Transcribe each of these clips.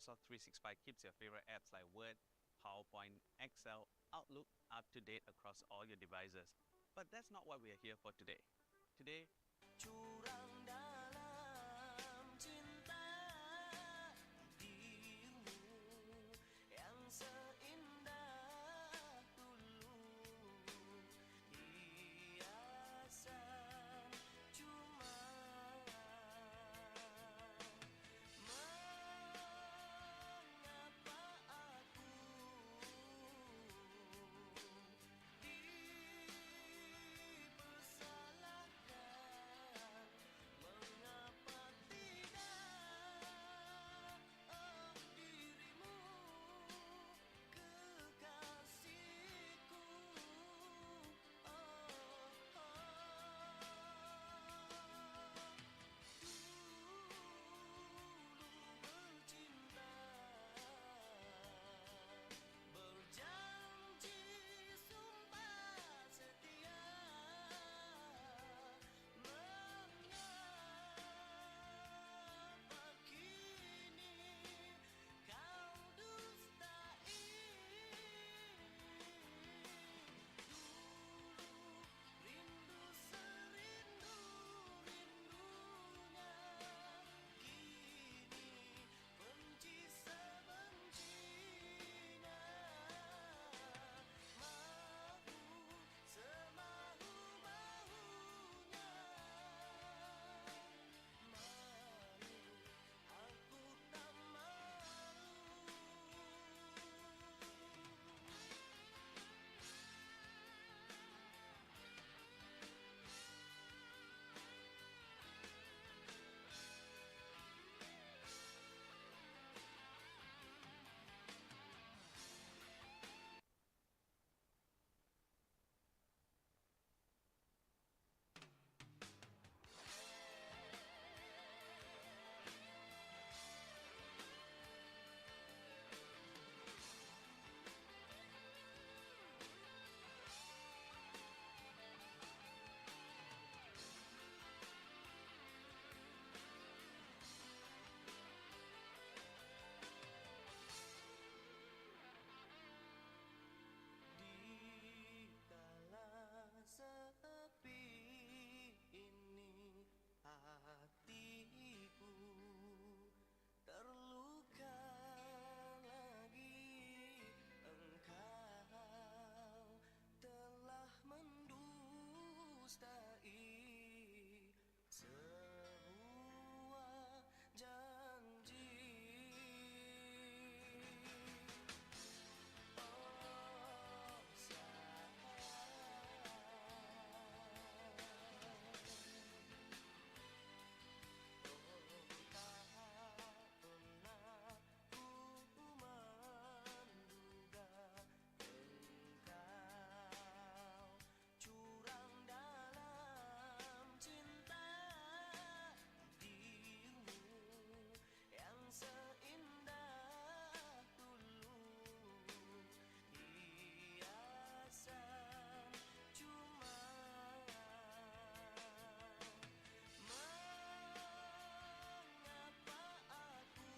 Microsoft 365 keeps your favorite apps like Word, PowerPoint, Excel, Outlook up to date across all your devices. But that's not what we are here for today. Today, Curang dalam cinta dirimu yang seindah dulu hiasan cuma mengapa aku dipersalahkan, mengapa tidak dirimu kekasihku. Dulu bercinta, berjanji sumpah setia, mengapa kini kau dustai? Dulu rindu serindu-rindunya, kini benci sebencinya. Mahu semahu-mahunya, malu aku tak malu. Dikala sepi ini hatiku terluka lagi, engkau telah mendustai sebuah janji. Oh sayang, tak pernah ku menduga engkau curang dalam cinta dirimu yang seindah dulu hiasan cuma mengapa aku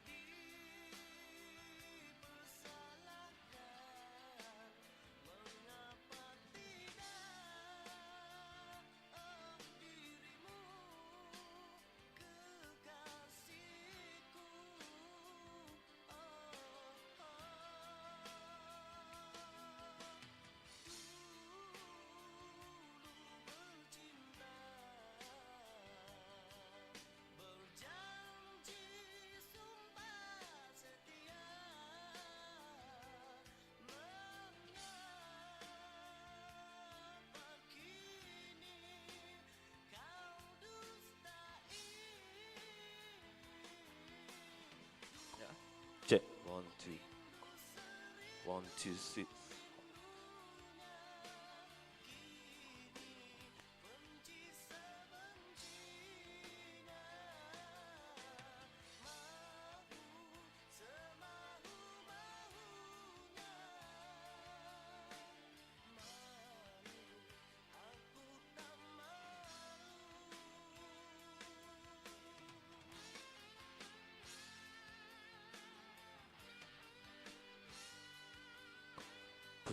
dipersalahkan, mengapa tidak dirimu kekasihku. Dulu bercinta, berjanji sumpah setia, mengapa kini kau dustai? Ya. Check 1 2 1 2 6. Benci sebencinya, mahu semahu-mahunya, malu aku tak malu.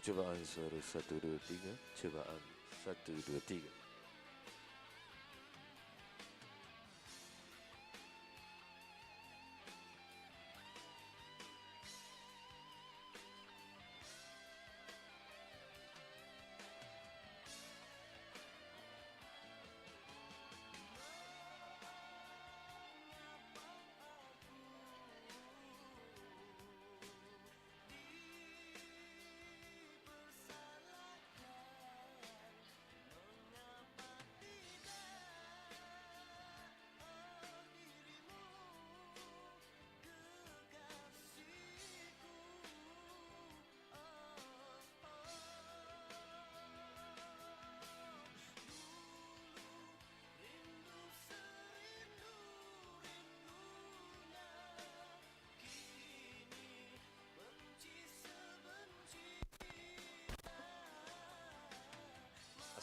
Percobaan suara 1, 2, 3. Cubaan 1, 2, 3.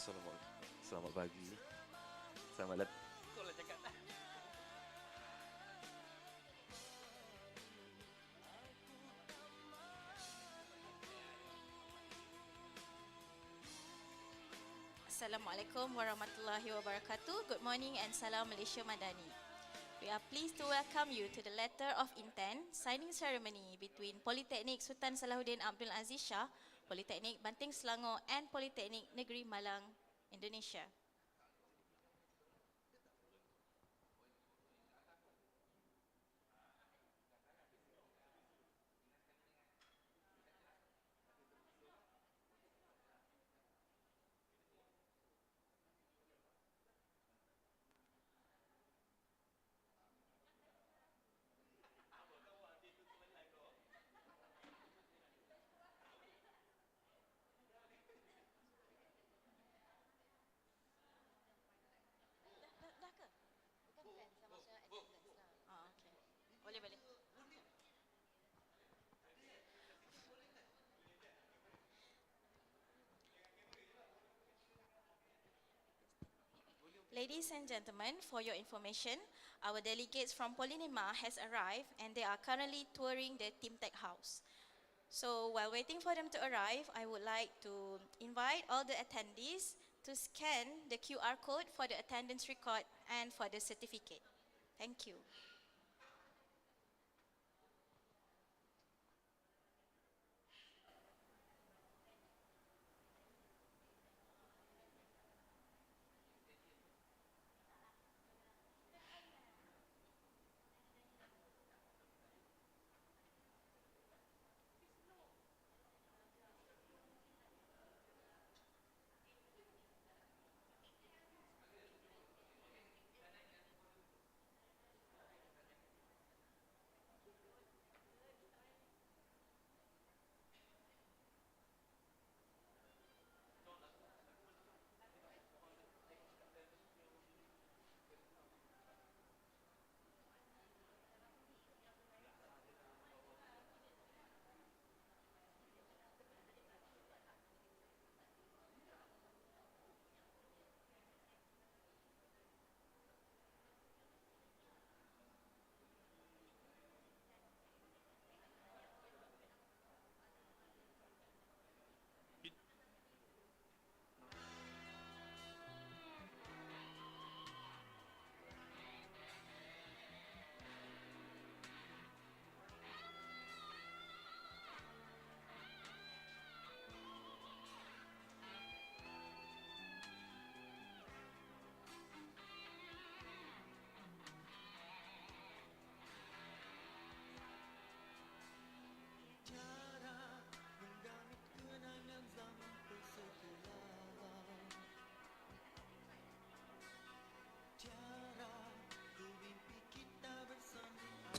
Assalamualaikum. Selamat pagi. Selamat datang. Kau lah cakap dah. Assalamualaikum warahmatullahi wabarakatuh. Good morning and salam Malaysia Madani. We are pleased to welcome you to the letter of intent signing ceremony between Politeknik Sultan Salahuddin Abdul Aziz SHAH, Politeknik Banting Selangor and Politeknik Negeri Malang, Indonesia. Dah ke? Bukan sama macam attendance lah. Oh, okey. Boleh, boleh. Ladies and gentlemen, for your information, our delegates from POLINEMA has arrived and they are currently touring the Team Tech House. So while waiting for them to arrive, I would like to invite all the attendees to scan the QR code for the attendance record and for the certificate. Thank you.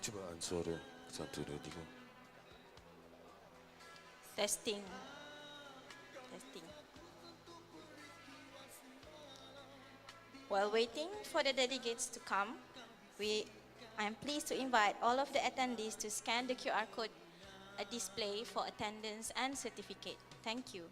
Percobaan suara 1, 2, 3. Testing. Testing. While waiting for the delegates to come, I am pleased to invite all of the attendees to scan the QR code, a display for attendance and certificate. Thank you.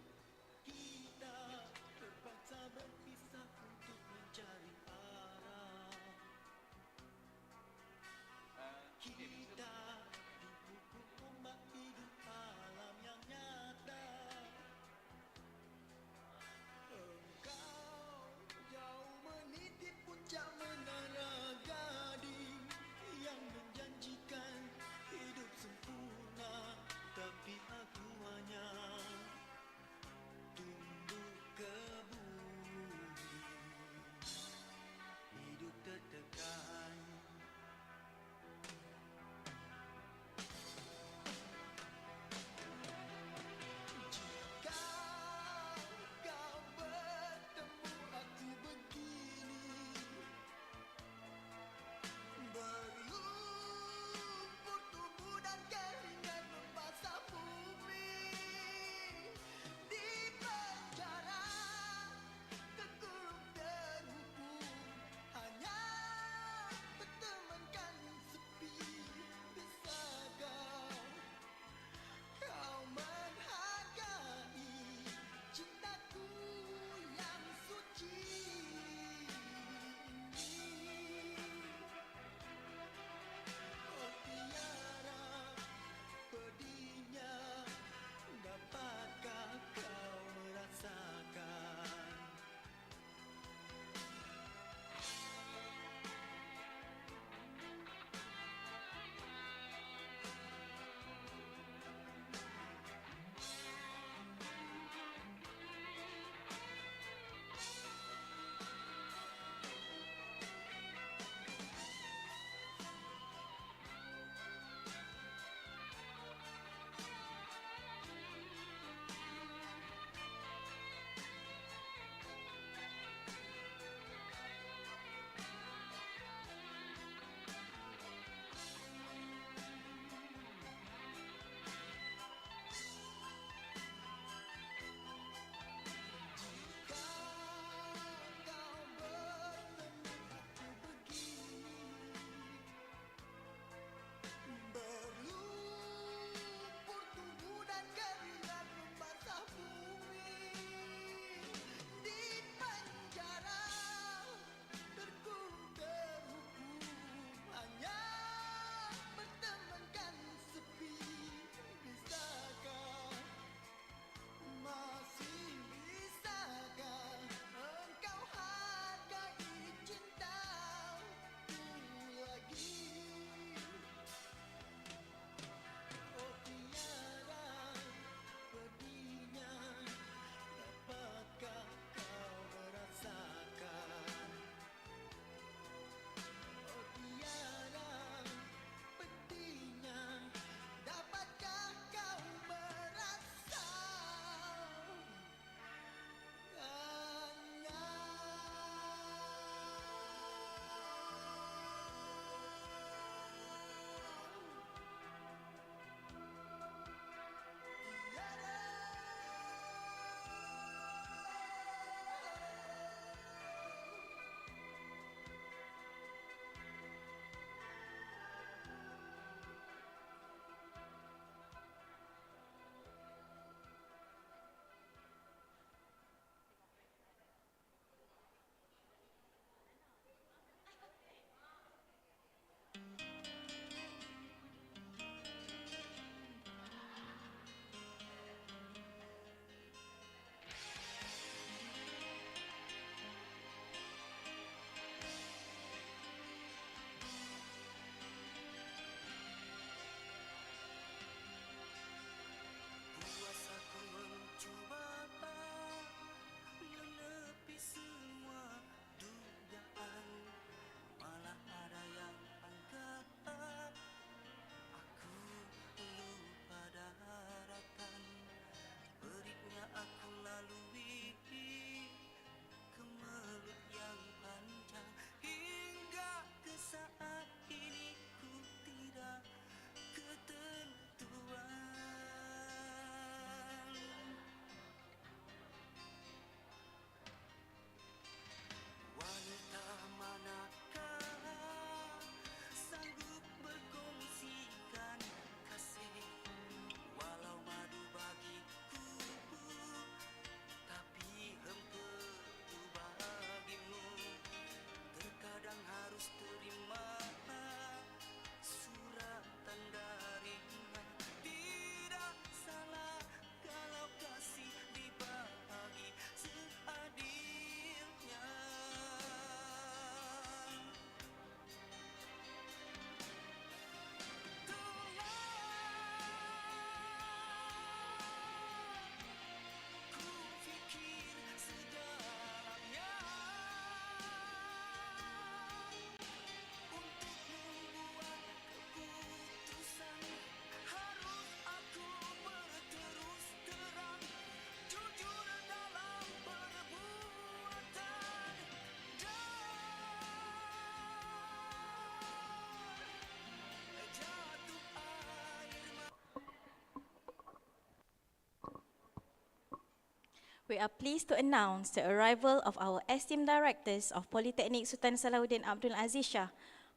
We are pleased to announce the arrival of our esteemed directors of Polytechnic Sultan Salahuddin Abdul Aziz Shah,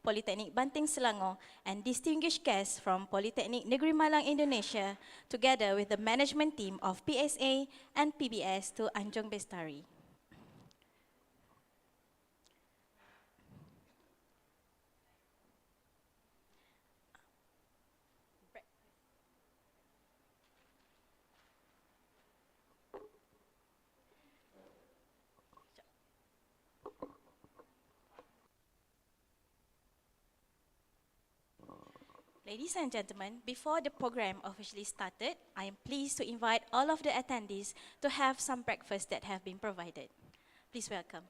Polytechnic Banting Selangor, and distinguished guests from Polytechnic Negeri Malang, Indonesia, together with the management team of PSA and PBS to ANJUNG BESTARI. Ladies and gentlemen, before the program officially started, I am pleased to invite all of the attendees to have some breakfast that have been provided. Please welcome.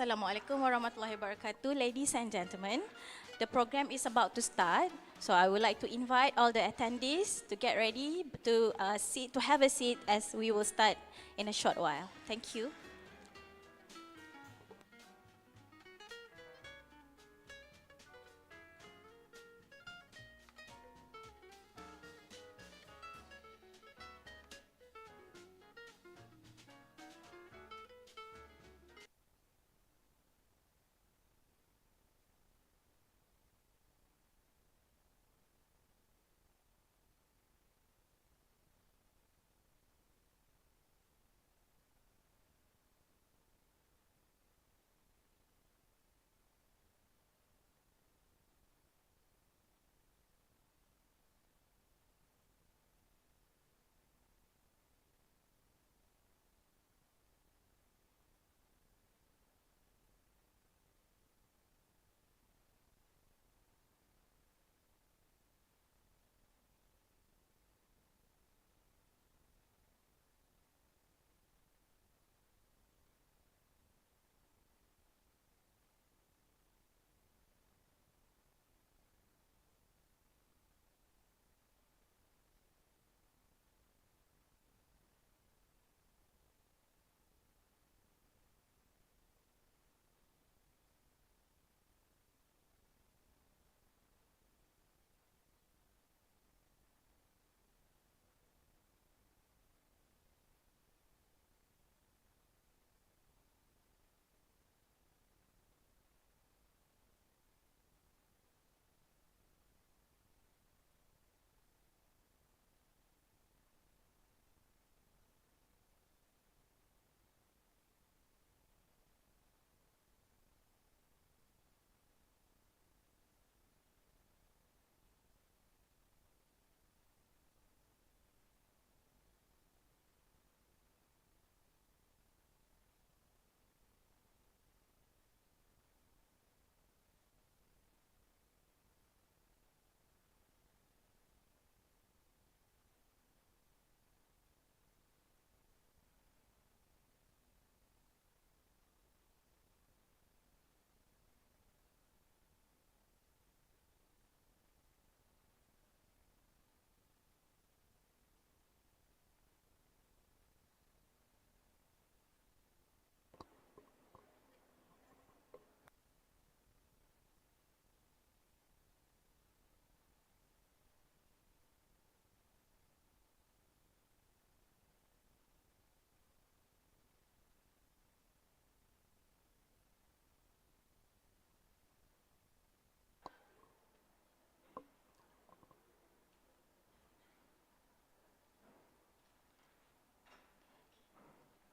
Assalamualaikum warahmatullahi wabarakatuh, ladies and gentlemen. The program is about to start, so I would like to invite all the attendees to get ready to have a seat as we will start in a short while. Thank you.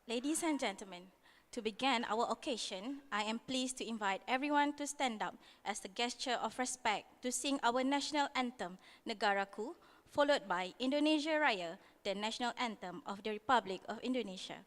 Ladies and gentlemen, to begin our occasion, I am pleased to invite everyone to stand up as a gesture of respect to sing our national anthem, Negaraku, followed by Indonesia Raya, the national anthem of the Republic of Indonesia.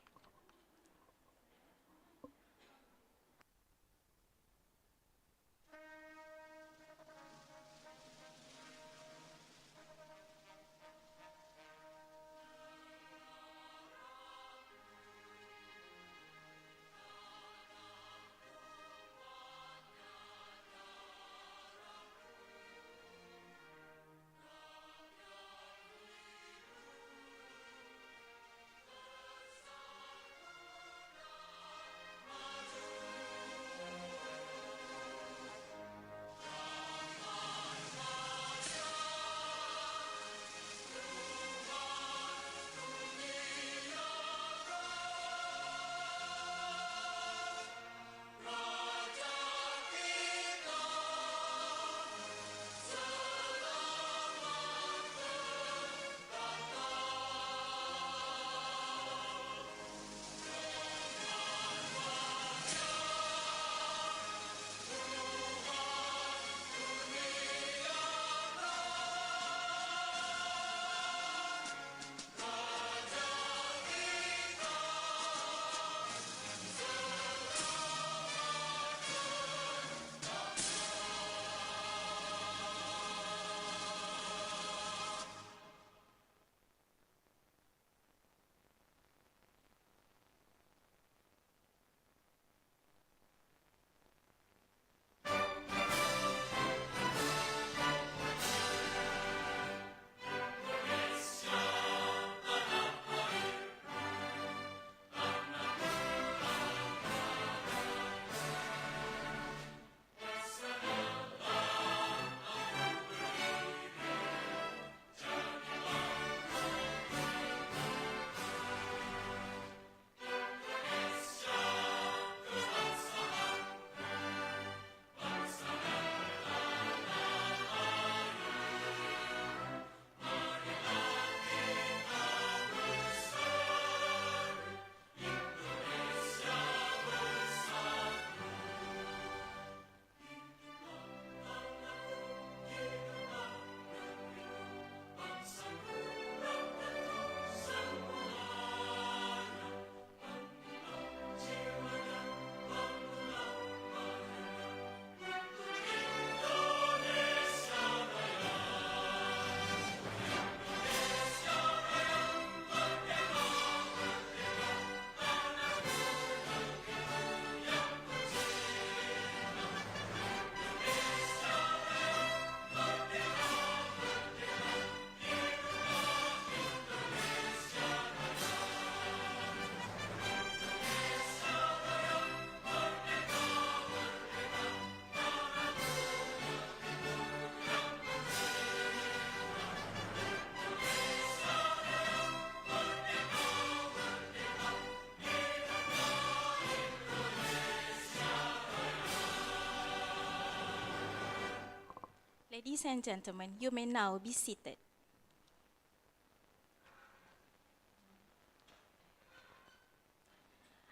Ladies and gentlemen, you may now be seated.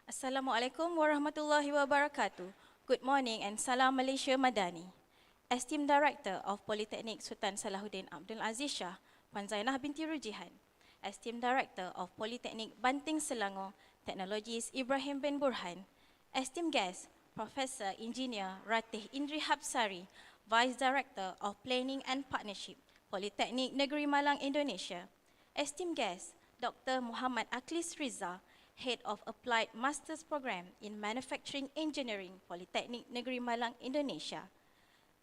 Assalamualaikum warahmatullahi wabarakatuh. Good morning and salam Malaysia Madani. Esteemed Director of Polytechnic Sultan Salahuddin Abdul Aziz Shah, Puan Zainah binti Rujihan. Esteemed Director of Polytechnic Banting Selangor, Technologies Ibrahim bin Burhan. Esteemed guest, Professor Engineer Ratih Indri Habsari, Vice Director of Planning and Partnership, Politeknik Negeri Malang, Indonesia. Esteemed guest, Dr. Muhammad Aklis Riza, Head of Applied Masters Program in Manufacturing Engineering, Politeknik Negeri Malang, Indonesia.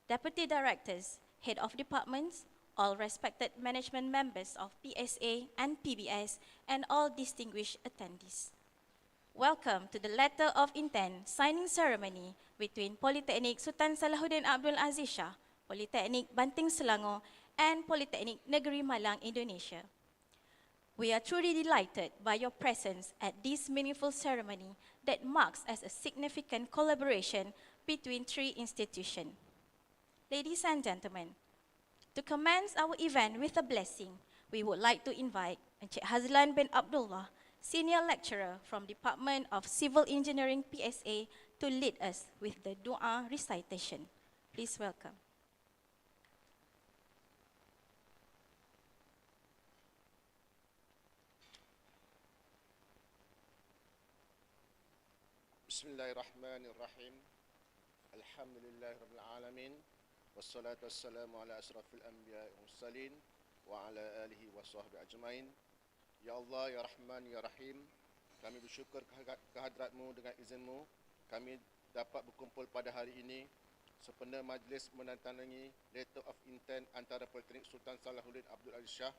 Deputy Directors, Head of Departments, all respected management members of PSA and PBS, and all distinguished attendees. Welcome to the Letter of Intent signing ceremony between Polytechnic Sultan Salahuddin Abdul Aziz Shah, Polytechnic Banting Selangor, and Polyteknik Negeri Malang, Indonesia. We are truly delighted by your presence at this meaningful ceremony that marks as a significant collaboration between three institutions. Ladies and gentlemen, to commence our event with a blessing, we would like to invite Encik Hazlan bin Abdullah, Senior Lecturer from Department of Civil Engineering PSA, to lead us with the dua recitation. Please welcome. Bismillahirrahmanirrahim. Alhamdulillahirabbil alamin. Wassalatu wassalamu ala asrafil anbiya'i wal mursalin wa ala alihi wa sahbihi ajmain. Ya Allah, ya Rahman, ya Rahim, kami bersyukur kehadratmu. Dengan izinmu kami dapat berkumpul pada hari ini sempena majlis menandatangi Letter of Intent antara Politeknik Sultan Salahuddin Abdul Aziz Shah,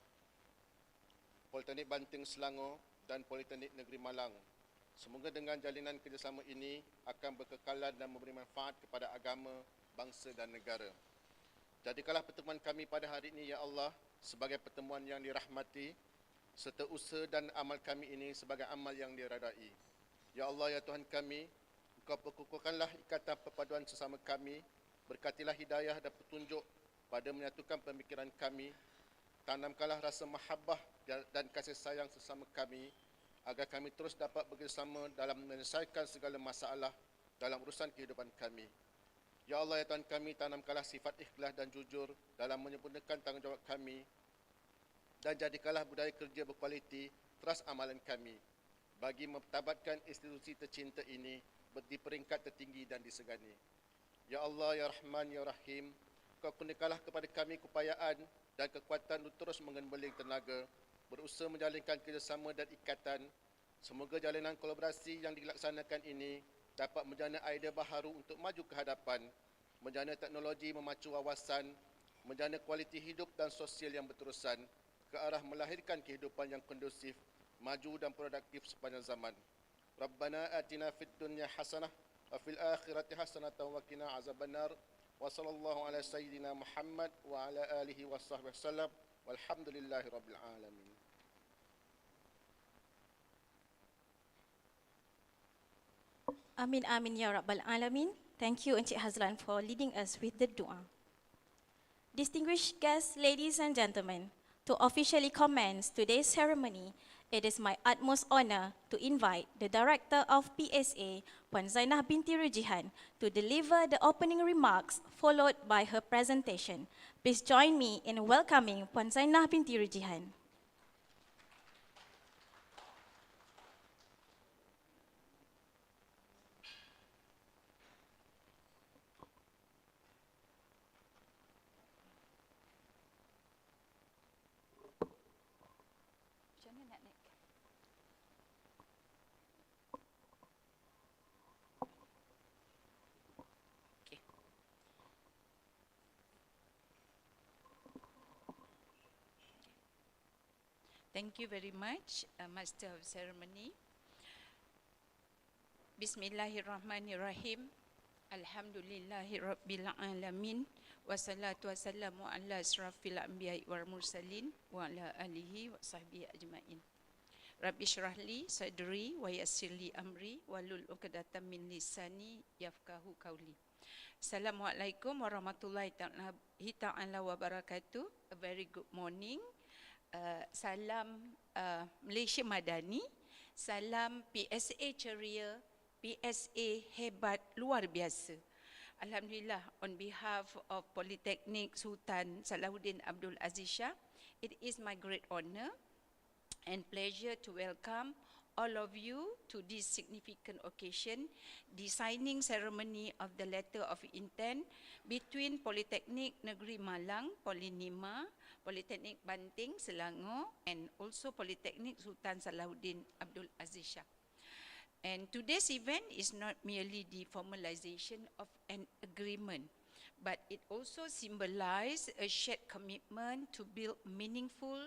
Politeknik Banting Selangor dan Politeknik Negeri Malang. Semoga dengan jalinan kerjasama ini akan berkekalan dan memberi manfaat kepada agama, bangsa dan negara. Jadikanlah pertemuan kami pada hari ini, ya Allah, sebagai pertemuan yang dirahmati, serta usaha dan amal kami ini sebagai amal yang diredai. Ya Allah, ya Tuhan kami, Engkau perkukuhkanlah ikatan perpaduan sesama kami, berkatilah hidayah dan petunjuk pada menyatukan pemikiran kami, tanamkanlah rasa mahabbah dan kasih sayang sesama kami, agar kami terus dapat bekerjasama dalam menyelesaikan segala masalah dalam urusan kehidupan kami. Ya Allah, ya Tuhan kami, tanamkanlah sifat ikhlas dan jujur dalam menyempurnakan tanggungjawab kami, dan jadikanlah budaya kerja berkualiti teras amalan kami, bagi mempertabatkan institusi tercinta ini di peringkat tertinggi dan disegani. Ya Allah, ya Rahman, ya Rahim, Kau kurniakanlah kepada kami keupayaan dan kekuatan untuk terus mengembeling tenaga, berusaha menjalinkan kerjasama dan ikatan. Semoga jalinan kolaborasi yang dilaksanakan ini dapat menjana idea baharu untuk maju ke hadapan, menjana teknologi memacu wawasan, menjana kualiti hidup dan sosial yang berterusan ke arah melahirkan kehidupan yang kondusif, maju dan produktif sepanjang zaman. Rabbana atina fid dunya hasanah wa fil akhirati hasanatan wa qina azabannar. Wa sallallahu ala sayyidina Muhammad wa ala alihi wa sahbihi wasallam. Walhamdulillahi rabbil alamin. Amin amin ya rabbal alamin. Thank you Encik Hazlan for leading us with the dua. Distinguished guests, ladies and gentlemen, to officially commence today's ceremony, it is my utmost honor to invite the Director of PSA, Puan Zainah binti Rujihan, to deliver the opening remarks followed by her presentation. Please join me in welcoming Puan Zainah binti Rujihan. Thank you very much, Master of Ceremony. Bismillahirrahmanirrahim. Alhamdulillahi Rabbil Alamin. Wassalatu wassalamu ala asrafil anbiya'i wal mursalin wa ala alihi wa sahbihi ajma'in. Rabbi syrahli sadri wa yassirli amri walul uqdatam min lisani yafqahu qawli. Assalamualaikum warahmatullahi ta'ala wabarakatuh. A very good morning. Salam Malaysia Madani. Salam PSA ceria, PSA hebat luar biasa. Alhamdulillah, on behalf of Politeknik Sultan Salahuddin Abdul Aziz SHAH, it is my great honor and pleasure to welcome all of you to this significant occasion, the signing ceremony of the letter of intent between Politeknik Negeri Malang, POLINEMA, Politeknik Banting, Selangor, and also Politeknik Sultan Salahuddin Abdul Aziz SHAH. And today's event is not merely the formalization of an agreement, but it also symbolizes a shared commitment to build meaningful,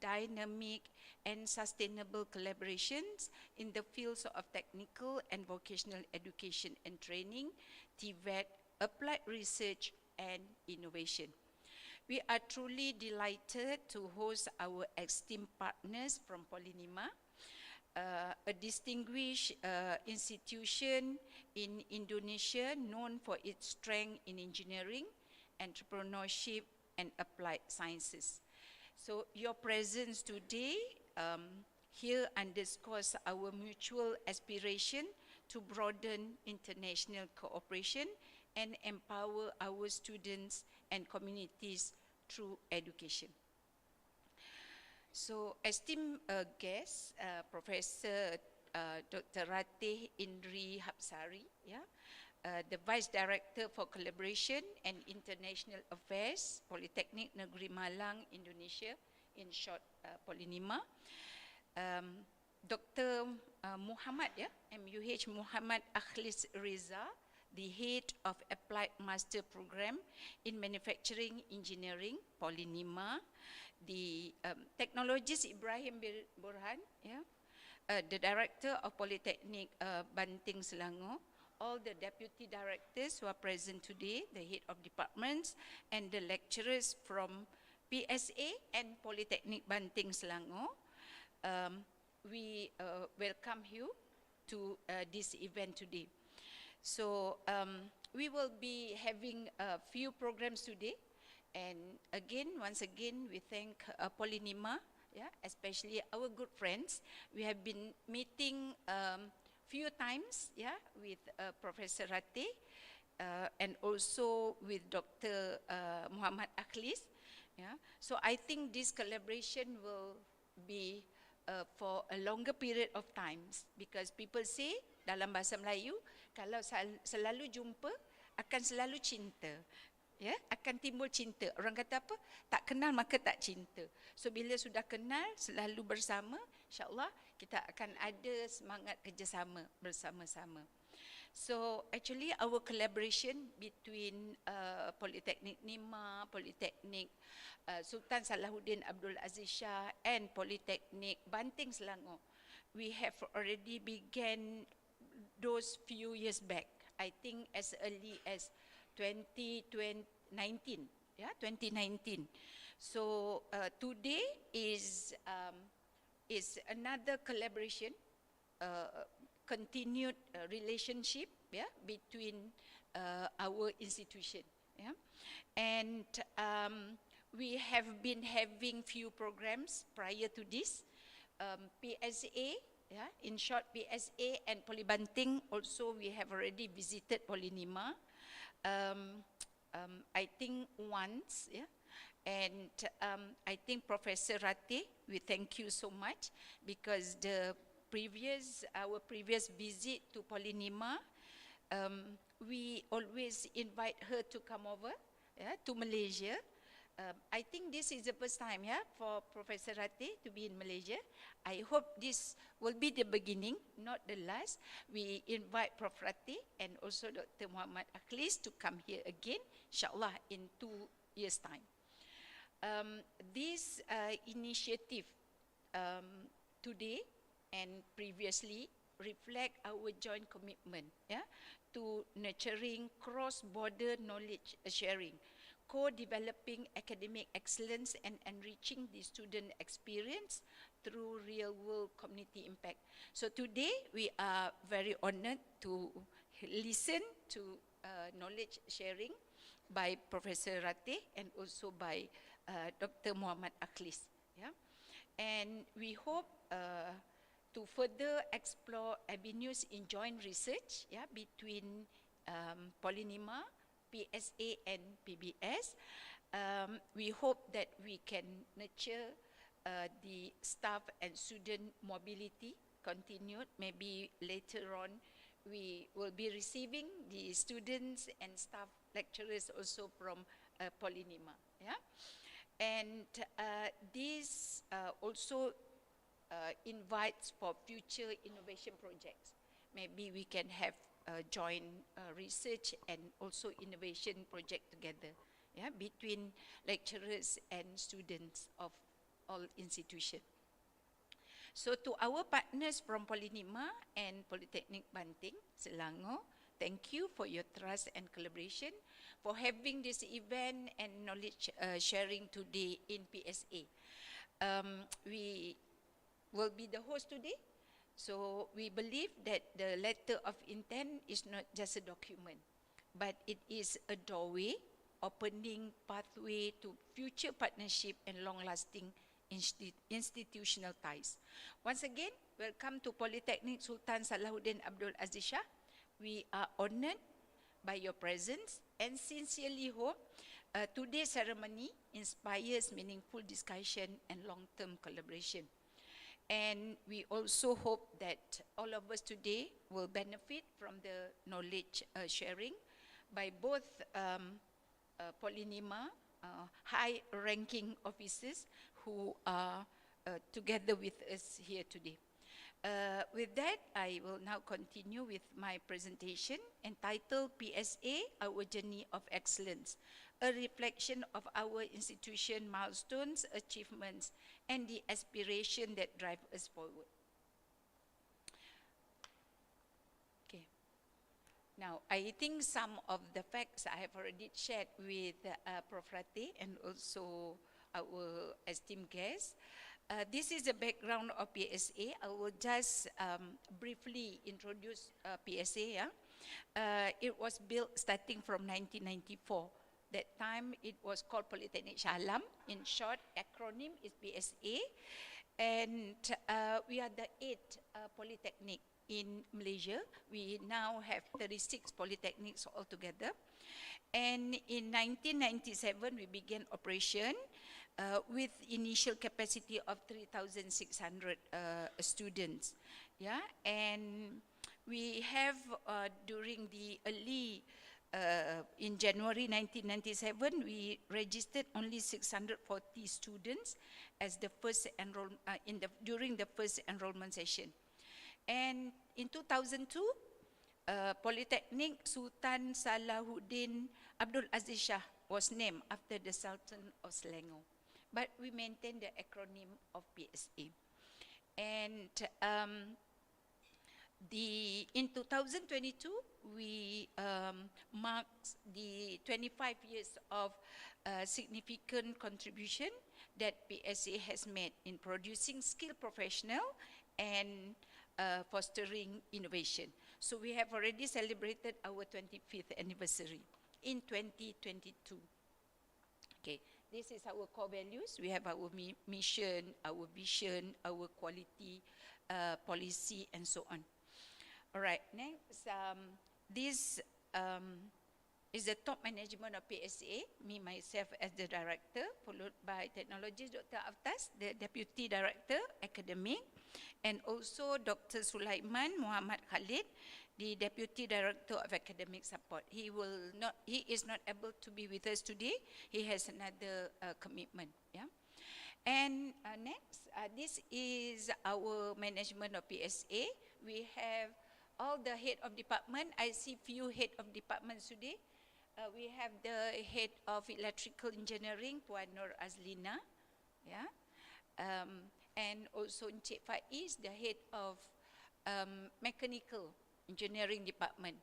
dynamic, and sustainable collaborations in the fields of technical and vocational education and training, TVET, applied research, and innovation. We are truly delighted to host our esteemed partners from POLINEMA, a distinguished institution in Indonesia known for its strength in engineering, entrepreneurship, and applied sciences. So your presence today here underscores our mutual aspiration to broaden international cooperation and empower our students and communities through education. So, esteemed guest, Professor Dr. Ratih Indri Hapsari, the Vice Director for Collaboration and International Affairs, Politeknik Negeri Malang, Indonesia, in short, POLINEMA. Dr. Muhammad, MUH Muhammad Akhlis Reza, the Head of Applied Master Program in Manufacturing Engineering, POLINEMA. The technologist Ibrahim Burhan, the Director of Polytechnic Banting Selangor, all the Deputy Directors who are present today, the Head of Departments, and the lecturers from PSA and Polytechnic Banting Selangor. We welcome you to this event today. So we will be having a few programs today. And again, once again, we thank POLINEMA, especially our good friends. We have been meeting few times, with Professor Ratih and also with Dr. Muhammad Akhlis. So I think this collaboration will be for a longer period of times, because people say dalam bahasa Melayu, kalau selalu jumpa akan selalu cinta. Akan timbul cinta. Orang kata apa? Tak kenal maka tak cinta. So bila sudah kenal, selalu bersama, insyaAllah kita akan ada semangat kerjasama bersama-sama. So actually our collaboration between Politeknik NEMA, Politeknik Sultan Salahuddin Abdul Aziz SHAH, and Politeknik Banting Selangor, we have already began those few years back. I think as early as 2019, 2019. So today is another collaboration, continued relationship, between our institution, and we have been having few programs prior to this. PSA, in short, PSA and Polybanting also we have already visited POLINEMA. I think once, and I think Professor Ratih, we thank you so much, because our previous visit to POLINEMA, we always invite her to come over to Malaysia. I think this is the first time for Professor Ratih to be in Malaysia. I hope this will be the beginning, not the last. We invite Prof. Ratih and also Dr. Muhammad Akhlis to come here again, insyaAllah in 2 years' time. This initiative today and previously reflect our joint commitment to nurturing cross-border knowledge sharing, co-developing academic excellence, and enriching the student experience through real-world community impact. So today we are very honored to listen to knowledge sharing by Professor Ratih and also by Dr. Muhammad Akhlis. Yeah? And we hope to further explore avenues in joint research, yeah, between POLINEMA, PSA and PBS. We hope that we can nurture the staff and student mobility continued. Maybe later on we will be receiving the students and staff lecturers also from POLINEMA. Yeah? And this also invites for future innovation projects. Maybe we can have joint research and also innovation project together, yeah, between lecturers and students of all institutions. So to our partners from POLINEMA and Polytechnic Banting, Selangor, thank you for your trust and collaboration for having this event and knowledge sharing today in PSA. We will be the host today. So we believe that the letter of intent is not just a document, but it is a doorway, opening pathway to future partnership and long-lasting institutional ties. Once again, welcome to Polytechnic Sultan Salahuddin Abdul Aziz Shah. We are honored by your presence and sincerely hope today's ceremony inspires meaningful discussion and long-term collaboration. And we also hope that all of us today will benefit from the knowledge sharing by both POLINEMA high-ranking officers who are together with us here today. With that, I will now continue with my presentation entitled PSA, Our Journey of Excellence, a reflection of our institution milestones, achievements, and the aspiration that drive us forward. Okay. Now, I think some of the facts I have already shared with Prof. Ratih and also our esteemed guests. This is the background of PSA. I will just briefly introduce PSA. Yeah? It was built starting from 1994. That time it was called Polytechnic Shah Alam. In short, acronym is PSA. And we are the 8th polytechnic in Malaysia. We now have 36 polytechnics altogether. And in 1997, we began operation with initial capacity of 3,600 students. Yeah, and we have during the early, in January 1997, we registered only 640 students as the first during the first enrollment session. And in 2002, Polytechnic Sultan Salahuddin Abdul Aziz Shah was named after the Sultan of Selangor. But we maintain the acronym of PSA. And in 2022, we marked the 25 years of significant contribution that PSA has made in producing skilled professionals and fostering innovation. So we have already celebrated our 25th anniversary in 2022. Okay, this is our core values. We have our mission, our vision, our quality policy, and so on. All right, next, this is the top management of PSA, me, myself as the director, followed by technologist Dr. Aftas, the deputy director, academic, and also Dr. Sulaiman Muhammad Khalid, the deputy director of academic support. He is not able to be with us today. He has another commitment. Yeah. And next, this is our management of PSA. We have all the head of department. I see few head of departments today. We have the head of electrical engineering, Puan Nur Azlina, yeah, and also Encik Faiz, the head of mechanical engineering department.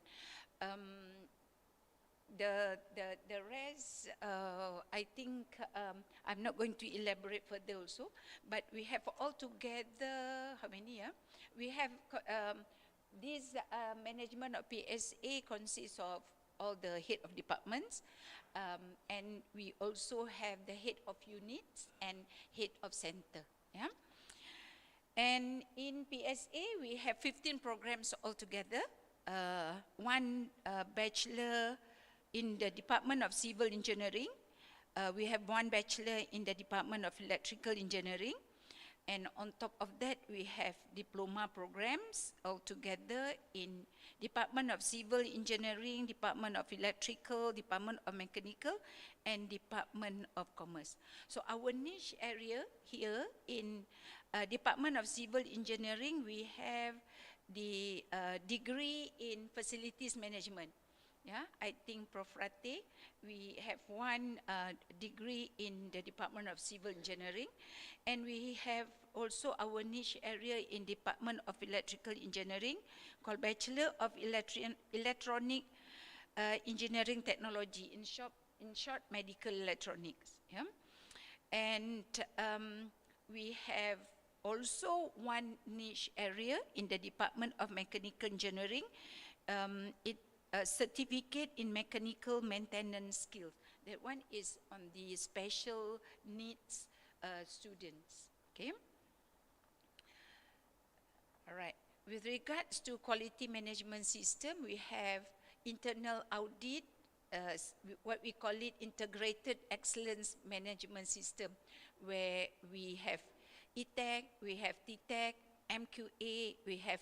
The rest, I think I'm not going to elaborate further also, but we have all together, how many? We have this management of PSA consists of all the head of departments. And we also have the head of units and head of center. Yeah. And in PSA, we have 15 programs altogether. One bachelor in the Department of Civil Engineering. We have one bachelor in the Department of Electrical Engineering. And on top of that, we have diploma programs altogether in Department of Civil Engineering, Department of Electrical, Department of Mechanical, and Department of Commerce. So our niche area here in Department of Civil Engineering, we have the degree in Facilities Management. Yeah, I think Prof. Rate, we have one degree in the Department of Civil Engineering, and we have also our niche area in Department of Electrical Engineering called Bachelor of Electronic Engineering Technology, in short, medical electronics. Yeah? And we have also one niche area in the Department of Mechanical Engineering. A certificate in mechanical maintenance skills. That one is on the special needs students. Okay. All right. With regards to quality management system, we have internal audit, what we call it integrated excellence management system, where we have ETEC, we have TTEC, MQA, we have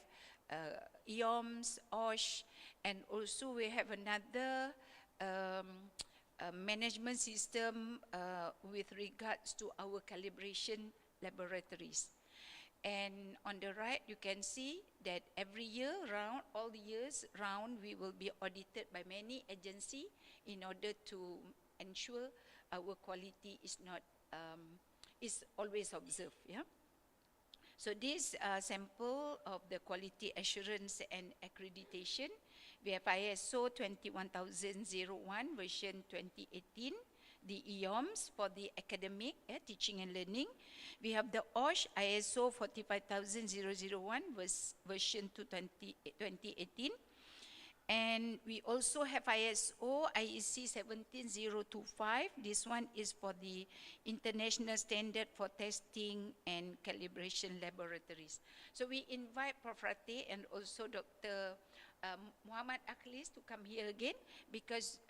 EOMS, OSH, and also we have another management system with regards to our calibration laboratories. And on the right, you can see that every year round, all the years round, we will be audited by many agencies in order to ensure our quality is not, is always observed. Yeah. So this sample of the quality assurance and accreditation, we have ISO 21001 version 2018, the EOMS for the academic, teaching and learning. We have the OSH ISO 45001 version 2018. And we also have ISO IEC 17025. This one is for the international standard for testing and calibration laboratories. So we invite Prof. Rate and also Dr. Muhammad Akhlis to come here again, because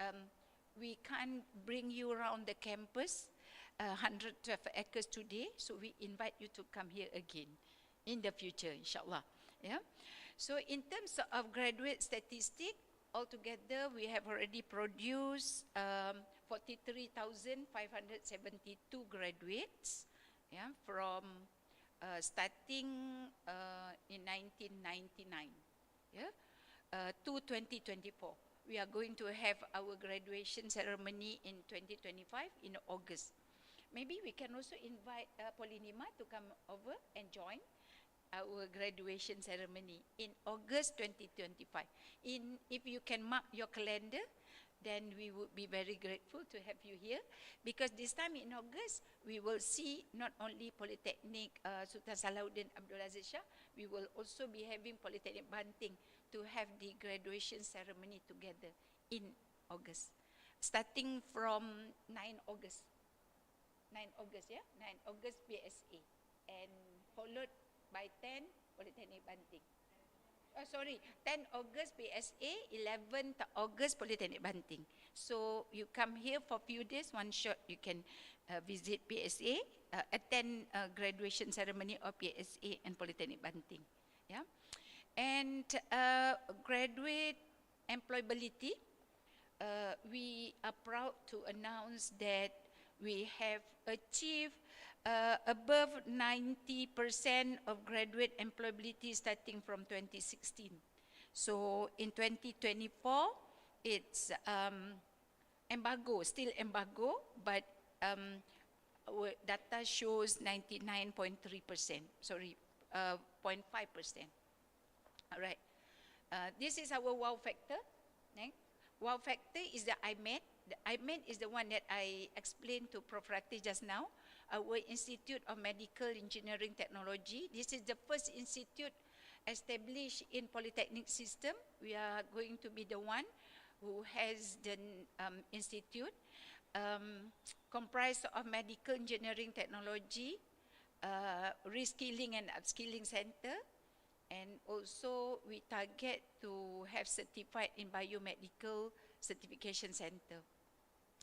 we can't bring you around the campus 112 acres today, so we invite you to come here again in the future, inshallah. Yeah. So in terms of graduate statistic, altogether we have already produced 43,572 graduates, yeah, from starting in 1999, yeah, to 2024. We are going to have our graduation ceremony in 2025 in August. Maybe we can also invite POLINEMA to come over and join our graduation ceremony in August 2025. If you can mark your calendar, then we would be very grateful to have you here, because this time in August, we will see not only Polytechnic Sultan Salahuddin Abdul Aziz Shah, we will also be having Polytechnic Banting to have the graduation ceremony together in August, starting from 9 August. 9 August, yeah? 9 August PSA, and followed by 10 Polytechnic Banting. Oh, sorry, 10 August PSA, 11th August Polytechnic Banting. So you come here for a few days, one shot you can visit PSA, attend graduation ceremony of PSA and Polytechnic Banting. Yeah, and graduate employability, we are proud to announce that we have achieved above 90% of graduate employability starting from 2016. So in 2024, it's embargo, still embargo, but our data shows 99.3%, sorry, 0.5%. All right. This is our wow factor. Wow factor is the IMED. The IMED is the one that I explained to Prof. Rate just now, our Institute of Medical Engineering Technology. This is the first institute established in Polytechnic system. We are going to be the one who has the institute, comprised of medical engineering technology, reskilling and upskilling center, and also we target to have certified in biomedical certification center.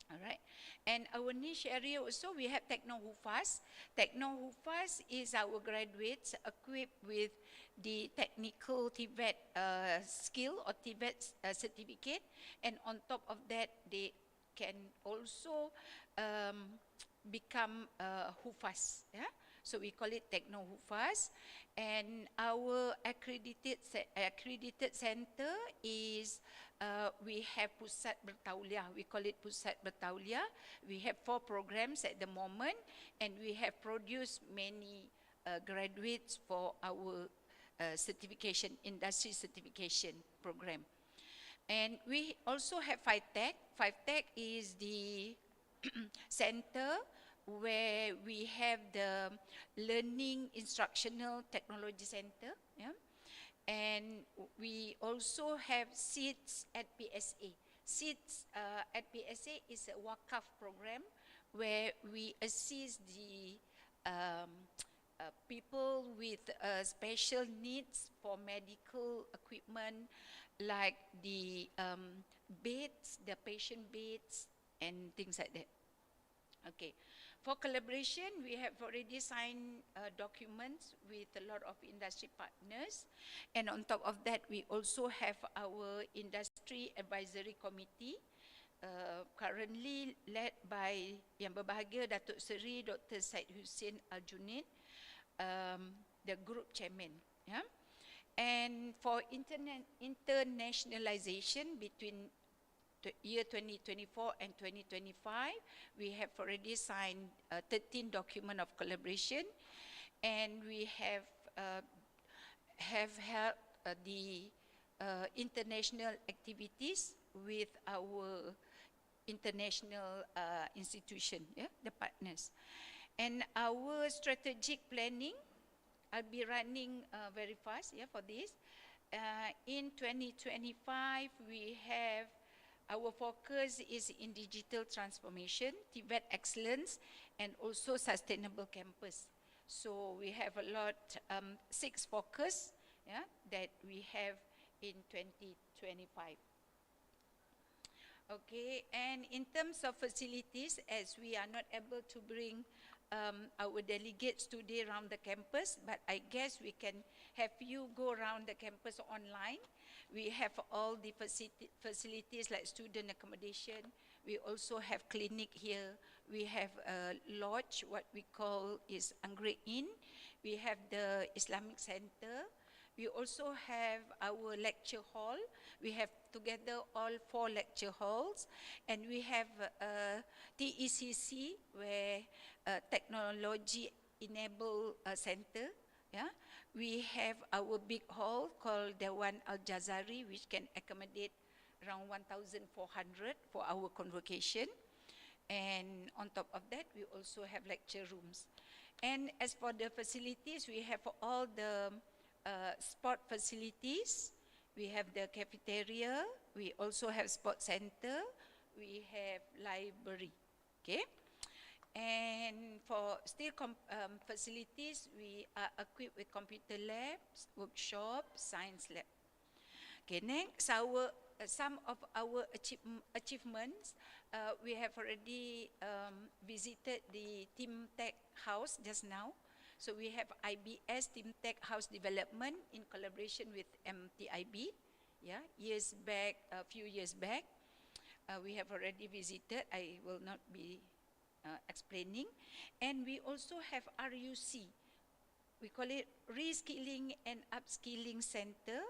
All right, and our niche area also we have Techno Hufas. Techno Hufas is our graduates equipped with the technical TVET skill or TVET certificate, and on top of that they can also become Hufas. Yeah, so we call it Techno Hufas, and our accredited center is. We have Pusat Bertauliah, we call it Pusat Bertauliah. We have 4 programs at the moment, and we have produced many graduates for our certification, industry certification program. And we also have 5Tech. 5Tech is the center where we have the Learning Instructional Technology Center. Yeah? And we also have SEEDS at PSA. SEEDS at PSA is a wakaf program where we assist the people with special needs for medical equipment like the beds, the patient beds, and things like that. Okay. For collaboration, we have already signed documents with a lot of industry partners, and on top of that, we also have our industry advisory committee, currently led by Yang Berbahagia Datuk Seri Dr. Syed Hussein Al-Junid, the group chairman. Yeah? And for internationalization between year 2024 and 2025, we have already signed 13 document of collaboration, and we have held the international activities with our international institution, yeah, the partners. And our strategic planning, I'll be running very fast, yeah, for this. In 2025, we have our focus is in digital transformation, TVET excellence, and also sustainable campus. So we have a lot, 6 focus, yeah, that we have in 2025. Okay, and in terms of facilities, as we are not able to bring our delegates today around the campus, but I guess we can have you go around the campus online. We have all the facilities like student accommodation. We also have clinic here. We have a lodge, what we call is Anggrek Inn. We have the Islamic Center. We also have our lecture hall. We have together all 4 lecture halls. And we have TECC, where technology enable center. Yeah, we have our big hall called the one Al-Jazari, which can accommodate around 1,400 for our convocation. And on top of that, we also have lecture rooms. And as for the facilities, we have all the sport facilities. We have the cafeteria. We also have sport center. We have library. Okay. And for still facilities, we are equipped with computer labs, workshop, science lab. Okay, next, some of our achievements, we have already visited the Team Tech House just now. So we have IBS Team Tech House Development in collaboration with MTIB. Yeah, years back, a few years back, we have already visited. I will not be explaining. And we also have RUC. We call it Reskilling and Upskilling Center,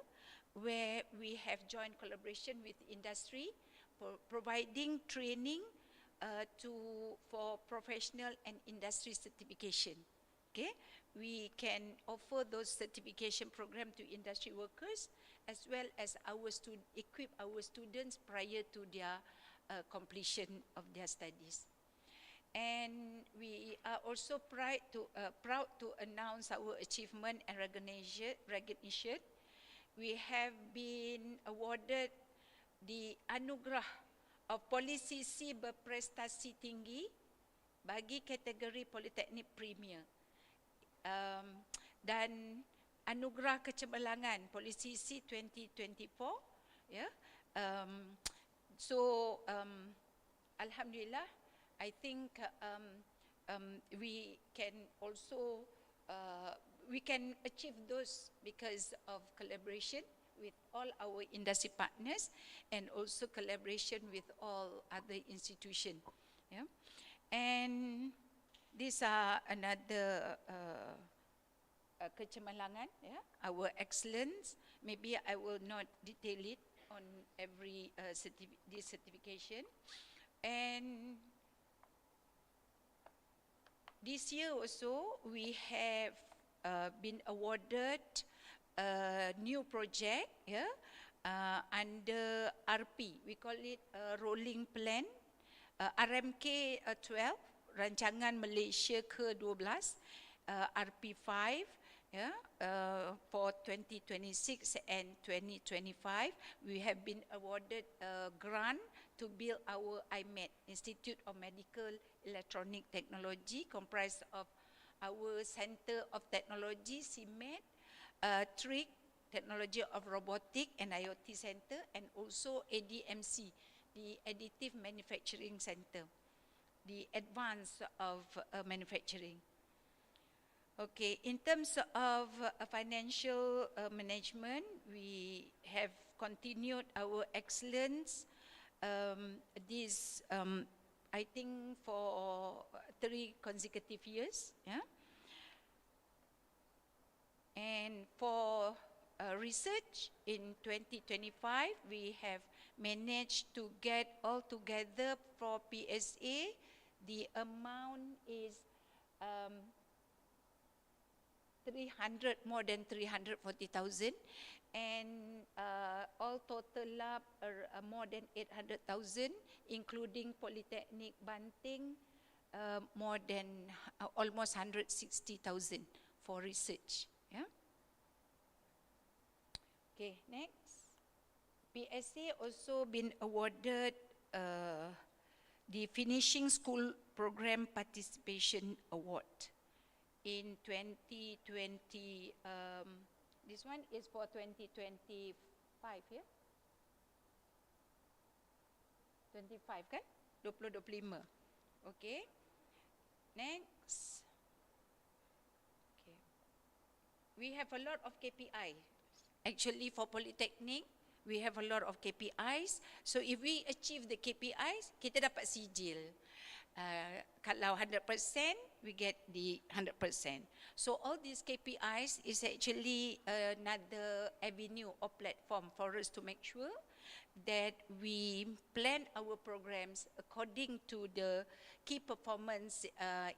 where we have joint collaboration with industry for providing training for professional and industry certification. Okay, we can offer those certification program to industry workers as well as equip our students prior to their completion of their studies. And we are also proud to announce our achievement and recognition. We have been awarded dianugerah of polisi C berprestasi tinggi bagi kategori Politeknik Premier. Dan anugerah kecemerlangan polisi C 2024, ya. Alhamdulillah, I think we can also we can achieve those because of collaboration with all our industry partners and also collaboration with all other institutions. Yeah. And these are another kecemerlangan, yeah, our excellence. Maybe I will not detail it on every this certification. And this year also we have been awarded a new project, yeah, under RP. We call it a rolling plan, RMK 12, Rancangan Malaysia ke-12, RP5, yeah, for 2026 and 2025. We have been awarded a grant to build our IMED, Institute of Medical Electronic Technology, comprised of our Center of Technology, CMED, TRIC, Technology of Robotic and IoT Center, and also ADMC, the Additive Manufacturing Center, the advance of manufacturing. Okay, in terms of financial management, we have continued our excellence. I think for 3 consecutive years, yeah. And for research in 2025, we have managed to get all together for PSA. The amount is more than 340,000, and all total up more than 800,000, including Polytechnic Banting, more than almost 160,000 for research. Yeah. Okay, next. PSA also been awarded the Finishing School Program Participation Award in 2020. This one is for 2025, yeah? 25 kan? 2025. Okay. Next. Okay. We have a lot of KPI. Actually, for Polytechnic, we have a lot of KPIs. So if we achieve the KPIs, kita dapat sijil. Kalau 100%, we get the 100%. So all these KPIs is actually another avenue or platform for us to make sure that we plan our programs according to the key performance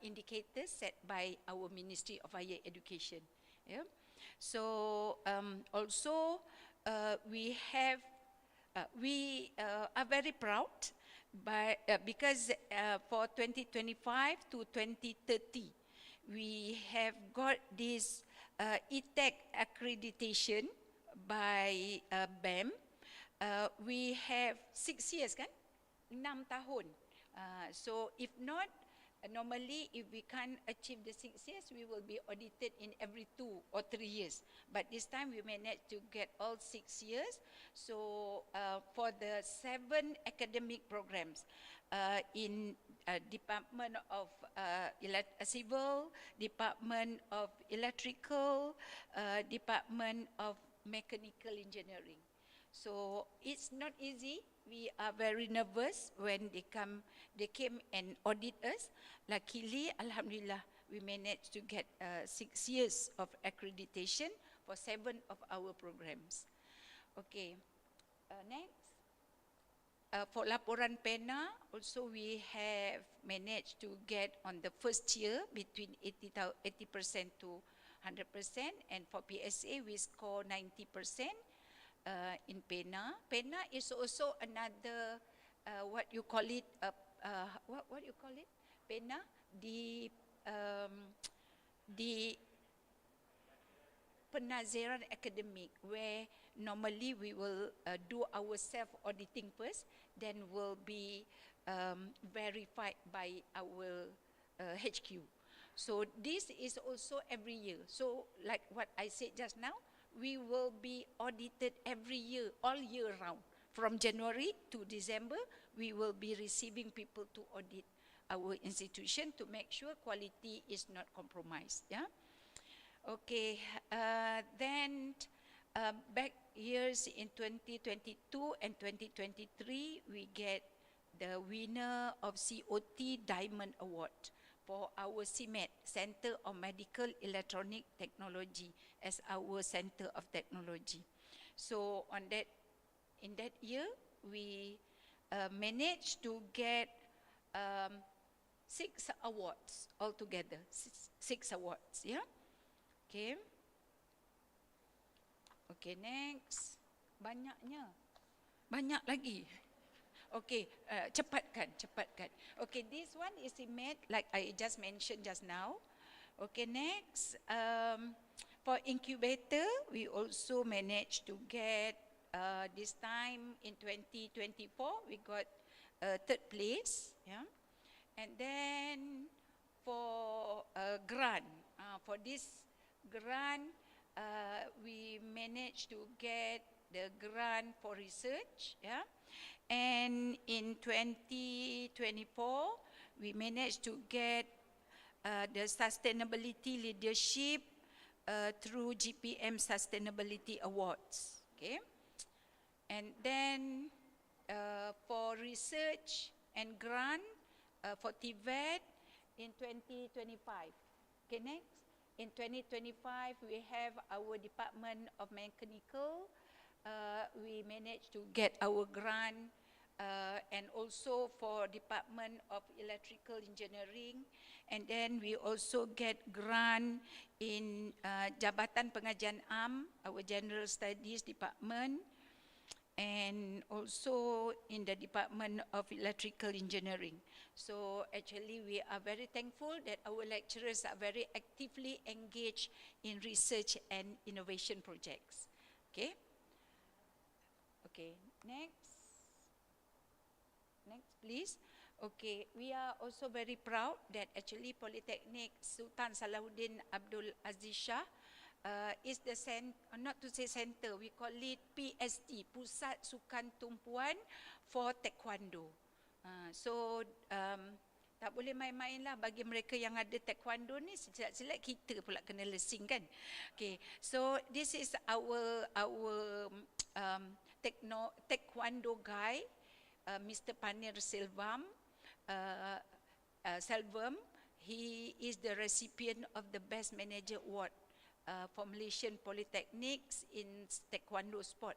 indicators set by our Ministry of Higher Education. Yeah. So also we are very proud. But because for 2025 to 2030, we have got this ETEC accreditation by BAM. We have 6 years kan? 6 tahun. So if not, normally if we can't achieve the 6 years, we will be audited in every 2 or 3 years. But this time we managed to get all 6 years. So for the 7 academic programs in Department of Civil, Department of Electrical, Department of Mechanical Engineering. So it's not easy. We are very nervous when they came and audit us. Luckily, alhamdulillah, we managed to get 6 years of accreditation for 7 of our programs. Okay, next. For laporan PENA, also we have managed to get on the first year between 80% to 100%, and for PSA we score 90%. In PENA. PENA is also another, what you call it, what you call it? PENA, the penaziran academic, where normally we will do our self-auditing first, then will be verified by our HQ. So this is also every year. So like what I said just now, we will be audited every year, all year round. From January to December, we will be receiving people to audit our institution to make sure quality is not compromised. Yeah. Okay. Then back years in 2022 and 2023, we get the winner of COT Diamond Award for our CMET, Center of Medical Electronic Technology, as our Center of Technology. So on that, in that year, we managed to get 6 awards altogether. Six awards, yeah. Okay. Okay, next. Banyak lagi. Okay, cepatkan. Okay, this one is CMET, like I just mentioned just now. Okay, next. For incubator, we also managed to get, this time in 2024, we got 3rd place. Yeah. And then for grant, for this grant, we managed to get the grant for research. Yeah. And in 2024, we managed to get the Sustainability Leadership through GPM Sustainability Awards. Okay. And then for research and grant for TVET in 2025. Okay, next. In 2025, we have our Department of Mechanical. We managed to get our grant, and also for Department of Electrical Engineering, and then we also get grant in Jabatan Pengajian Am, our General Studies Department, and also in the Department of Electrical Engineering. So actually we are very thankful that our lecturers are very actively engaged in research and innovation projects. Okay. Okay, next. Next, please. Okay, we are also very proud that actually Polytechnic Sultan Salahuddin ABDUL AZIZ SHAH is the not to say center, we call it PST, Pusat Sukan Tumpuan for Taekwondo. So tak boleh main-main lah bagi mereka yang ada taekwondo ni, silat-silat kita pula kena lesing kan. Okay, so this is our taekwondo guy, Mr. Panir Selvam. He is the recipient of the Best Manager Award for Malaysian Polytechnics in taekwondo sport.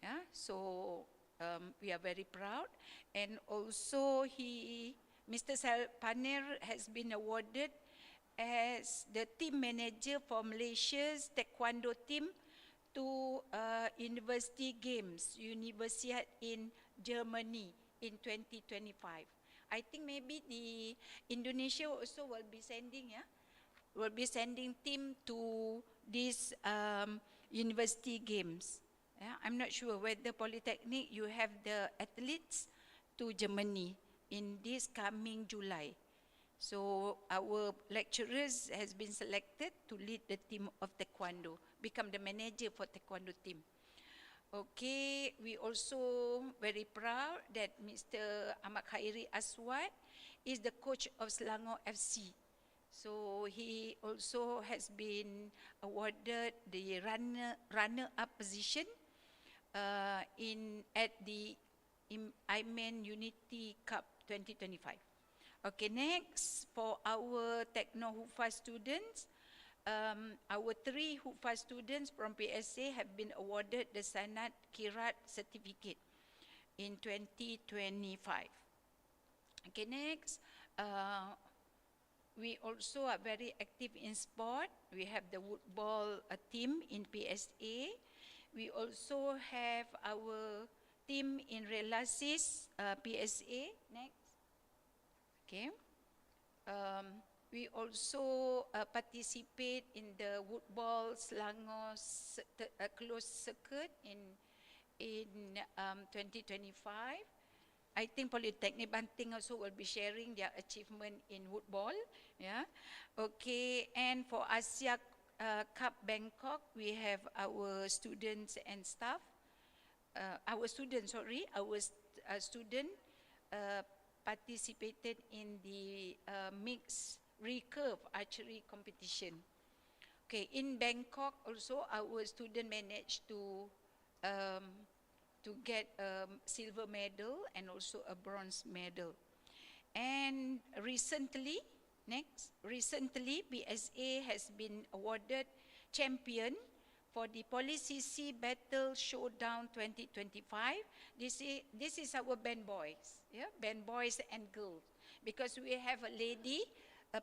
Yeah, so we are very proud, and also Mr. Panir has been awarded as the team manager for Malaysia's taekwondo team to University Games, Universiade in Germany in 2025. I think maybe the Indonesia also will be sending, team to this University Games. Yeah, I'm not sure whether Polytechnic you have the athletes to Germany in this coming July. So our lecturers has been selected to lead the team of taekwondo, become the manager for taekwondo team. Okay, we also very proud that Mr. Ahmad Khairi Aswad is the coach of Selangor FC. So he also has been awarded the runner-up position at the IMEN Unity Cup 2025. Okay, next, for our Techno Hufa students, our 3 Hufa students from PSA have been awarded the Sanat Kirat certificate in 2025. Okay, next, we also are very active in sport. We have the woodball team in PSA. We also have our team in Relasis PSA. Next. Okay. We also participate in the Woodball Selangor closed circuit in 2025. I think Polytechnic Banting also will be sharing their achievement in woodball. Yeah. Okay. And for Asia Cup Bangkok, we have our students and staff. Our student participated in the mixed recurve archery competition. Okay, in Bangkok also our student managed to get a silver medal and also a bronze medal. And recently, BSA has been awarded champion for the PoliCC Battle Showdown 2025. This is our band boys, yeah, band boys and girls, because we have a lady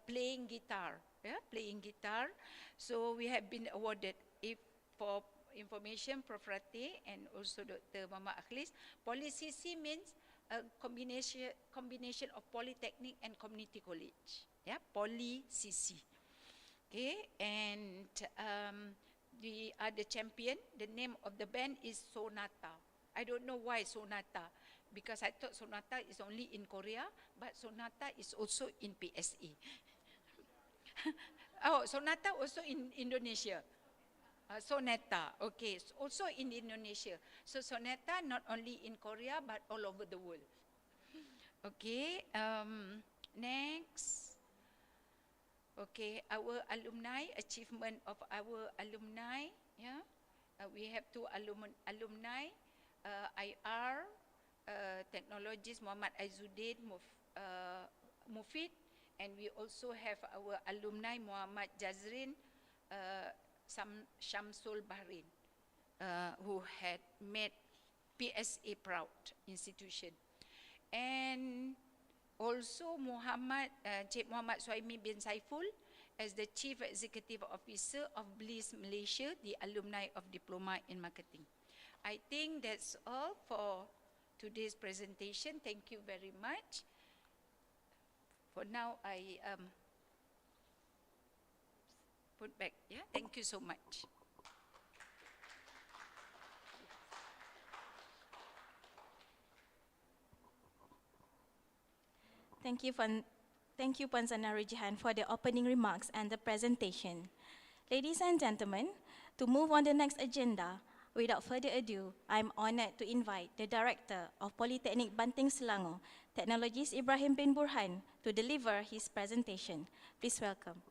playing guitar, yeah, playing guitar. So we have been awarded. If for information, Prof. Ratih and also Dr. Mama Akhlis, PoliCC means a combination of Polytechnic and Community College, yeah, PoliCC. Okay, and we are the champion. The name of the band is Sonata. I don't know why Sonata, because I thought Sonata is only in Korea, but Sonata is also in PSA. Oh, Sonata also in Indonesia. Sonata, okay, also in Indonesia. So Sonata not only in Korea, but all over the world. Okay, next. Okay, our alumni, achievement of our alumni, yeah. We have two alumni, IR, technologist Muhammad Aizuddin Mufid, and we also have our alumni Muhammad Jazrin Shamsul Bahrain, who had made PSA proud institution. And also Cik Muhammad Suhaimi bin Saiful as the Chief Executive Officer of BLIS Malaysia, the alumni of Diploma in Marketing. I think that's all for today's presentation. Thank you very much. For now, I put back. Yeah, thank you so much. Thank you, Puan Zana Rujihan, for the opening remarks and the presentation. Ladies and gentlemen, to move on the next agenda, without further ado, I'm honored to invite the Director of Polytechnic Banting Selangor, Technologist Ibrahim bin Burhan, to deliver his presentation. Please welcome.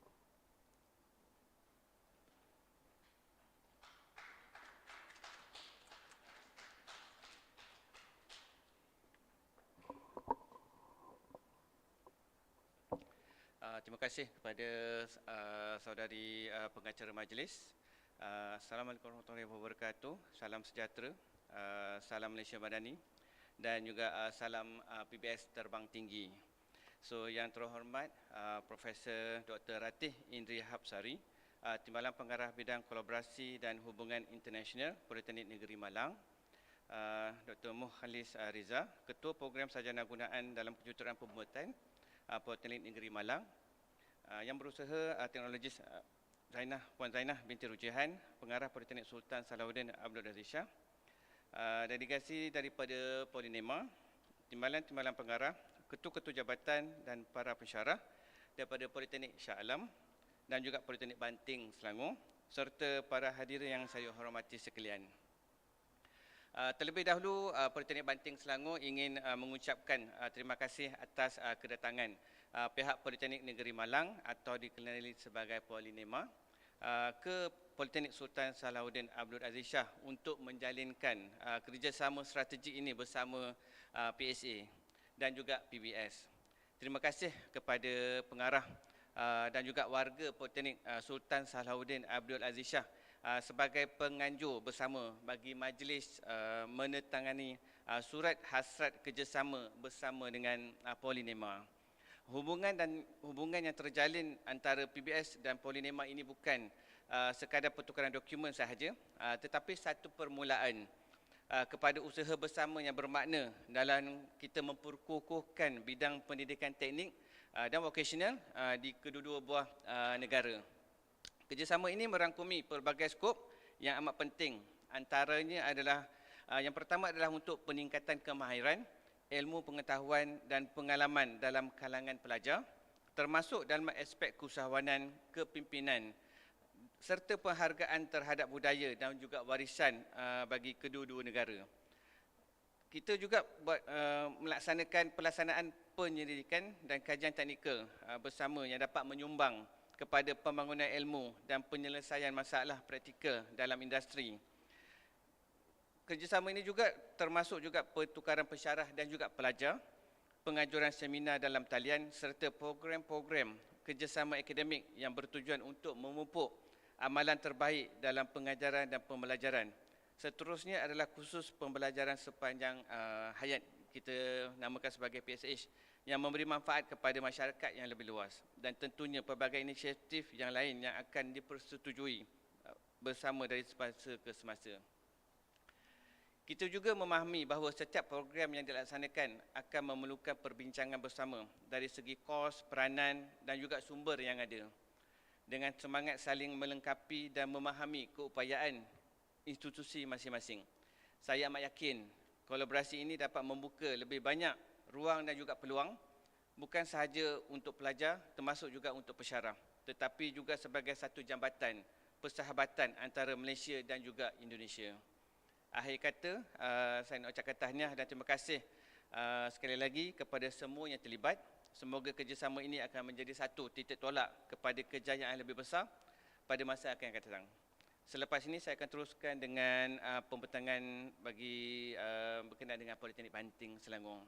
Terima kasih kepada saudari pengacara majlis. Assalamualaikum warahmatullahi wabarakatuh. Salam sejahtera, salam Malaysia Madani dan juga salam PBS Terbang Tinggi. So yang terhormat Profesor Dr. Ratih Indri Hapsari, Timbalan Pengarah Bidang Kolaborasi dan Hubungan Internasional Politeknik Negeri Malang, Dr. Khalis Riza, Ketua Program Sarjana Gunaan dalam Kejuruteraan Pembuatan Politeknik Negeri Malang, yang berusaha teknologis Puan Zainah binti Rujihan, Pengarah Politeknik Sultan Salahuddin ABDUL, delegasi daripada POLINEMA, timbalan-timbalan pengarah, ketua-ketua jabatan dan para pensyarah daripada Politeknik Shah dan juga Politeknik Banting Selangor, serta para hadirin yang saya hormati sekalian. Terlebih dahulu, Politeknik Banting Selangor ingin mengucapkan terima kasih atas kedatangan pihak Politeknik Negeri Malang atau dikenali sebagai POLINEMA ke Politeknik Sultan Salahuddin ABDUL SHAH untuk menjalinkan kerjasama strategi ini bersama PSA dan juga PBS. Terima kasih kepada pengarah dan juga warga Politeknik Sultan Salahuddin ABDUL SHAH sebagai penganjur bersama bagi majlis menandatangani surat hasrat kerjasama bersama dengan POLINEMA. Hubungan yang terjalin antara PBS dan POLINEMA ini bukan sekadar pertukaran dokumen sahaja, tetapi satu permulaan kepada usaha bersama yang bermakna dalam kita memperkukuhkan bidang pendidikan teknik dan vocational di kedua-dua buah negara. Kerjasama ini merangkumi pelbagai skop yang amat penting. Antaranya adalah yang pertama adalah untuk peningkatan kemahiran, ilmu pengetahuan dan pengalaman dalam kalangan pelajar, termasuk dalam aspek keusahawanan, kepimpinan serta penghargaan terhadap budaya dan juga warisan bagi kedua-dua negara. Kita juga melaksanakan pelaksanaan penyelidikan dan kajian teknikal bersama yang dapat menyumbang kepada pembangunan ilmu dan penyelesaian masalah praktikal dalam industri. Kerjasama ini juga termasuk juga pertukaran pensyarah dan juga pelajar, pengajuran seminar dalam talian serta program-program kerjasama akademik yang bertujuan untuk memupuk amalan terbaik dalam pengajaran dan pembelajaran. Seterusnya adalah khusus pembelajaran sepanjang hayat, kita namakan sebagai PSH, yang memberi manfaat kepada masyarakat yang lebih luas, dan tentunya pelbagai inisiatif yang lain yang akan dipersetujui bersama dari semasa ke semasa. Kita juga memahami bahawa setiap program yang dilaksanakan akan memerlukan perbincangan bersama dari segi kos, peranan dan juga sumber yang ada, dengan semangat saling melengkapi dan memahami keupayaan institusi masing-masing. Saya amat yakin kolaborasi ini dapat membuka lebih banyak ruang dan juga peluang, bukan sahaja untuk pelajar termasuk juga untuk pensyarah, tetapi juga sebagai satu jambatan persahabatan antara Malaysia dan juga Indonesia. Akhir kata, saya nak ucapkan tahniah dan terima kasih sekali lagi kepada semua yang terlibat. Semoga kerjasama ini akan menjadi satu titik tolak kepada kejayaan yang lebih besar pada masa akan datang. Selepas ini saya akan teruskan dengan pembentangan bagi berkenaan dengan Politeknik Banting Selangor.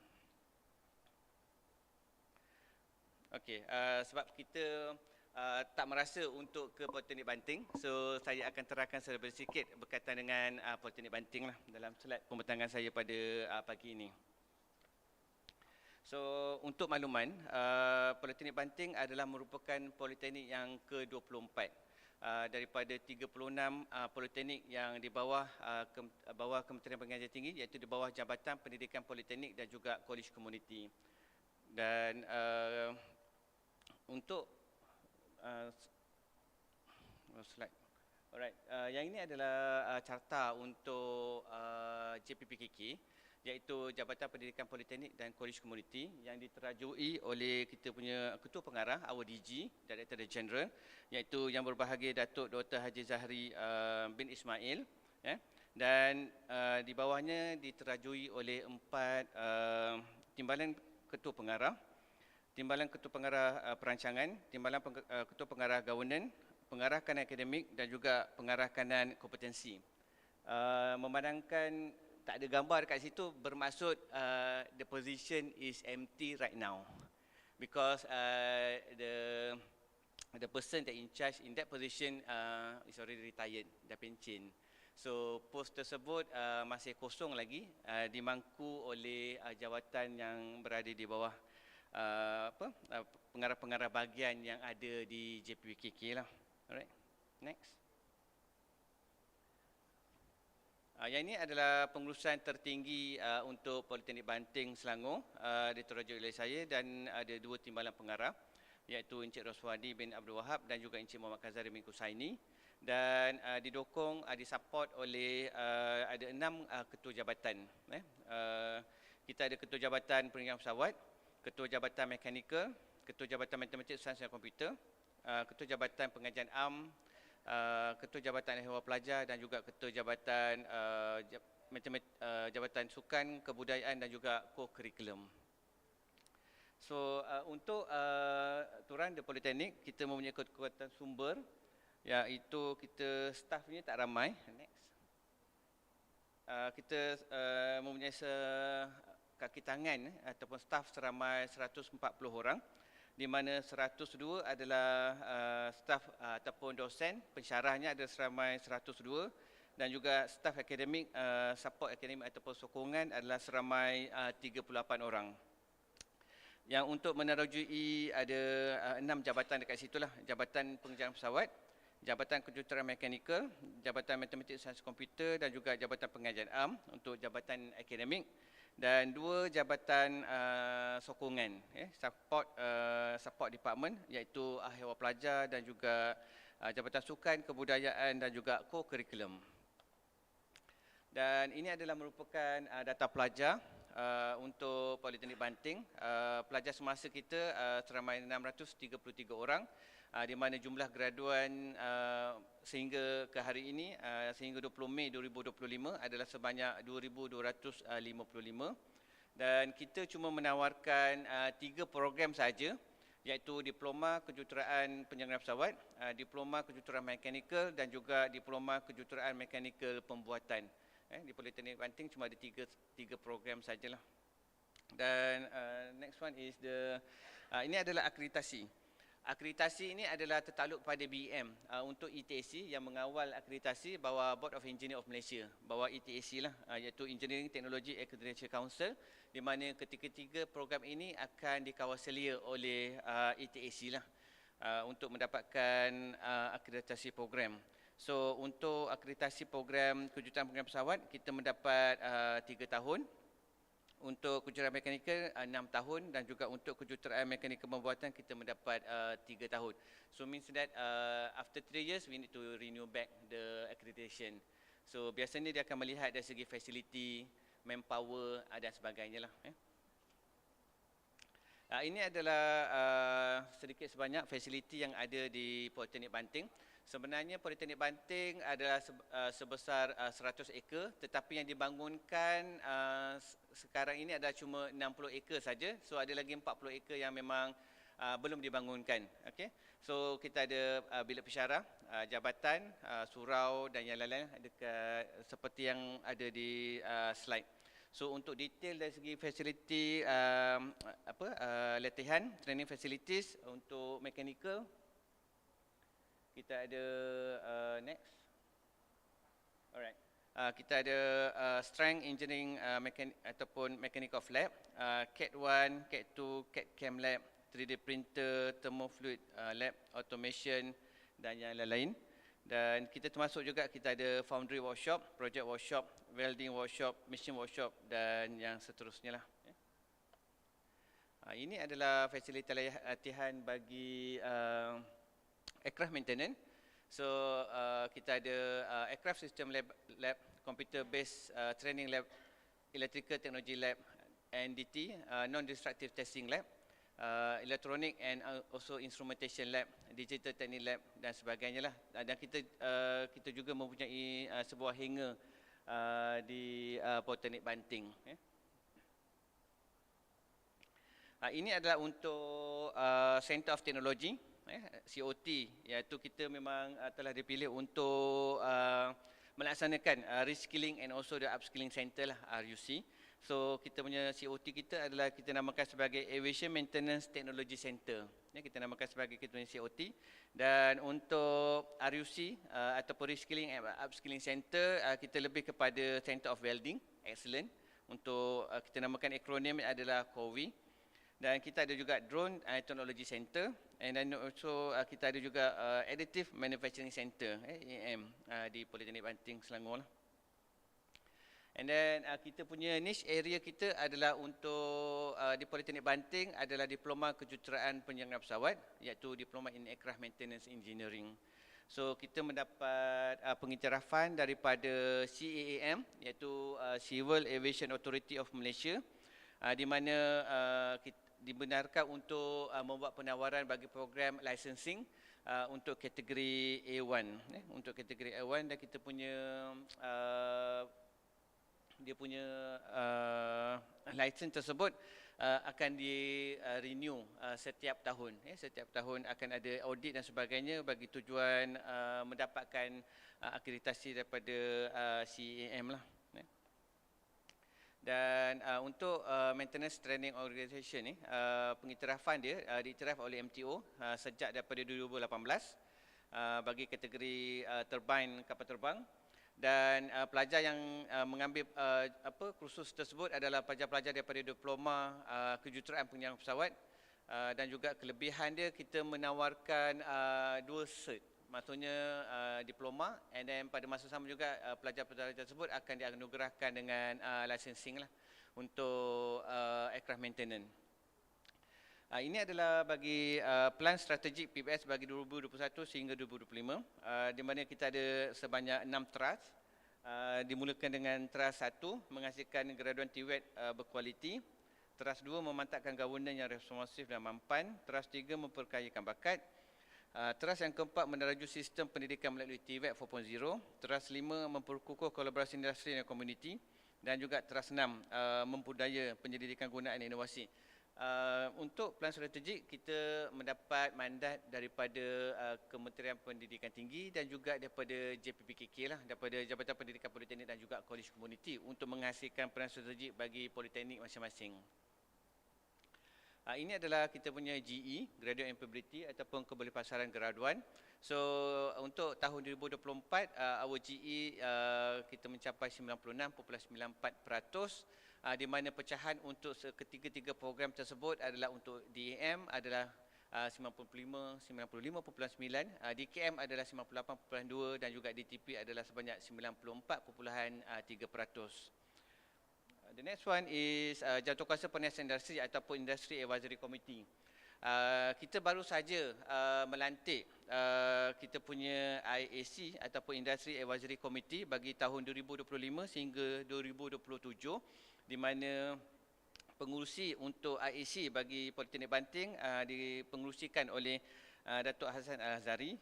Okey, sebab kita tak merasa untuk ke Politeknik Banting, so saya akan terangkan sedikit berkaitan dengan Politeknik Banting lah dalam slide pembentangan saya pada pagi ini. So, untuk makluman, Politeknik Banting adalah merupakan politeknik yang ke-24 daripada 36 politeknik yang di bawah Kementerian Pengajian Tinggi, iaitu di bawah Jabatan Pendidikan Politeknik dan juga College Community. Dan untuk slide. Alright, yang ini adalah carta untuk JPPKK, iaitu Jabatan Pendidikan Politeknik dan College Community, yang diterajui oleh kita punya Ketua Pengarah, our DG, Director General, iaitu yang berbahagia Datuk Dr. Haji Zahri bin Ismail, dan di bawahnya diterajui oleh 4 timbalan Ketua Pengarah, Timbalan Ketua Pengarah Perancangan, Timbalan Ketua Pengarah Governance, Pengarah Kanan Akademik dan juga Pengarah Kanan Kompetensi. Memandangkan tak ada gambar dekat situ bermaksud the position is empty right now, because the person that in charge in that position is already retired, dah pencen. So pos tersebut masih kosong lagi, dimangku oleh jawatan yang berada di bawah pengarah-pengarah bahagian yang ada di JPPKK lah. Alright, next. Yang ini adalah pengurusan tertinggi untuk Politeknik Banting Selangor, diterajui oleh saya dan ada 2 timbalan pengarah, iaitu Encik Roswadi bin Abdul Wahab dan juga Encik Muhammad Kazari bin Kusaini, dan didukung, disupport oleh ada 6 ketua jabatan. Kita ada Ketua Jabatan Peringkat Pesawat, Ketua Jabatan Mekanikal, Ketua Jabatan Matematik, Sains dan Komputer, Ketua Jabatan Pengajian Am, Ketua Jabatan Ehwal Pelajar dan juga Ketua Jabatan Jabatan Sukan, Kebudayaan dan juga Co-Curriculum. So untuk aturan di Politeknik, kita mempunyai kekuatan sumber, iaitu kita staffnya tak ramai. Next. Kita mempunyai kaki tangan ataupun staf seramai 140 orang, di mana 102 adalah staf ataupun dosen, pensyarahnya ada seramai 102, dan juga staf akademik, support akademik ataupun sokongan adalah seramai 38 orang. Yang untuk menerajui ada 6 jabatan dekat situlah, Jabatan Pengejaran Pesawat, Jabatan Kejuruteraan Mekanikal, Jabatan Matematik Sains Komputer dan juga Jabatan Pengajian Am untuk jabatan akademik. dan 2 jabatan sokongan, support department, iaitu Hewan Pelajar dan juga Jabatan Sukan, Kebudayaan dan juga co-curriculum. Dan ini adalah merupakan data pelajar untuk Politeknik Banting. Pelajar semasa kita seramai 633 orang, di mana jumlah graduan sehingga ke hari ini, sehingga 20 Mei 2025 adalah sebanyak 2,255, dan kita cuma menawarkan 3 program saja, iaitu Diploma Kejuruteraan Penyelenggara Pesawat, Diploma Kejuruteraan Mekanikal dan juga Diploma Kejuruteraan Mekanikal Pembuatan. Di Politeknik Banting cuma ada 3 program sajalah. Dan next one is ini adalah akreditasi. Akreditasi ini adalah tertakluk pada BEM untuk ETAC yang mengawal akreditasi bawah Board of Engineers of Malaysia, bawah ETAC lah, iaitu Engineering Technology Accreditation Council, di mana ketiga-tiga program ini akan dikawaselia oleh ETAC lah untuk mendapatkan akreditasi program. So untuk akreditasi program kejuruteraan pengenalan pesawat kita mendapat 3 tahun, untuk kejuruteraan mekanikal 6 tahun, dan juga untuk kejuruteraan mekanikal pembuatan kita mendapat 3 tahun. So means that after 3 years we need to renew back the accreditation. So biasanya dia akan melihat dari segi facility, manpower dan sebagainya lah. Ini adalah sedikit sebanyak fasiliti yang ada di Politeknik Banting. Sebenarnya Politeknik Banting adalah sebesar 100 ekar, tetapi yang dibangunkan sekarang ini adalah cuma 60 ekar saja. So ada lagi 40 ekar yang memang belum dibangunkan. Okay? So kita ada bilik pensyarah, jabatan, surau dan yang lain-lain dekat seperti yang ada di slide. So untuk detail dari segi fasiliti latihan, training facilities untuk mechanical, kita ada next. Alright. Kita ada strength engineering ataupun mechanic of lab, CAT 1, CAT 2, CAT cam lab, 3D printer, thermofluid lab, automation dan yang lain-lain. Dan kita termasuk juga kita ada foundry workshop, project workshop, welding workshop, machine workshop dan yang seterusnya lah. Ini adalah fasiliti latihan bagi aircraft maintenance. So kita ada aircraft system lab, computer based training lab, electrical technology lab, NDT, non-destructive testing lab, electronic and also instrumentation lab, digital technique lab dan sebagainya lah. Dan kita juga mempunyai sebuah hangar di Politeknik Banting. Ini adalah untuk Center of Technology, COT, iaitu kita memang telah dipilih untuk melaksanakan reskilling and also the upskilling center lah, RUC. So kita punya COT kita adalah kita namakan sebagai Aviation Maintenance Technology Center. Kita namakan sebagai kita punya COT. Dan untuk RUC ataupun Reskilling and Upskilling Center, kita lebih kepada Center of Welding Excellence. Untuk kita namakan akronim adalah COWI. Dan kita ada juga Drone Technology Center. And then also kita ada juga Additive Manufacturing Center, AAM, di Politeknik Banting, Selangor lah. And then kita punya niche area kita adalah untuk di Politeknik Banting adalah Diploma Kejuruteraan Penyelenggara Pesawat, iaitu Diploma in Aircraft Maintenance Engineering. So kita mendapat pengiktirafan daripada CAAM, iaitu Civil Aviation Authority of Malaysia, di mana dibenarkan untuk membuat penawaran bagi program licensing untuk kategori A1. Untuk kategori A1, dan kita punya dia punya license tersebut akan di-renew setiap tahun. Setiap tahun akan ada audit dan sebagainya bagi tujuan mendapatkan akreditasi daripada CAAM lah. Dan untuk Maintenance Training Organisation ni, pengiktirafan dia diiktiraf oleh MTO sejak daripada 2018 bagi kategori turbine kapal terbang. Dan pelajar yang mengambil kursus tersebut adalah pelajar-pelajar daripada diploma kejuruteraan penyelenggara pesawat, dan juga kelebihan dia kita menawarkan 2 cert, maksudnya diploma, and then pada masa sama juga pelajar-pelajar tersebut akan dianugerahkan dengan licensing lah untuk aircraft maintenance. Ini adalah bagi plan strategik PBS bagi 2021 sehingga 2025, di mana kita ada sebanyak 6 trust. Dimulakan dengan trust 1 menghasilkan graduan TVET berkualiti, trust 2 memantapkan governance yang responsif dan mampan, trust 3 memperkayakan bakat, trust yang keempat meneraju sistem pendidikan melalui TVET 4.0, trust 5 memperkukuh kolaborasi industri dan komuniti, dan juga trust 6 membudaya penyelidikan gunaan inovasi. Untuk plan strategik kita mendapat mandat daripada Kementerian Pendidikan Tinggi dan juga daripada JPPKK lah, daripada Jabatan Pendidikan Politeknik dan juga College Community untuk menghasilkan plan strategik bagi politeknik masing-masing. Ini adalah kita punya GE, Graduate Employability ataupun kebolehpasaran graduan. So untuk tahun 2024 our GE kita mencapai 96.94%, di mana pecahan untuk ketiga-tiga program tersebut adalah untuk DAM adalah 95.9, DKM adalah 98.2 dan juga DTP adalah sebanyak 94.3%. The next one is Jawatankuasa Penyiasan Industri ataupun Industry Advisory Committee. Kita baru saja melantik kita punya IAC ataupun Industry Advisory Committee bagi tahun 2025 sehingga 2027, di mana pengurusi untuk IAC bagi Politeknik Banting dipengurusikan oleh Datuk Hassan Al-Azhari,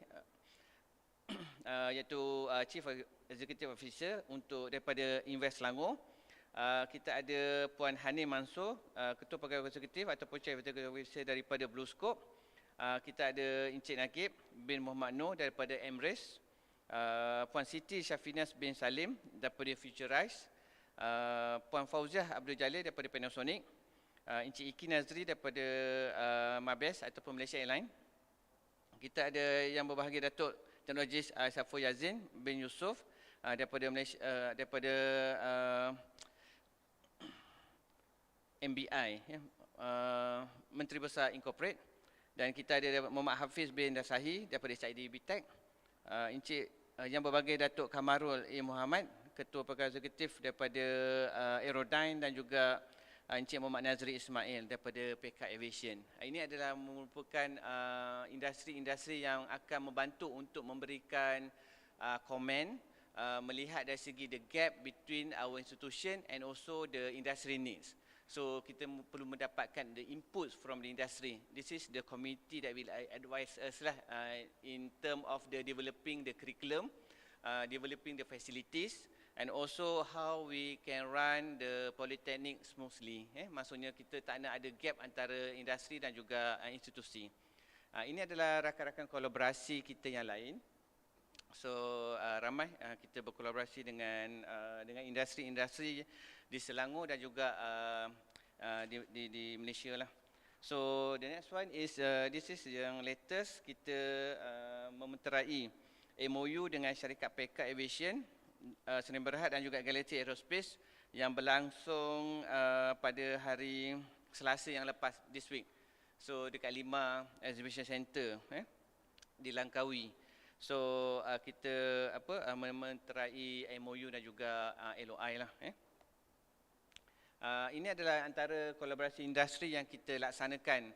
iaitu Chief Executive Officer untuk daripada Invest Selangor. Kita ada Puan Hani Mansur, Ketua Pegawai Eksekutif ataupun Chief Executive Officer daripada Blue Scope. Kita ada Encik Nagib bin Muhammad Noor daripada Emirates. Puan Siti Syafinas bin Salim daripada Futurize. Puan Fauziah Abdul Jalil daripada Panasonic. Encik Iki Nazri daripada Mabes ataupun Malaysia Airlines. Kita ada yang berbahagia Datuk Tan Aziz Safo Yazin bin Yusof daripada Malaysia, daripada MBI, Menteri Besar Incorporate, dan kita ada Muhammad Hafiz bin Dasahi daripada SID BTEC, Encik yang berbahagia Datuk Kamarul A. Muhammad, Ketua Pegawai Eksekutif daripada Aerodyne, dan juga Encik Muhammad Nazri Ismail daripada PK Aviation. Ini adalah merupakan industri-industri yang akan membantu untuk memberikan komen, melihat dari segi the gap between our institution and also the industry needs. So kita perlu mendapatkan the inputs from the industry. This is the committee that will advise us lah in term of the developing the curriculum, developing the facilities, and also how we can run the polytechnic smoothly. Maksudnya kita tak nak ada gap antara industri dan juga institusi. Ini adalah rakan-rakan kolaborasi kita yang lain. So ramai kita berkolaborasi dengan industri-industri di Selangor dan juga di Malaysia lah. So the next one is this is yang latest, kita mementerai MOU dengan syarikat PK Aviation, Senin Berhad dan juga Galaxy Aerospace yang berlangsung pada hari Selasa yang lepas, this week. So dekat 5 Exhibition Center di Langkawi. So kita mementerai MOU dan juga LOI lah. Ini adalah antara kolaborasi industri yang kita laksanakan,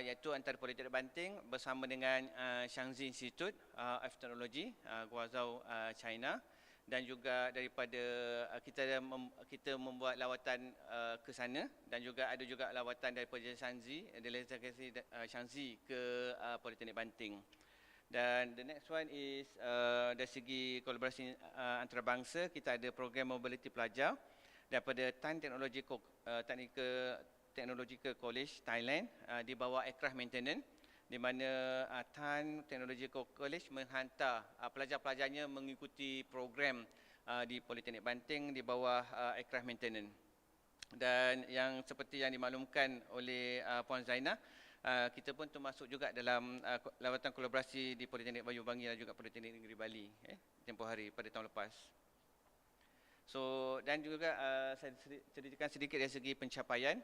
iaitu antara Politeknik Banting bersama dengan Shangzi Institute of Technology, Guangzhou, China, dan juga daripada kita membuat lawatan ke sana, dan juga ada juga lawatan daripada Shangzi, delegasi Shangzi ke Politeknik Banting. Dan the next one is dari segi kolaborasi antarabangsa, kita ada program mobility pelajar daripada Tan Technological College Thailand di bawah aircraft maintenance, di mana Tan Technological College menghantar pelajar-pelajarnya mengikuti program di Politeknik Banting di bawah aircraft maintenance. Dan yang seperti yang dimaklumkan oleh Puan Zainah, kita pun termasuk juga dalam lawatan kolaborasi di Politeknik Bayu Bangi dan juga Politeknik Negeri Bali tempoh hari pada tahun lepas. So dan juga saya ceritakan sedikit dari segi pencapaian,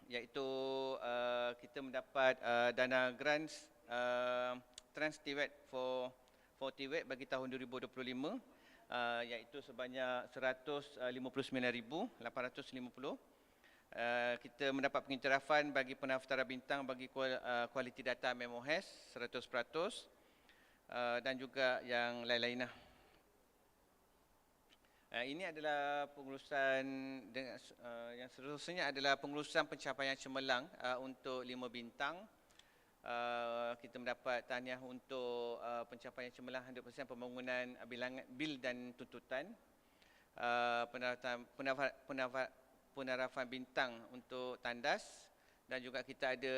iaitu kita mendapat dana grants Trans TVET for TVET bagi tahun 2025 iaitu sebanyak 159,850. Kita mendapat pengiktirafan bagi pendaftaran bintang bagi kualiti data MMOHS 100%, dan juga yang lain-lain lah. Ini adalah pengurusan yang seterusnya adalah pengurusan pencapaian cemerlang untuk 5 bintang. Kita mendapat tahniah untuk pencapaian cemerlang 100% pembangunan bil dan tuntutan, penarafan bintang untuk tandas, dan juga kita ada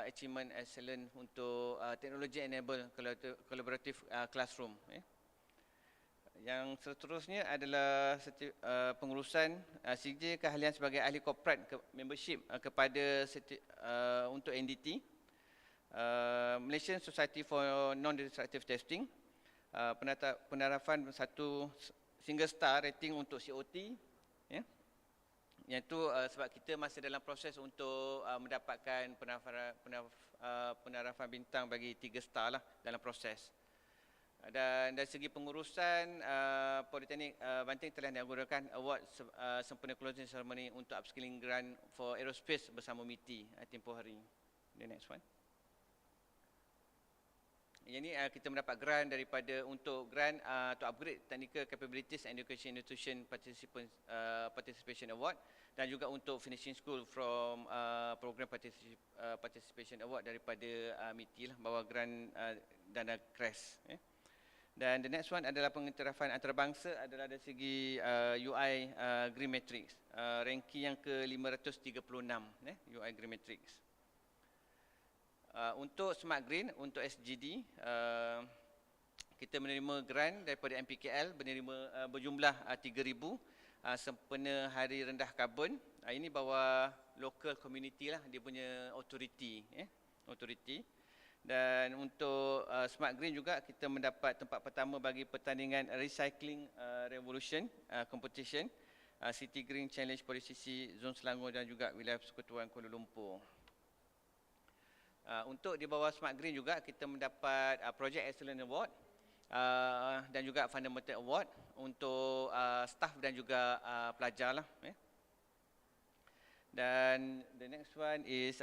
achievement excellent untuk teknologi enable collaborative classroom. Yang seterusnya adalah pengurusan CJ keahlian sebagai ahli korporat membership kepada untuk NDT, Malaysian Society for Non-Destructive Testing, penarafan 1 single star rating untuk COT, iaitu sebab kita masih dalam proses untuk mendapatkan penarafan bintang bagi 3 star lah dalam proses. Dan dari segi pengurusan, Politeknik Banting telah dianggurkan award sempena closing ceremony untuk upskilling grant for aerospace bersama MITI tempoh hari. The next one. Yang ni kita mendapat grant daripada untuk grant to upgrade technical capabilities and education institution participation award, dan juga untuk finishing school from program participation award daripada MITI lah, bawa grant dana CRES. Dan the next one adalah pengiktirafan antarabangsa adalah dari segi UI Green Matrix, ranking yang ke-536 UI Green Matrix. Untuk Smart Green, untuk SGD, kita menerima grant daripada MPKL berjumlah 3,000 sempena Hari Rendah Karbon. Ini bawah local community lah, dia punya authority. Dan untuk Smart Green juga kita mendapat tempat pertama bagi pertandingan Recycling Revolution Competition, City Green Challenge Polisisi Zon Selangor dan juga Wilayah Persekutuan Kuala Lumpur. Untuk di bawah Smart Green juga kita mendapat Project Excellence Award dan juga Fundamental Award untuk staff dan juga pelajar lah. Dan the next one is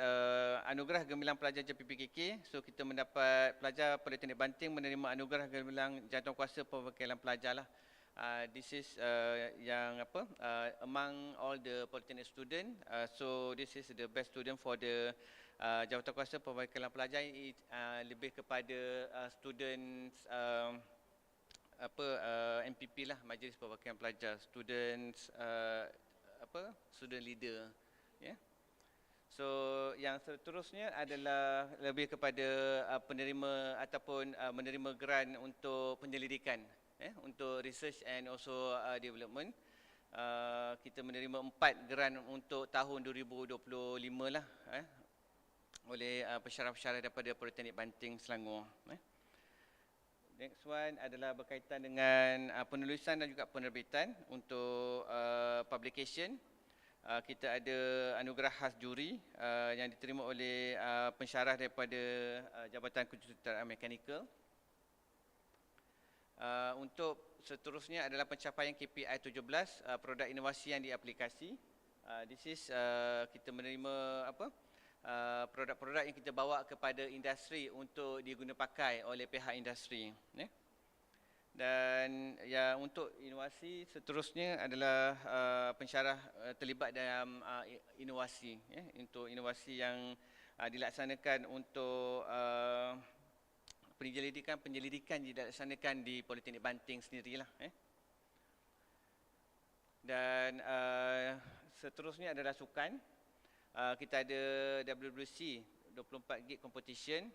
anugerah gemilang pelajar JPPKK. So kita mendapat pelajar Politeknik Banting menerima anugerah gemilang jawatankuasa perwakilan pelajar lah. This is yang among all the Polytechnic student. So this is the best student for the jawatankuasa perwakilan pelajar. Lebih kepada students MPP lah, Majlis Perwakilan Pelajar, students student leader. So yang seterusnya adalah lebih kepada penerima ataupun menerima grant untuk penyelidikan, untuk research and also development. Kita menerima 4 grant untuk tahun 2025 lah, oleh pensyarah-pensyarah daripada Politeknik Banting Selangor. Next one adalah berkaitan dengan penulisan dan juga penerbitan untuk publication. Kita ada anugerah khas juri yang diterima oleh pensyarah daripada Jabatan Kejuruteraan Mekanikal. Untuk seterusnya adalah pencapaian KPI 17 produk inovasi yang diaplikasi. This is kita menerima produk-produk yang kita bawa kepada industri untuk diguna pakai oleh pihak industri. Dan yang untuk inovasi seterusnya adalah pensyarah terlibat dalam inovasi, untuk inovasi yang dilaksanakan untuk penyelidikan dilaksanakan di Politeknik Banting sendirilah. Dan seterusnya adalah sukan. Kita ada WWC 24 gig competition,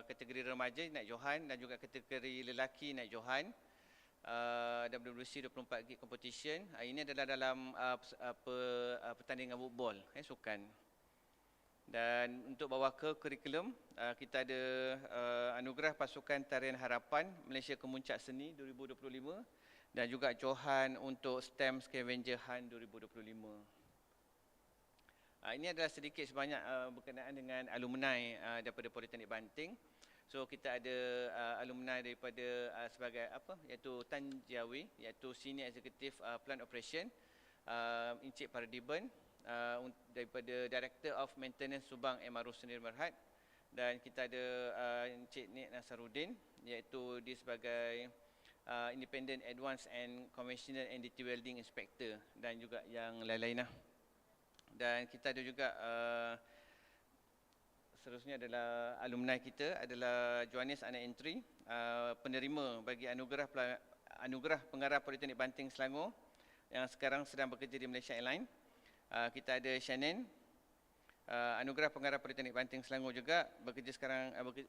kategori remaja naik Johan dan juga kategori lelaki naik Johan. WWC 24 gig competition, ini adalah dalam pertandingan football, sukan. Dan untuk bawa ke kurikulum, kita ada anugerah pasukan tarian harapan Malaysia Kemuncak Seni 2025 dan juga Johan untuk STEM Scavenger Hunt 2025. Ini adalah sedikit sebanyak berkenaan dengan alumni daripada Politeknik Banting. So kita ada alumni daripada sebagai apa, iaitu Tan Jiawi, iaitu Senior Executive Plant Operation, Encik Pardiban, daripada Director of Maintenance Subang MRO Sendiri Berhad, dan kita ada Encik Nik Nasaruddin, iaitu dia sebagai Independent Advanced and Conventional NDT Welding Inspector, dan juga yang lain-lain lah. Dan kita ada juga seterusnya adalah alumni kita adalah Johannes Anak Entry, penerima bagi anugerah Pengarah Politeknik Banting Selangor yang sekarang sedang bekerja di Malaysia Airlines. Kita ada Shannon, anugerah Pengarah Politeknik Banting Selangor juga,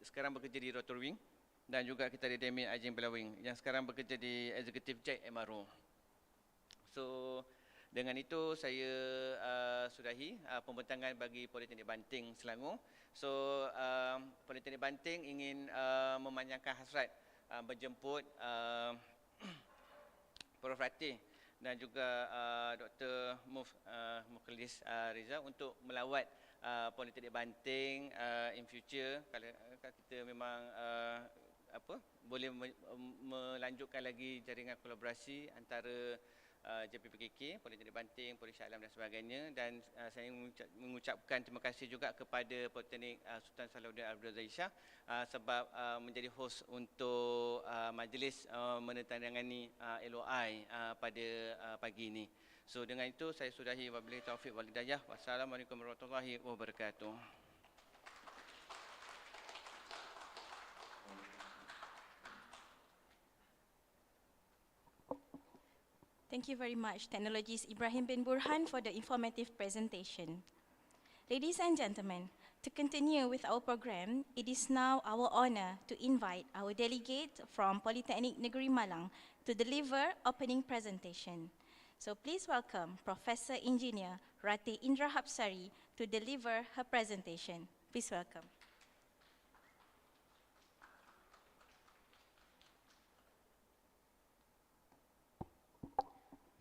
sekarang bekerja di Rotor Wing. Dan juga kita ada Damien Ajeng Belawing yang sekarang bekerja di Executive Jet MRO. So dengan itu saya sudahi pembentangan bagi Politeknik Banting Selangor. So Politeknik Banting ingin memanjangkan hasrat berjemput Prof. Ratih dan juga Dr. Mukhlis Riza untuk melawat Politeknik Banting in future, kalau kita memang boleh melanjutkan lagi jaringan kolaborasi antara JPPKK, Politeknik Banting, Poli Shah Alam dan sebagainya. Dan saya mengucapkan terima kasih juga kepada Politeknik Sultan Salahuddin ABDUL sebab menjadi host untuk majlis menandatangani LOI pada pagi ini. So dengan itu saya sudahi, wabillahi taufiq wal hidayah. Wassalamualaikum warahmatullahi wabarakatuh. Thank you very much, Technologies Ibrahim bin Burhan, for the informative presentation. Ladies and gentlemen, to continue with our program, it is now our honor to invite our delegate from Polytechnic Negeri Malang to deliver opening presentation. So please welcome Professor Engineer Ratih Indra Hapsari to deliver her presentation. Please welcome.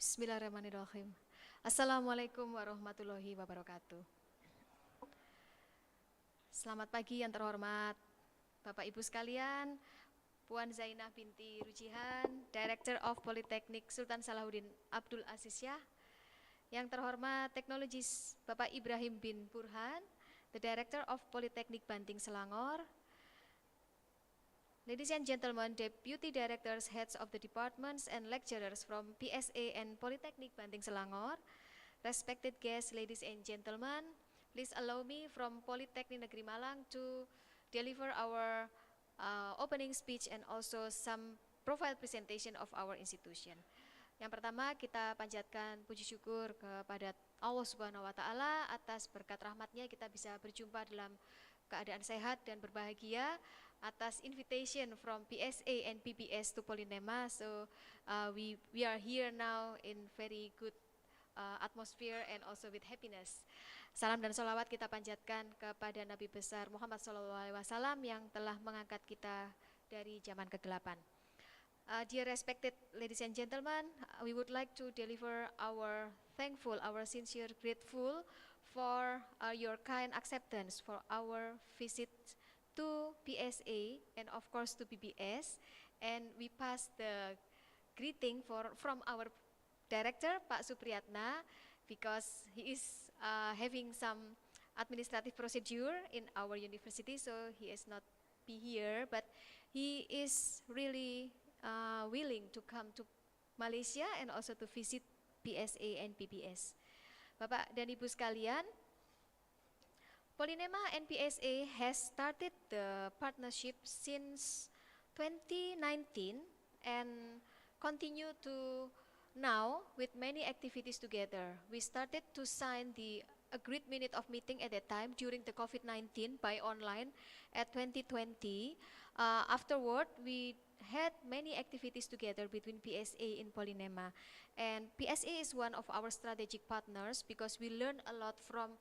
Bismillahirrahmanirrahim. Assalamualaikum warahmatullahi wabarakatuh. Selamat pagi yang terhormat Bapak Ibu sekalian, Puan Zainah binti Rujihan, Director of Politeknik Sultan Salahuddin Abdul Aziz SHAH. Yang terhormat Teknologis Bapak Ibrahim bin Burhan, the Director of Politeknik Banting Selangor. Ladies and gentlemen, Deputy Directors, Heads of the Departments and Lecturers from PSA and Polytechnic Banting Selangor, respected guests, ladies and gentlemen, please allow me from Polytechnic Negeri Malang to deliver our opening speech and also some profile presentation of our institution. Yang pertama, kita panjatkan puji syukur kepada Allah Subhanahu wa Ta'ala atas berkat rahmatnya kita bisa berjumpa dalam keadaan sehat dan berbahagia, atas invitation from PSA and PBS to Polinema. So we are here now in very good atmosphere and also with happiness. Salam dan salawat kita panjatkan kepada Nabi besar Muhammad SAW yang telah mengangkat kita dari zaman kegelapan. Dear respected ladies and gentlemen, we would like to deliver our thankful, our sincere grateful for your kind acceptance for our visit to PSA and of course to PBS, and we pass the greeting from our director Pak Supriyatna, because he is having some administrative procedure in our university, so he is not be here, but he is really willing to come to Malaysia and also to visit PSA and PBS. Bapak dan Ibu sekalian, Polinema and PSA has started the partnership since 2019 and continue to now with many activities together. We started to sign the agreed minute of meeting at that time during the COVID-19 by online at 2020. Afterward, we had many activities together between PSA and Polinema. And PSA is one of our strategic partners because we learn a lot from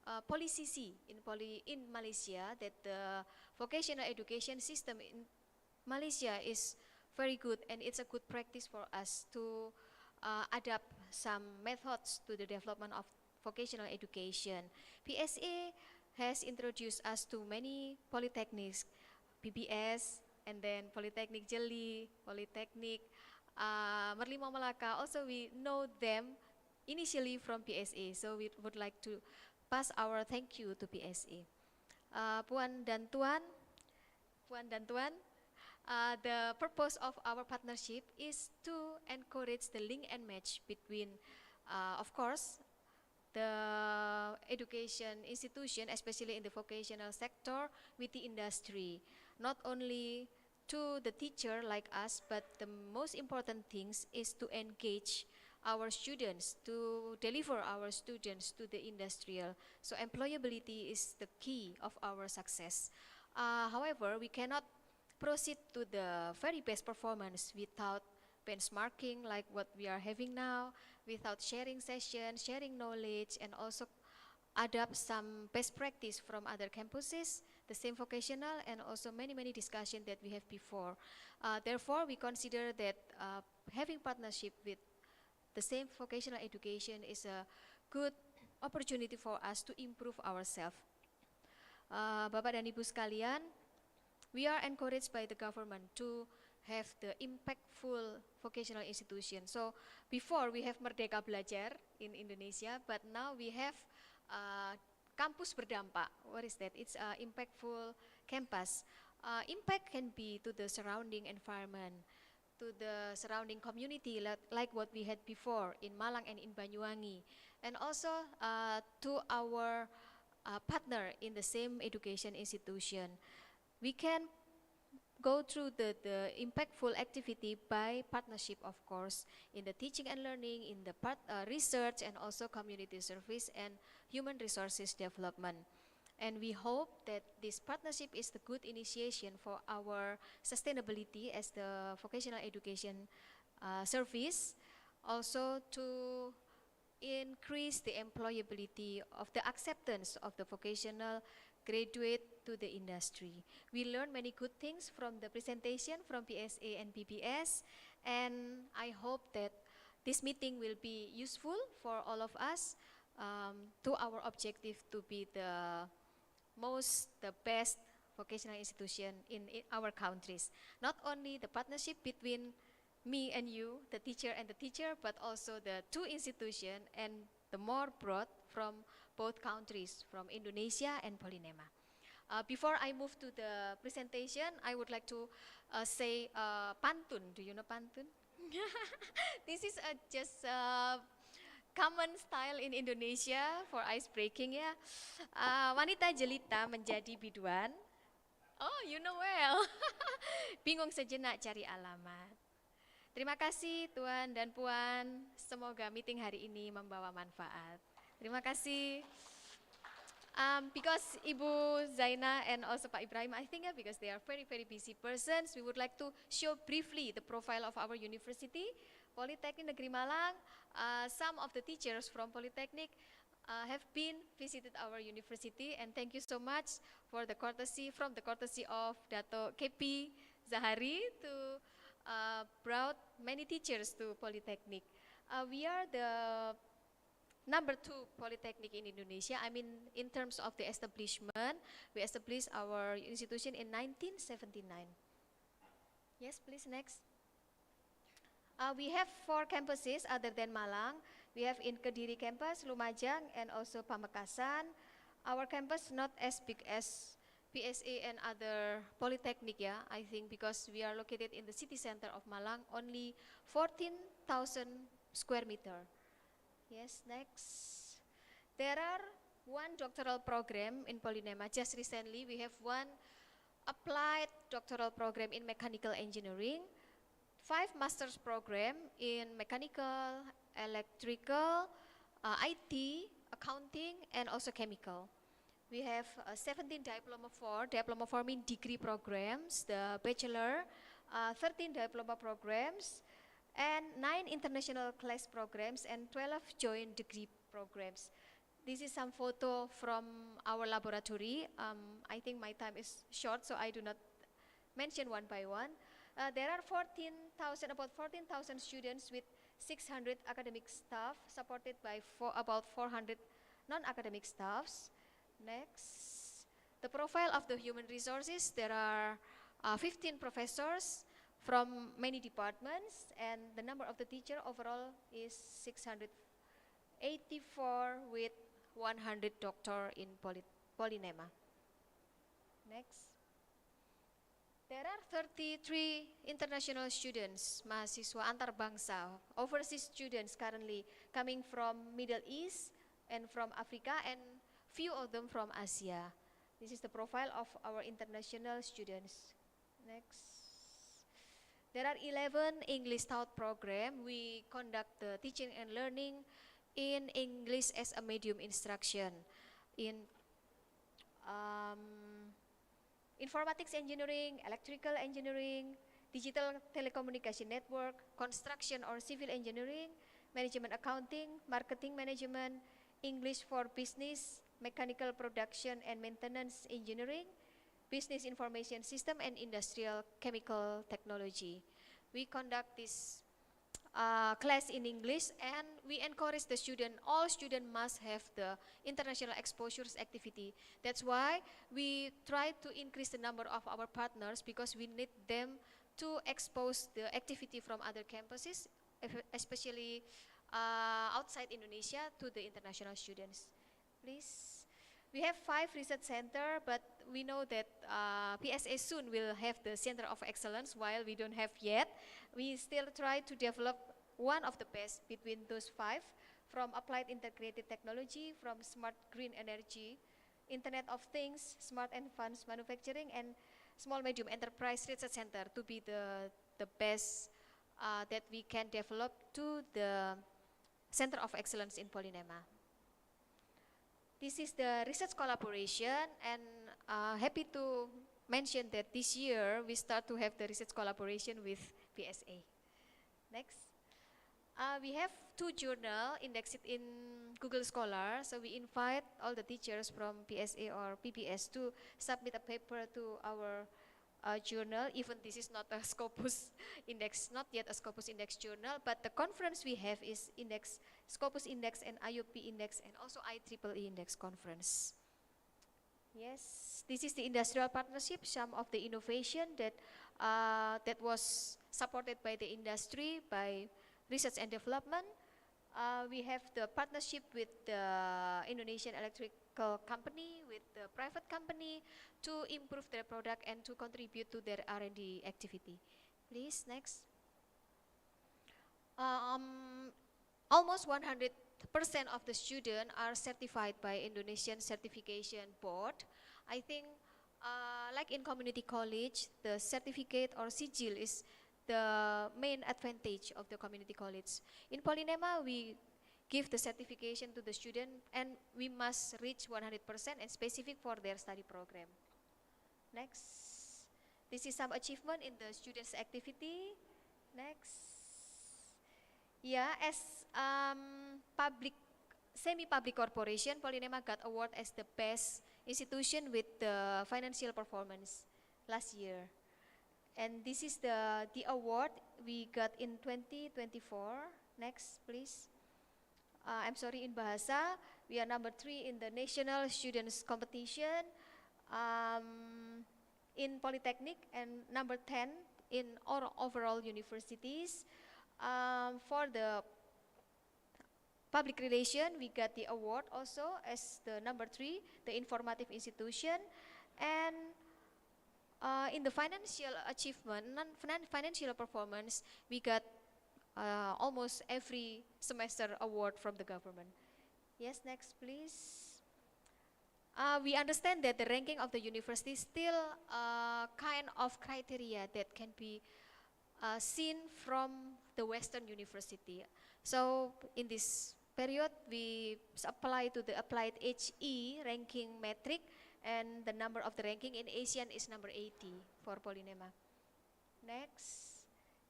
PoliCC in Malaysia, that the vocational education system in Malaysia is very good and it's a good practice for us to adapt some methods to the development of vocational education. PSA has introduced us to many polytechnics PBS, and then Polytechnic Jeli, Polytechnic Merlimau Melaka. Also, we know them initially from PSA, so we would like to pass our thank you to PSA. Puan dan Tuan, the purpose of our partnership is to encourage the link and match between, of course, the education institution, especially in the vocational sector, with the industry. Not only to the teacher like us, but the most important things is to engage our students, to deliver our students to the industrial. So employability is the key of our success. However, we cannot proceed to the very best performance without benchmarking like what we are having now, without sharing sessions, sharing knowledge, and also adopt some best practice from other campuses, the same vocational, and also many discussions that we have before. Therefore, we consider that having partnership with the same vocational education is a good opportunity for us to improve ourselves. Bapak dan Ibu sekalian, we are encouraged by the government to have the impactful vocational institution. So before we have Merdeka Belajar in Indonesia, but now we have kampus berdampak. What is that? It's an impactful campus. Impact can be to the surrounding environment, to the surrounding community, like what we had before in Malang and in Banyuwangi, and also to our partner in the same education institution. We can go through the impactful activity by partnership, of course, in the teaching and learning, in the research, and also community service and human resources development. And we hope that this partnership is the good initiation for our sustainability as the vocational education service, also to increase the employability of the acceptance of the vocational graduate to the industry. We learned many good things from the presentation from PSA and PBS, and I hope that this meeting will be useful for all of us to our objective to be the best vocational institution in our countries. Not only the partnership between me and you, the teacher and the teacher, but also the two institutions and the more broad from both countries, from Indonesia and Polinema. Before I move to the presentation, I would like to say pantun. Do you know pantun? This is just common style in Indonesia for ice breaking ya. Wanita jelita menjadi biduan. Oh, you know well. Bingung sejenak cari alamat. Terima kasih Tuan dan Puan. Semoga meeting hari ini membawa manfaat. Terima kasih. Because Ibu Zaina and also Pak Ibrahim, I think because they are very busy persons, we would like to show briefly the profile of our university, Politeknik Negeri Malang. Some of the teachers from Polytechnic have been visited our university, and thank you so much for the courtesy of Dato KP Zahari to brought many teachers to Polytechnic. We are the number 2 Polytechnic in Indonesia. I mean, in terms of the establishment, we established our institution in 1979. Yes, please, next. We have 4 campuses other than Malang. We have in Kediri campus, Lumajang, and also Pamekasan. Our campus not as big as PSA and other Polytechnic, yeah, I think because we are located in the city center of Malang, only 14,000 square meter. Yes, next. There are 1 doctoral program in Polinema. Just recently, we have 1 applied doctoral program in mechanical engineering, 5 master's program in mechanical, electrical, IT, accounting, and also chemical. We have 17 diploma 4 mean degree programs, the bachelor, 13 diploma programs, and 9 international class programs, and 12 joint degree programs. This is some photo from our laboratory. I think my time is short, so I do not mention one by one. There are about 14,000 students with 600 academic staff, supported by about 400 non-academic staffs. Next. The profile of the human resources, there are 15 professors from many departments, and the number of the teacher overall is 684 with 100 doctor in Polinema. Next. There are 33 international students, mahasiswa antar bangsa, overseas students currently coming from Middle East and from Africa, and few of them from Asia. This is the profile of our international students. Next. There are 11 English Taught program. We conduct the teaching and learning in English as a medium instruction, in informatics engineering, electrical engineering, digital telecommunication network, construction or civil engineering, management accounting, marketing management, English for business, mechanical production and maintenance engineering, business information system, and industrial chemical technology. We conduct this class in English, and we encourage the student, all students must have the international exposures activity. That's why we try to increase the number of our partners, because we need them to expose the activity from other campuses, especially outside Indonesia, to the international students. Please. We have 5 research centers, but we know that PSA soon will have the Center of Excellence, while we don't have yet. We still try to develop one of the best between those 5, from applied integrated technology, from smart green energy, Internet of Things, smart advanced manufacturing, and small medium enterprise research center to be the best that we can develop to the Center of Excellence in Polinema. This is the research collaboration, and happy to mention that this year we start to have the research collaboration with PSA. Next. We have 2 journals indexed in Google Scholar, so we invite all the teachers from PSA or PBS to submit a paper to our journal. Even this is not a Scopus index, not yet a Scopus index journal, but the conference we have is index, Scopus index and IOP index, and also IEEE index conference. Yes, this is the industrial partnership, some of the innovation that that was supported by the industry, by research and development. We have the partnership with the Indonesian electrical company, with the private company, to improve their product and to contribute to their R&D activity. Please, next. Almost 100% of the students are certified by Indonesian Certification Board. I think like in community college, the certificate or sigil is the main advantage of the community college. In Polinema, we give the certification to the student, and we must reach 100% and specific for their study program. Next. This is some achievement in the students' activity. Next. Yeah, as semi-public corporation, Polinema got award as the best institution with the financial performance last year. And this is the award we got in 2024. Next, please. I'm sorry, in Bahasa, we are number 3 in the national students competition in Polytechnic, and number 10 in all overall universities. For the public relation, we got the award also as the number 3, the informative institution. And in the financial achievement, non-financial performance, we got almost every semester award from the government. Yes, next please. We understand that the ranking of the university is still a kind of criteria that can be seen from the Western university. So in this period, we apply to the applied HE ranking metric, and the number of the ranking in ASEAN is number 80 for Polinema. Next.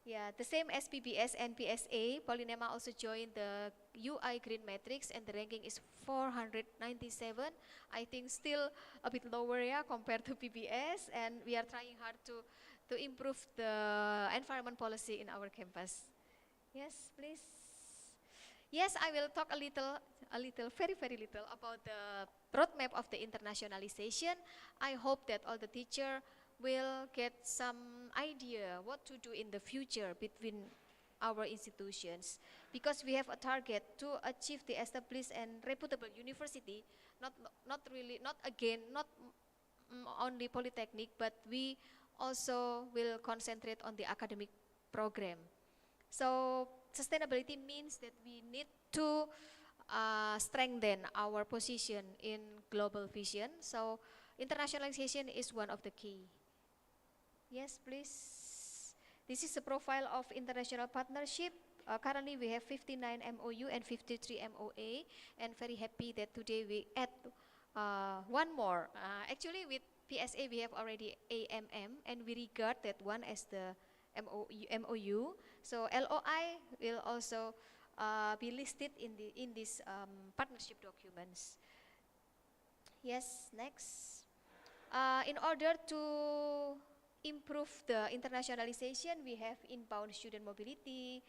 Yeah, the same as PBS and PSA, Polinema also joined the UI Green Matrix, and the ranking is 497. I think still a bit lower, yeah, compared to PBS, and we are trying hard to improve the environment policy in our campus. Yes, please. Yes, I will talk a little, very, very little about the roadmap of the internationalization. I hope that all the teacher will get some idea what to do in the future between our institutions, because we have a target to achieve the established and reputable university, not really, not again, not only polytechnic, but we also will concentrate on the academic program. So sustainability means that we need to strengthen our position in global vision. So internationalization is one of the key. Yes, please. This is a profile of international partnership. Currently we have 59 MOU and 53 MOA, and very happy that today we add one more. Actually with PSA we have already AMM, and we regard that one as the MOU. So LOI will also be listed in these partnership documents. Yes, next. In order to improve the internationalization, we have inbound student mobility,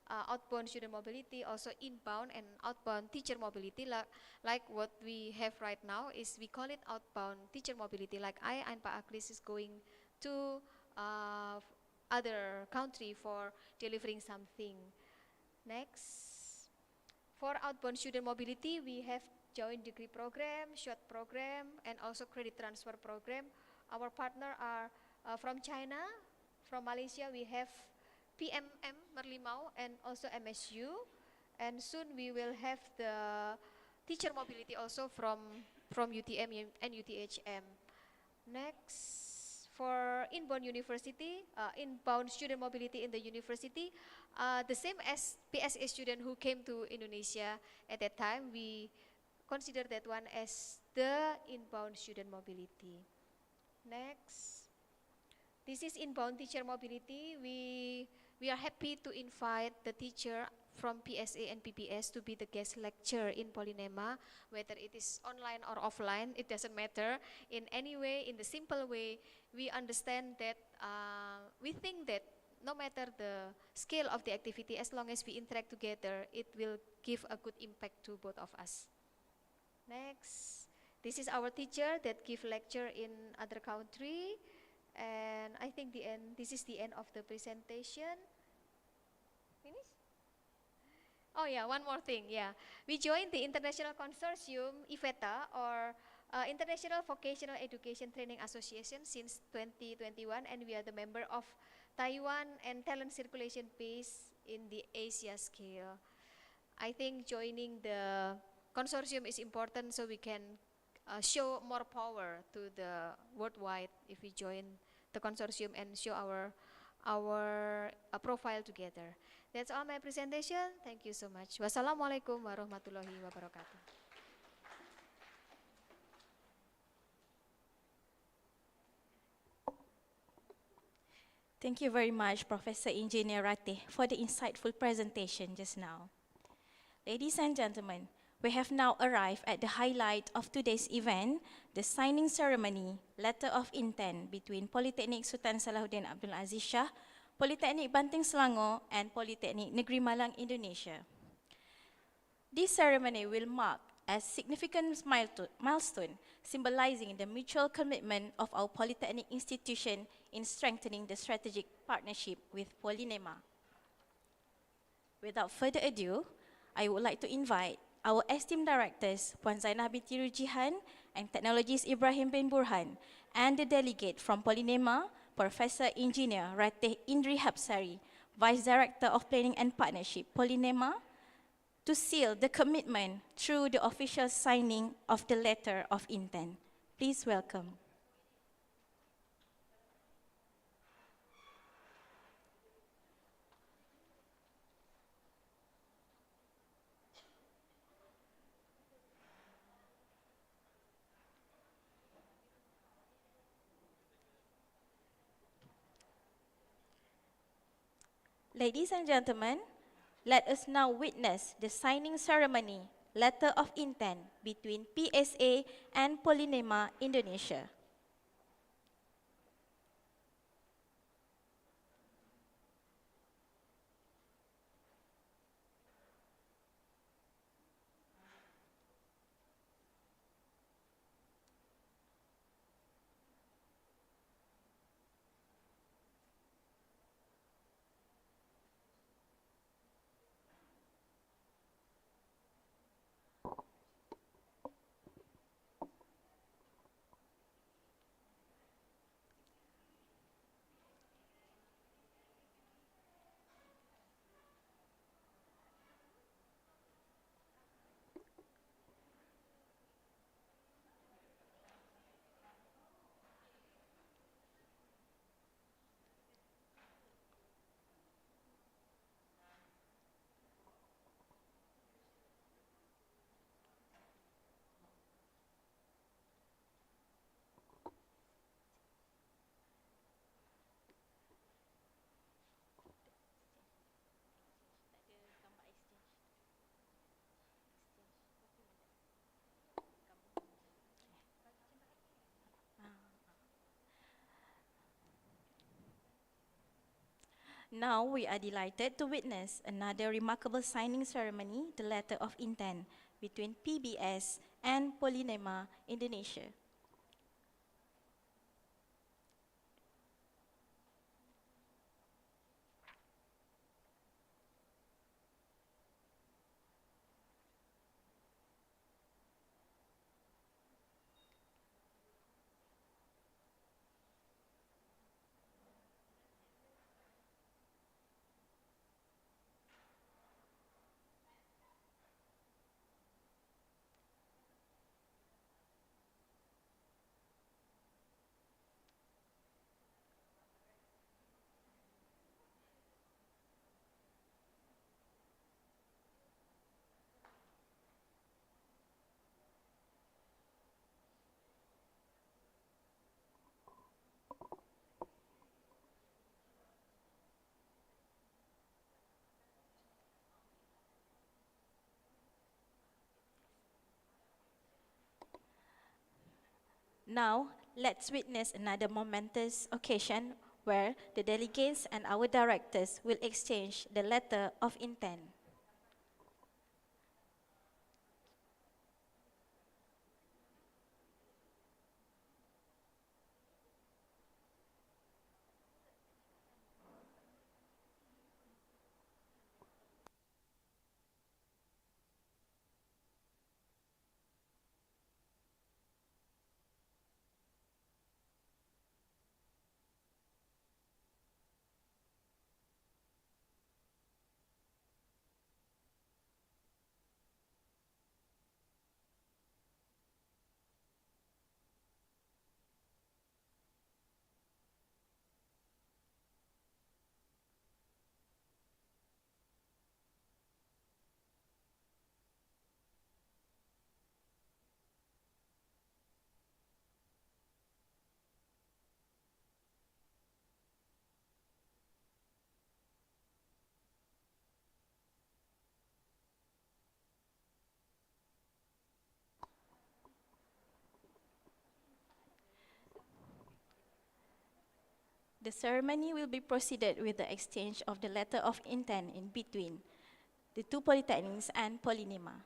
outbound student mobility, also inbound and outbound teacher mobility. Like what we have right now is we call it outbound teacher mobility. Like I and Pak Aklis is going to other country for delivering something. Next. For outbound student mobility, we have joint degree program, short program, and also credit transfer program. Our partner are from China, from Malaysia we have PMM Merlimau and also MSU, and soon we will have the teacher mobility also from UTM and UTHM. Next, for inbound university, inbound student mobility in the university, the same as PSA student who came to Indonesia at that time, we consider that one as the inbound student mobility. Next, this is inbound teacher mobility. We are happy to invite the teacher from PSA and PPS to be the guest lecturer in Polinema, whether it is online or offline, it doesn't matter. In any way, in the simple way, we understand that, we think that no matter the scale of the activity, as long as we interact together, it will give a good impact to both of us. Next, this is our teacher that give lecture in other country, and I think this is the end of the presentation. Finish? Oh yeah, one more thing, yeah. We joined the International Consortium, IVETA, or International Vocational Education Training Association since 2021, and we are the member of Taiwan and talent circulation base in the Asia scale. I think joining the consortium is important so we can show more power to the worldwide if we join the consortium and show our profile together. That's all my presentation. Thank you so much. Wassalamualaikum warahmatullahi wabarakatuh. Thank you very much, Professor Engineer Ratih, for the insightful presentation just now. Ladies and gentlemen, we have now arrived at the highlight of today's event, the signing ceremony, letter of intent between Polytechnic Sultan Salahuddin Abdul Aziz Shah, Polytechnic Banting Selangor, and Polytechnic Negeri Malang, Indonesia. This ceremony will mark a significant milestone, symbolizing the mutual commitment of our polytechnic institution in strengthening the strategic partnership with POLINEMA. Without further ado, I would like to invite our esteemed directors, Puan Zainah binti Rujihan and Technologist Ibrahim bin Burhan, and the delegate from POLINEMA, Professor Engineer Ratih Indri Hapsari, Vice Director of Planning and Partnership, POLINEMA, to seal the commitment through the official signing of the letter of intent. Please welcome. Ladies and gentlemen, let us now witness the signing ceremony, letter of intent between PSA and POLINEMA Indonesia. Now we are delighted to witness another remarkable signing ceremony, the letter of intent between PBS and POLINEMA Indonesia. Now, let's witness another momentous occasion where the delegates and our directors will exchange the letter of intent. The ceremony will be proceeded with the exchange of the letter of intent in between the two polytechnics and POLINEMA.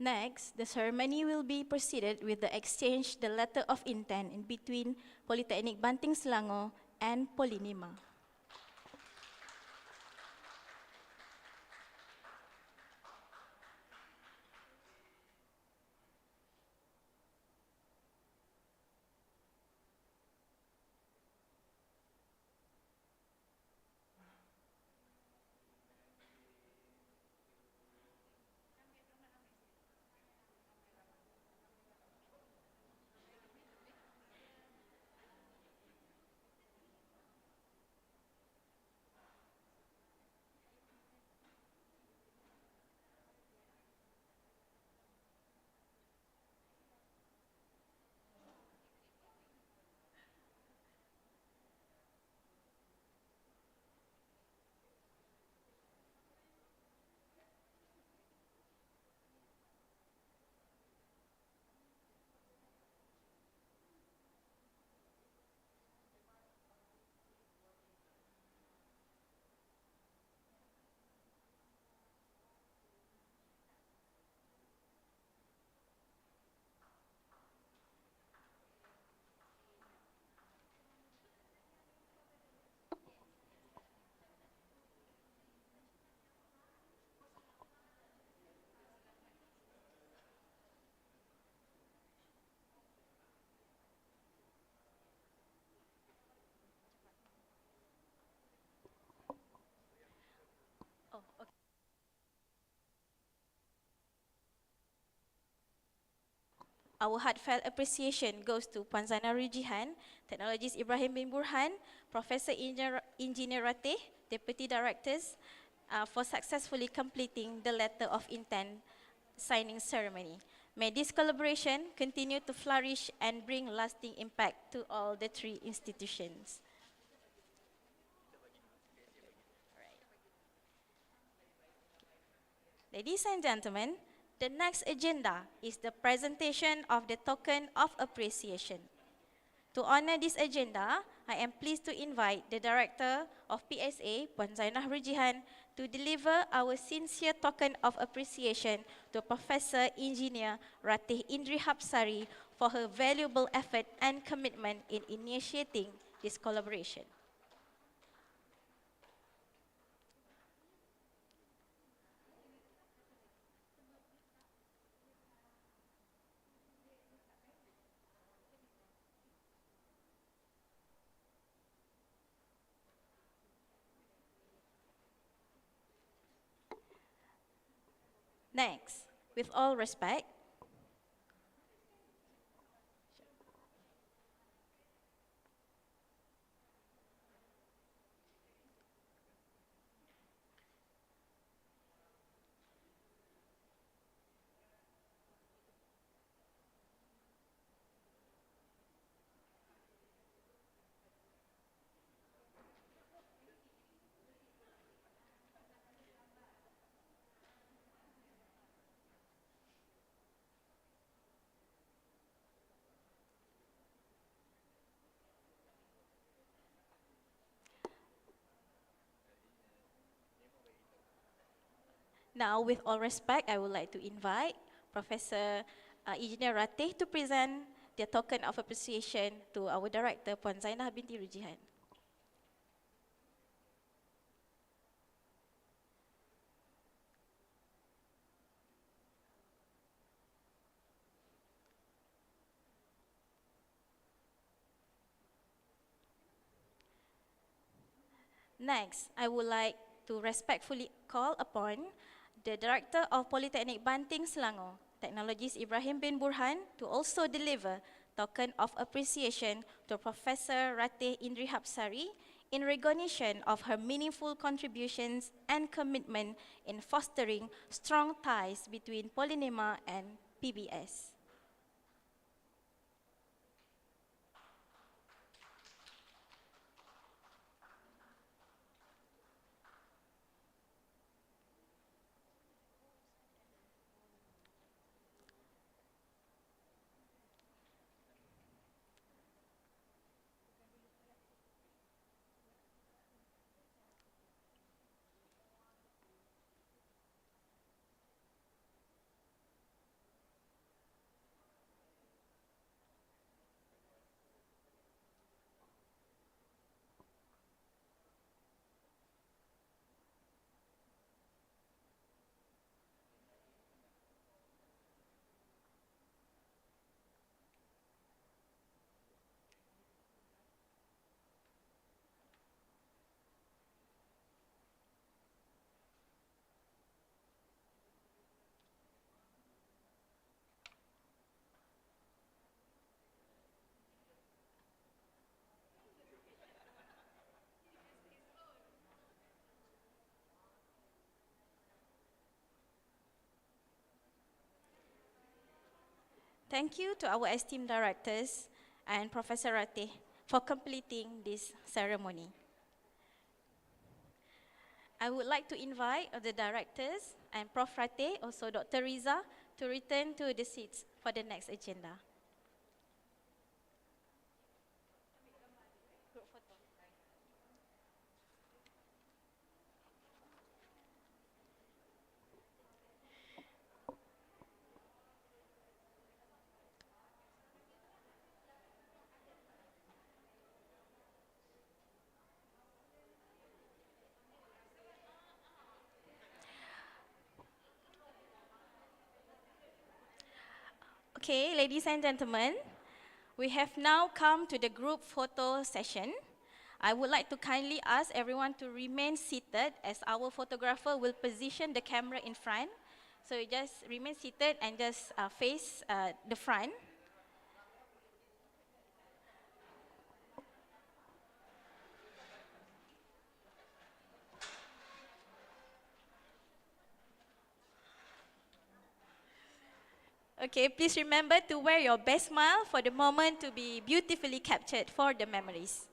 Next, the ceremony will be proceeded with the exchange the letter of intent in between Polytechnic Banting Selangor and POLINEMA. Our heartfelt appreciation goes to Puan Zainal Rujihan, Technologist Ibrahim bin Burhan, Professor Engineer Ratih, Deputy Directors, for successfully completing the letter of intent signing ceremony. May this collaboration continue to flourish and bring lasting impact to all the three institutions. Ladies and gentlemen, the next agenda is the presentation of the token of appreciation. To honor this agenda, I am pleased to invite the Director of PSA, Puan Zainal Rujihan, to deliver our sincere token of appreciation to Professor Engineer Ratih Indri Hapsari for her valuable effort and commitment in initiating this collaboration. Next, with all respect, now with all respect, I would like to invite Professor Engineer Ratih to present the token of appreciation to our Director, Puan Zainal binti Rujihan. Next, I would like to respectfully call upon the Director of Polytechnic Banting Selangor, Technologist Ibrahim bin Burhan, to also deliver token of appreciation to Professor Ratih Indri Hapsari in recognition of her meaningful contributions and commitment in fostering strong ties between Polinema and PBS. Thank you to our esteemed directors and Professor Ratih for completing this ceremony. I would like to invite the directors and Prof. Ratih, also Dr. Riza, to return to the seats for the next agenda. Okay, ladies and gentlemen, we have now come to the group photo session. I would like to kindly ask everyone to remain seated as our photographer will position the camera in front. So you just remain seated and just face the front. Okay, please remember to wear your best smile for the moment to be beautifully captured for the memories.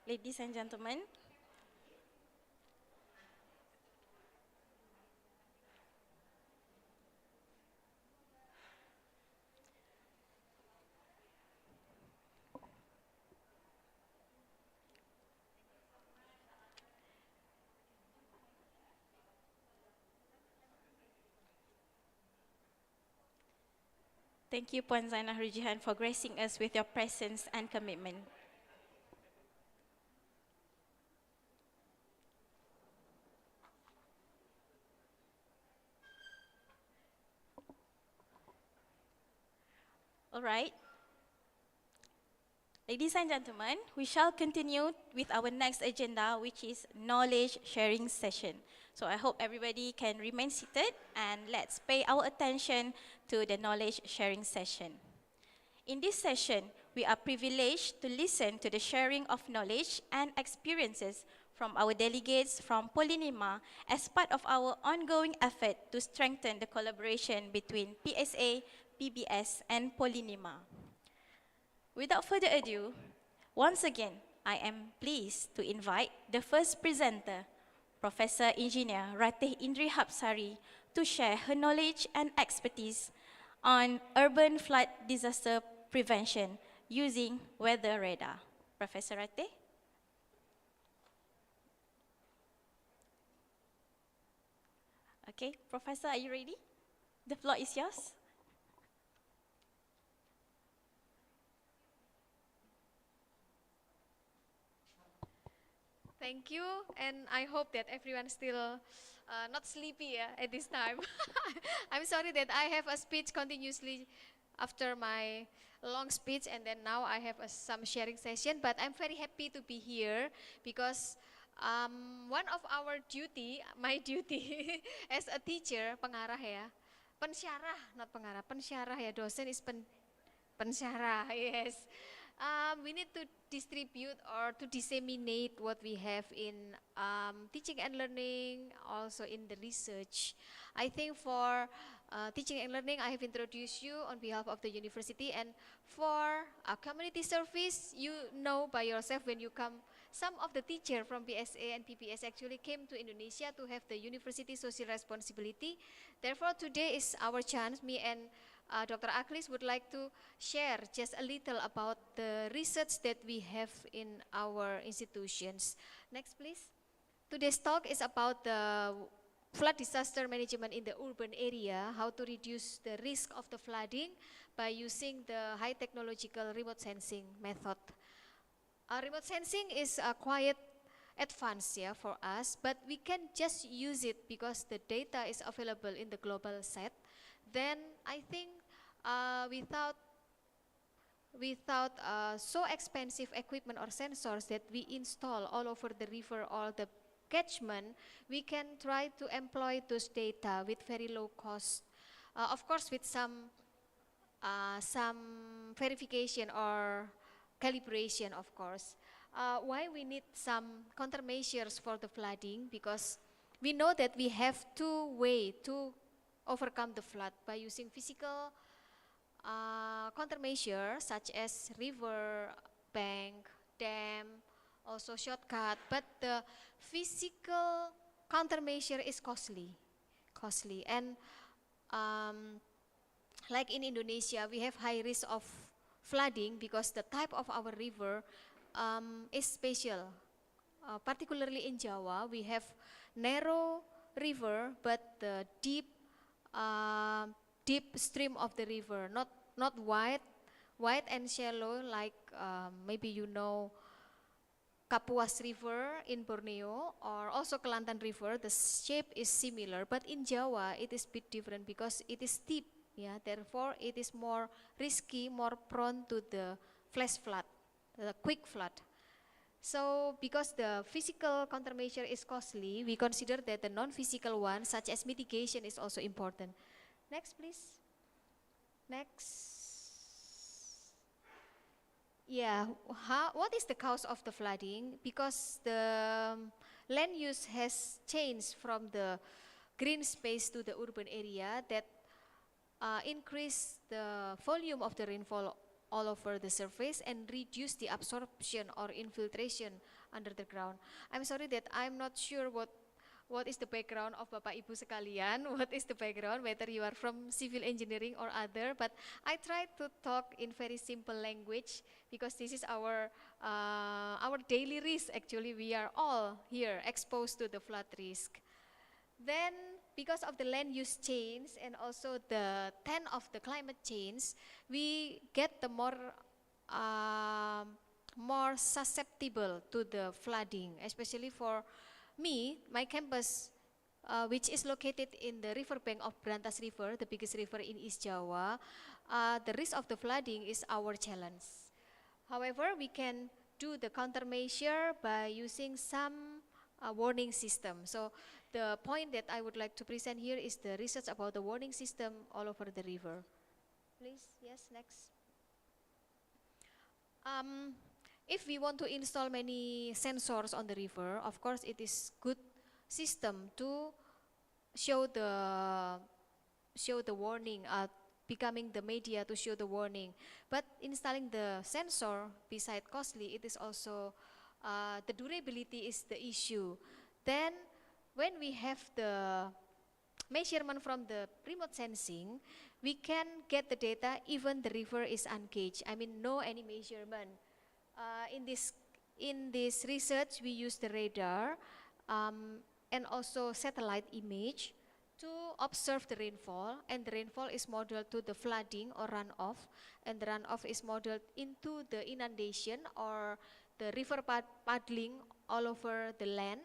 Ladies and gentlemen, thank you Puan Zainah Rujihan for gracing us with your presence and commitment. All right. Ladies and gentlemen, we shall continue with our next agenda, which is knowledge sharing session. So I hope everybody can remain seated and let's pay our attention to the knowledge sharing session. In this session, we are privileged to listen to the sharing of knowledge and experiences from our delegates from POLINEMA as part of our ongoing effort to strengthen the collaboration between PSA, PBS, and POLINEMA. Without further ado, once again, I am pleased to invite the first presenter, Professor Engineer Ratih Indri Hapsari, to share her knowledge and expertise on urban flood disaster prevention using weather radar. Professor Ratih? Okay, Professor, are you ready? The floor is yours. Thank you, and I hope that everyone still not sleepy at this time. I'm sorry that I have a speech continuously after my long speech, and then now I have some sharing session, but I'm very happy to be here because one of our duty, my duty as a teacher, pengarah ya, pensyarah, not pengarah, pensyarah ya, dosen is pensyarah, yes. We need to distribute or to disseminate what we have in teaching and learning, also in the research. I think for teaching and learning, I have introduced you on behalf of the university, and for community service, you know by yourself when you come, some of the teachers from PSA and PPS actually came to Indonesia to have the university social responsibility. Therefore, today is our chance, me and Dr. Akhlis would like to share just a little about the research that we have in our institutions. Next, please. Today's talk is about the flood disaster management in the urban area, how to reduce the risk of the flooding by using the high technological remote sensing method. Remote sensing is quite advanced for us, but we can just use it because the data is available in the global set. Then I think without so expensive equipment or sensors that we install all over the river or the catchment, we can try to employ those data with very low cost. Of course, with some verification or calibration, of course. Why we need some countermeasures for the flooding? Because we know that we have two ways to overcome the flood by using physical countermeasures such as river, bank, dam, also shortcut. But the physical countermeasure is costly, and like in Indonesia, we have high risk of flooding because the type of our river is special. Particularly in Jawa, we have narrow river, but the deep stream of the river, not wide and shallow like maybe you know Kapuas River in Borneo or also Kelantan River. The shape is similar, but in Jawa it is a bit different because it is steep. Yeah, therefore it is more risky, more prone to the flash flood, the quick flood. So because the physical countermeasure is costly, we consider that the non-physical one, such as mitigation, is also important. Next, please. Next. Yeah, what is the cause of the flooding? Because the land use has changed from the green space to the urban area that increase the volume of the rainfall all over the surface and reduce the absorption or infiltration under the ground. I'm sorry that I'm not sure what is the background of Bapak Ibu sekalian, what is the background, whether you are from civil engineering or other, but I try to talk in very simple language because this is our daily risk. Actually, we are all here exposed to the flood risk. Then, because of the land use change and also the trend of the climate change, we get the more susceptible to the flooding, especially for me, my campus, which is located in the riverbank of Brantas River, the biggest river in East Java, the risk of the flooding is our challenge. However, we can do the countermeasure by using some warning system. So the point that I would like to present here is the research about the warning system all over the river. Please, yes, next. If we want to install many sensors on the river, of course it is good system to show the warning, becoming the media to show the warning. But installing the sensor, beside costly, it is also the durability is the issue. Then when we have the measurement from the remote sensing, we can get the data even the river is uncaged. I mean, no any measurement. In this research, we use the radar and also satellite image to observe the rainfall, and the rainfall is modeled to the flooding or runoff, and the runoff is modeled into the inundation or the river paddling all over the land,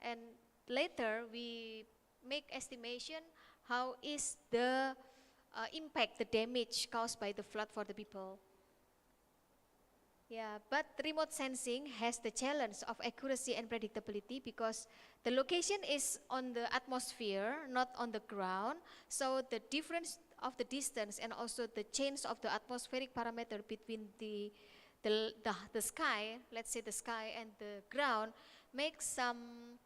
and later we make estimation how is the impact, the damage caused by the flood for the people. Yeah, but remote sensing has the challenge of accuracy and predictability because the location is on the atmosphere, not on the ground. So the difference of the distance and also the change of the atmospheric parameter between the sky, let's say the sky and the ground, makes some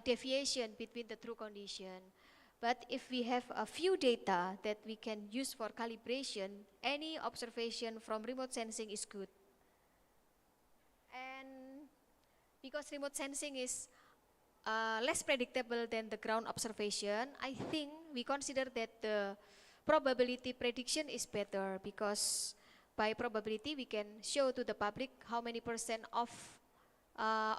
deviation between the true condition. But if we have a few data that we can use for calibration, any observation from remote sensing is good. And because remote sensing is less predictable than the ground observation, I think we consider that the probability prediction is better because by probability we can show to the public how many % of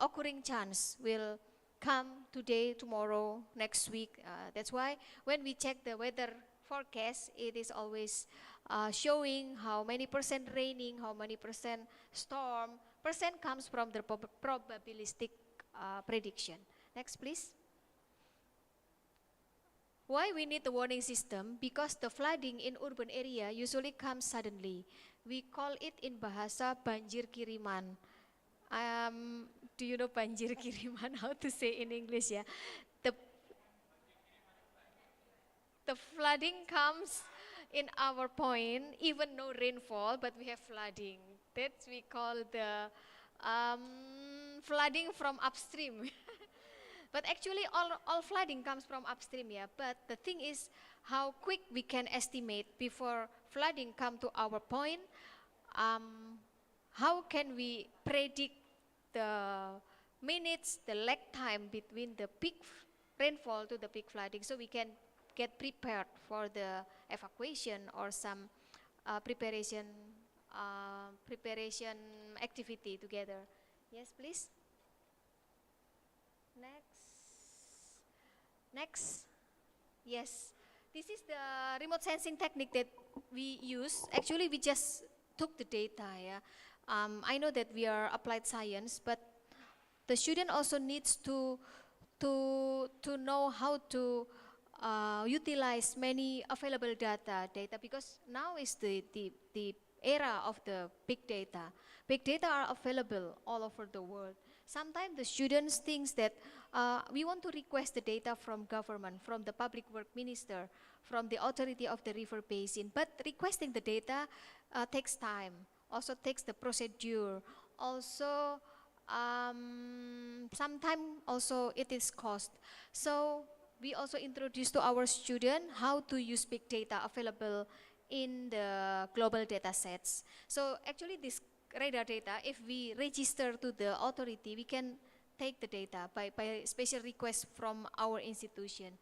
occurring chance will come today, tomorrow, next week. That's why when we check the weather forecast, it is always showing how many % raining, how many % storm. % comes from the probabilistic prediction. Next, please. Why we need the warning system? Because the flooding in urban area usually comes suddenly. We call it in bahasa banjir kiriman. Do you know banjir kiriman? How to say in English? Yeah, the flooding comes in our point, even no rainfall, but we have flooding. That's we call the flooding from upstream. But actually all flooding comes from upstream, yeah. But the thing is how quick we can estimate before flooding come to our point. How can we predict the minutes, the lag time between the peak rainfall to the peak flooding, so we can get prepared for the evacuation or some preparation activity together. Yes, please. Next. Yes. This is the remote sensing technique that we use. Actually, we just took the data. Yeah. I know that we are applied science, but the student also needs to know how to utilize many available data because now is the era of the big data. Big data are available all over the world. Sometimes the students think that we want to request the data from government, from the public work minister, from the authority of the river basin, but requesting the data takes time, also takes the procedure, also sometimes also it is cost. So we also introduce to our student how to use big data available in the global data sets. So actually this radar data, if we register to the authority, we can take the data by special request from our institution.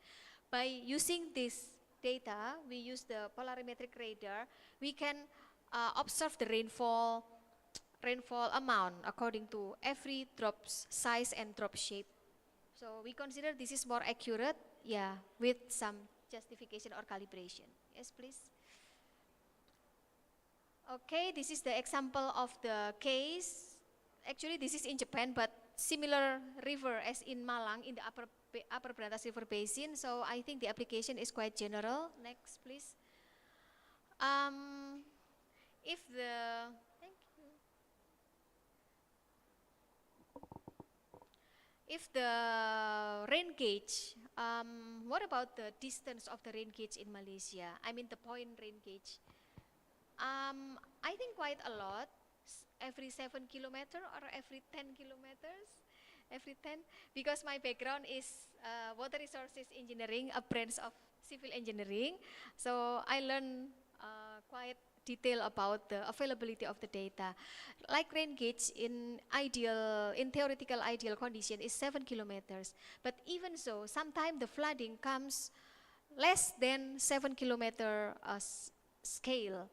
By using this data, we use the polarimetric radar, we can observe the rainfall amount according to every drop's size and drop shape. So we consider this is more accurate, yeah, with some justification or calibration. Yes, please. Okay, this is the example of the case. Actually, this is in Japan, but similar river as in Malang in the upper Berantas River Basin. So I think the application is quite general. Next, please. If the If the rain gauge, what about the distance of the rain gauge in Malaysia? I mean the point rain gauge. I think quite a lot, every 7 kilometers or every 10 kilometers, every 10, because my background is water resources engineering, a branch of civil engineering. So I learned quite detail about the availability of the data. Like rain gauge in theoretical ideal condition is 7 kilometers. But even so, sometimes the flooding comes less than 7 kilometer scale.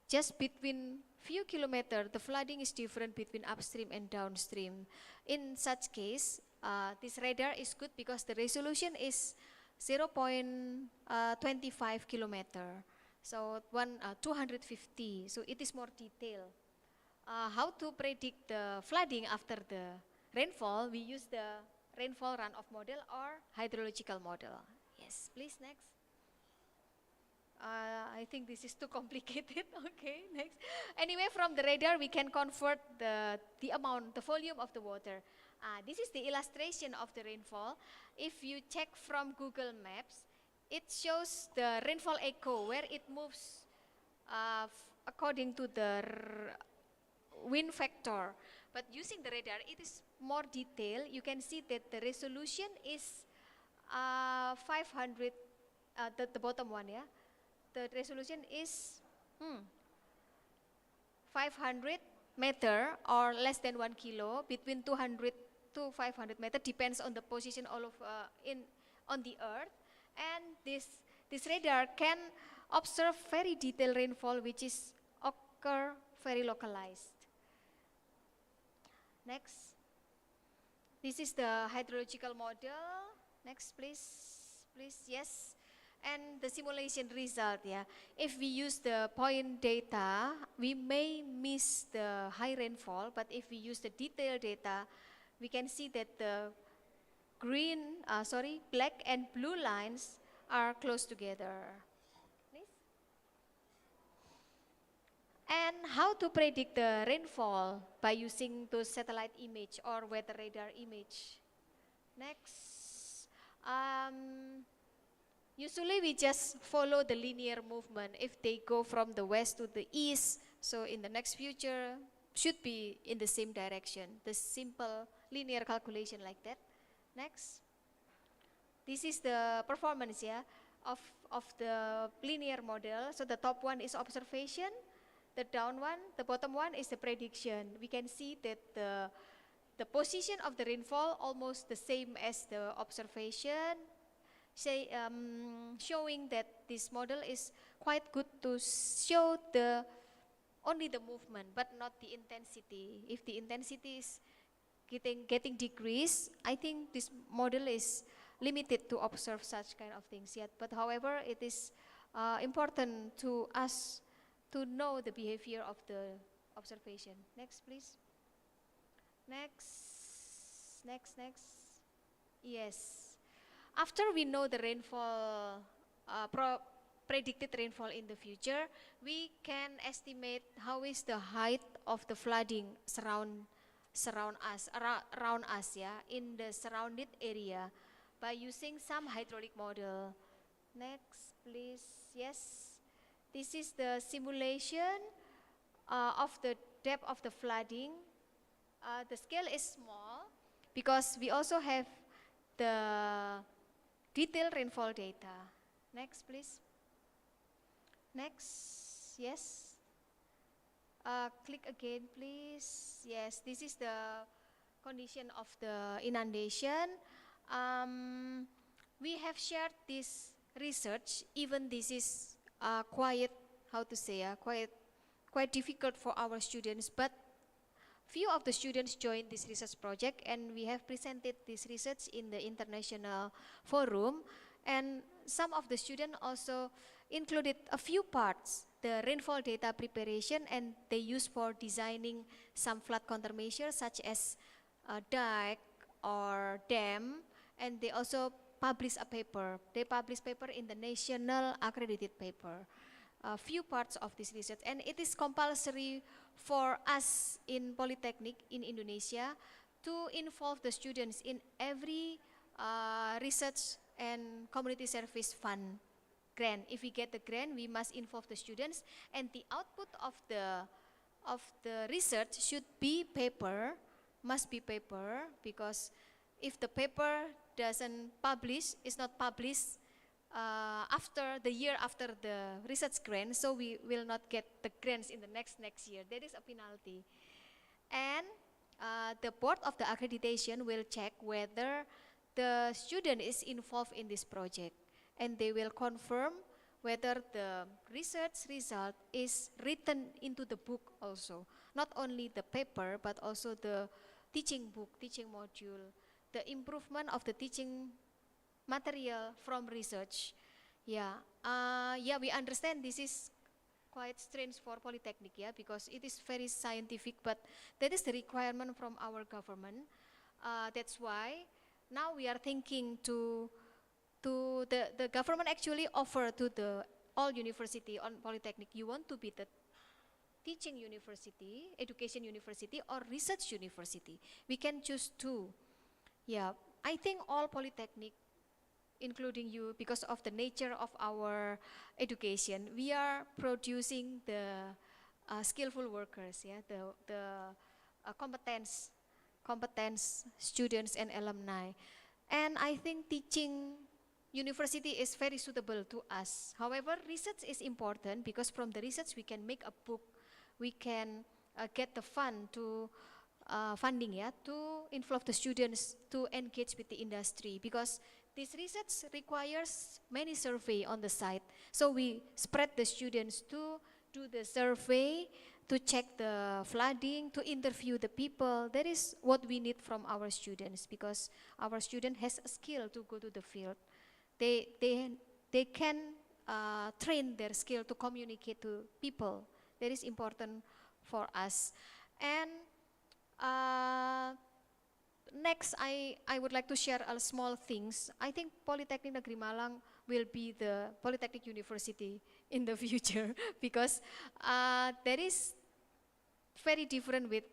Just between few kilometers, the flooding is different between upstream and downstream. In such case, this radar is good because the resolution is 0.25 kilometer. So 250, so it is more detailed. How to predict the flooding after the rainfall? We use the rainfall runoff model or hydrological model. Yes, please, next. I think this is too complicated. Okay, next. Anyway, from the radar, we can convert the amount, the volume of the water. This is the illustration of the rainfall. If you check from Google Maps, it shows the rainfall echo where it moves according to the wind factor. But using the radar, it is more detailed. You can see that the resolution is 500, the bottom one, yeah. The resolution is 500 meter or less than 1 kilo, between 200 to 500 meter, depends on the position all of on the earth. And this radar can observe very detailed rainfall which is occur very localized. Next. This is the hydrological model. Next, please. Please, yes. And the simulation result, yeah. If we use the point data, we may miss the high rainfall, but if we use the detailed data, we can see that the black and blue lines are close together. Please. And how to predict the rainfall by using those satellite image or weather radar image. Next. Usually we just follow the linear movement. If they go from the west to the east, so in the next future should be in the same direction. The simple linear calculation like that. Next. This is the performance, yeah, of the linear model. So the top one is observation, the bottom one is the prediction. We can see that the position of the rainfall almost the same as the observation, showing that this model is quite good to show only the movement, but not the intensity. If the intensity is getting decreased, I think this model is limited to observe such kind of things yet. But however, it is important to us to know the behavior of the observation. Next, please. Next. Yes. After we know the rainfall, predicted rainfall in the future, we can estimate how is the height of the flooding around us, yeah, in the surrounded area by using some hydraulic model. Next, please. Yes. This is the simulation of the depth of the flooding. The scale is small because we also have the detailed rainfall data. Next, please. Next, yes. Click again, please. Yes, this is the condition of the inundation. We have shared this research, even this is quite difficult for our students, but few of the students joined this research project, and we have presented this research in the international forum, and some of the students also included a few parts, the rainfall data preparation, and they use for designing some flood countermeasures such as a dike or dam, and they also publish a paper. They publish paper in the national accredited paper. A few parts of this research, and it is compulsory for us in Polytechnic in Indonesia to involve the students in every research and community service fund grant. If we get the grant, we must involve the students, and the output of the research should be paper, must be paper, because if the paper doesn't publish, is not published after the year after the research grant, so we will not get the grants in the next year. There is a penalty. And the board of the accreditation will check whether the student is involved in this project, and they will confirm whether the research result is written into the book also. Not only the paper, but also the teaching book, teaching module, the improvement of the teaching material from research. Yeah, we understand this is quite strange for Polytechnic, yeah, because it is very scientific, but that is the requirement from our government. That's why now we are thinking the government actually offer to the all university on Polytechnic, you want to be the teaching university, education university, or research university. We can choose two. Yeah, I think all Polytechnic, including you, because of the nature of our education, we are producing the skillful workers, yeah, the competence students and alumni. And I think teaching university is very suitable to us. However, research is important because from the research we can make a book, we can get the funding, yeah, to involve the students to engage with the industry, because this research requires many survey on the site. So we spread the students to do the survey, to check the flooding, to interview the people. That is what we need from our students, because our student has a skill to go to the field. They can train their skill to communicate to people. That is important for us. And next, I would like to share a small things. I think Polytechnic Negeri Malang will be the Polytechnic University in the future because that is very different with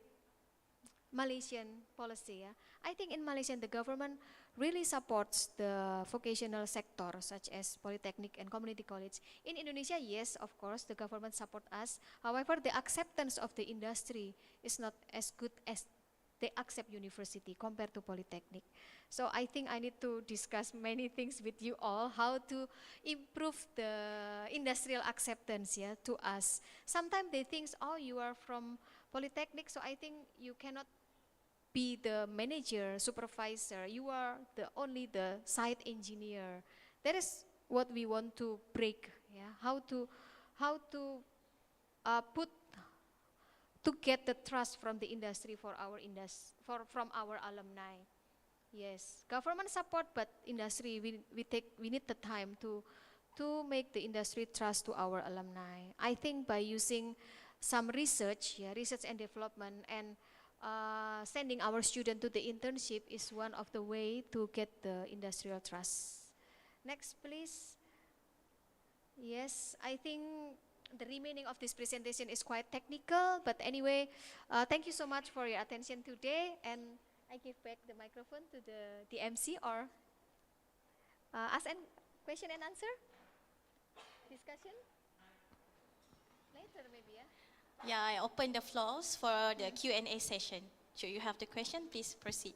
Malaysian policy. Yeah? I think in Malaysia, the government really supports the vocational sector such as Polytechnic and community college. In Indonesia, yes, of course, the government support us. However, the acceptance of the industry is not as good as they accept university compared to Polytechnic. So I think I need to discuss many things with you all, how to improve the industrial acceptance, yeah, to us. Sometimes they think, oh, you are from Polytechnic, so I think you cannot be the manager, supervisor, you are only the site engineer. that is what we want to break. Yeah, how to put to get the trust from the industry for our from our alumni. Yes, government support, but industry we need the time to make the industry trust to our alumni. I think by using some research, research and development, and sending our student to the internship is one of the way to get the industrial trust. Next, please. Yes, I think the remaining of this presentation is quite technical, but anyway, thank you so much for your attention today, and I give back the microphone to the MC, or ask and question and answer? Discussion? Later maybe, yeah? Yeah, I open the floors for the Q&A session. Should you have the question, please proceed.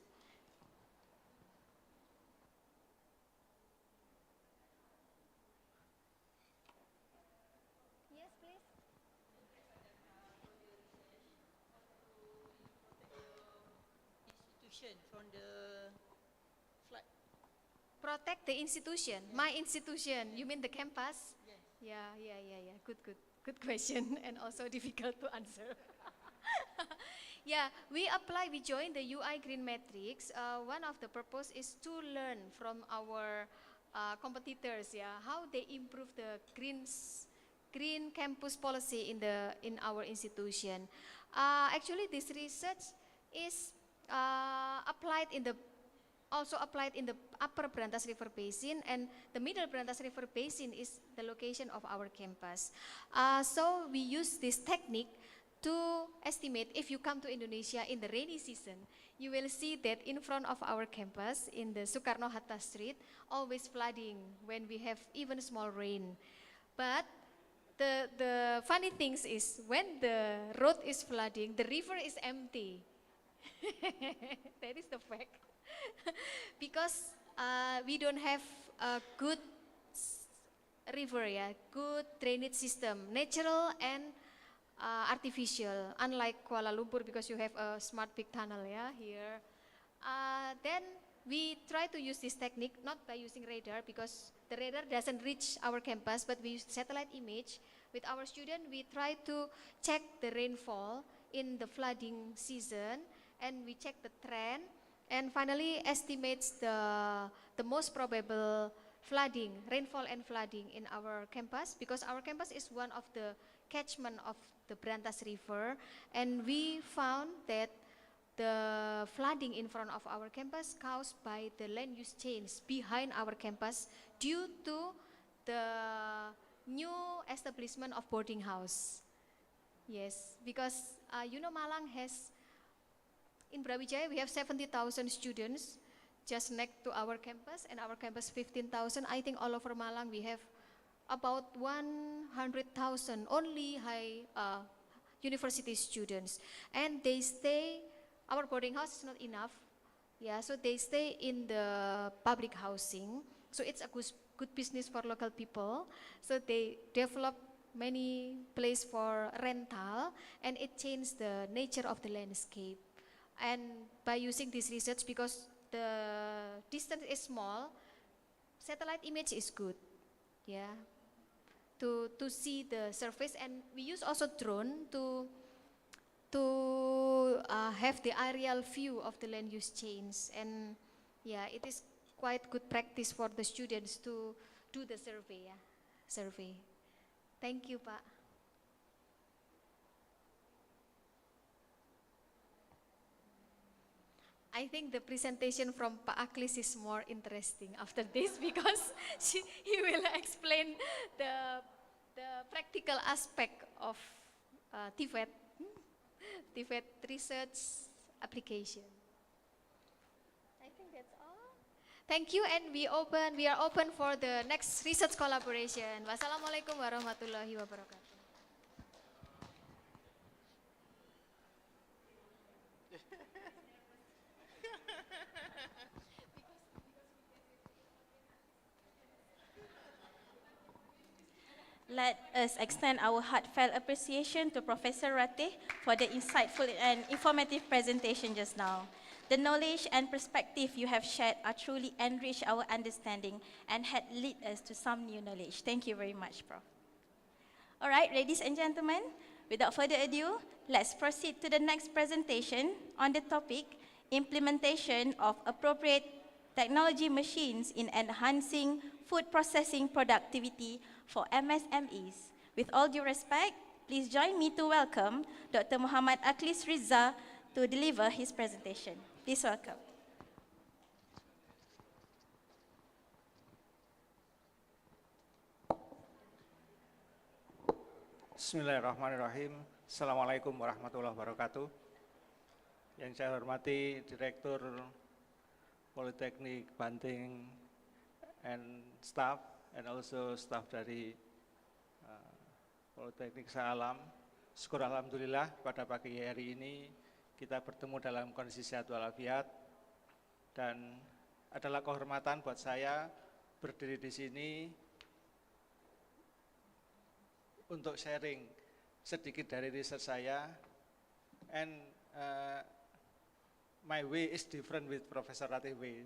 Yes, please. Institution from the flood. Protect the institution, my institution, you mean the campus? Yes. Yeah. Good question, and also difficult to answer. Yeah, we joined the UI Green Matrix. One of the purpose is to learn from our competitors, how they improve the green campus policy in our institution. Actually, this research is also applied in the upper Brantas River Basin, and the middle Brantas River Basin is the location of our campus. So we use this technique to estimate if you come to Indonesia in the rainy season, you will see that in front of our campus in the Soekarno-Hatta Street, always flooding when we have even small rain. But the funny things is when the road is flooding, the river is empty. That is the fact. Because we don't have a good river, good drainage system, natural and artificial, unlike Kuala Lumpur because you have a smart big tunnel here. Then we try to use this technique not by using radar because the radar doesn't reach our campus, but we use satellite image. With our student, we try to check the rainfall in the flooding season, and we check the trend, and finally estimates the most probable rainfall and flooding in our campus, because our campus is one of the catchment of the Brantas River, and we found that the flooding in front of our campus caused by the land use change behind our campus due to the new establishment of boarding house. Yes, because Malang has, in Brawijaya we have 70,000 students just next to our campus, and our campus 15,000. I think all over Malang we have about 100,000 only high university students, and they stay, our boarding house is not enough, so they stay in the public housing, so it's a good business for local people, so they develop many place for rental, and it changed the nature of the landscape. And by using this research, because the distance is small, satellite image is good, to see the surface, and we use also drone to have the aerial view of the land use change, and it is quite good practice for the students to do the survey. Thank you, Pak. I think the presentation from Pak Aklis is more interesting after this because he will explain the practical aspect of TVET research application. I think that's all. Thank you, and we are open for the next research collaboration. Wassalamualaikum warahmatullahi wabarakatuh. Let us extend our heartfelt appreciation to Professor Ratih for the insightful and informative presentation just now. The knowledge and perspective you have shared are truly enriched our understanding and had led us to some new knowledge. Thank you very much, Prof. All right, ladies and gentlemen, without further ado, let's proceed to the next presentation on the topic, implementation of appropriate technology machines in enhancing food processing productivity for MSMEs. With all due respect, please join me to welcome Dr. Muhammad Akhlis Riza to deliver his presentation. Please welcome. Bismillahirrahmanirrahim. Assalamualaikum warahmatullahi wabarakatuh. Yang saya hormati Direktur Politeknik Banting and staff, and also staff dari Politeknik SHAH. Syukur alhamdulillah pada pagi hari ini kita bertemu dalam kondisi sehat walafiat, dan adalah kehormatan buat saya berdiri di sini untuk sharing sedikit dari riset saya, and my way is different with Professor Ratih way.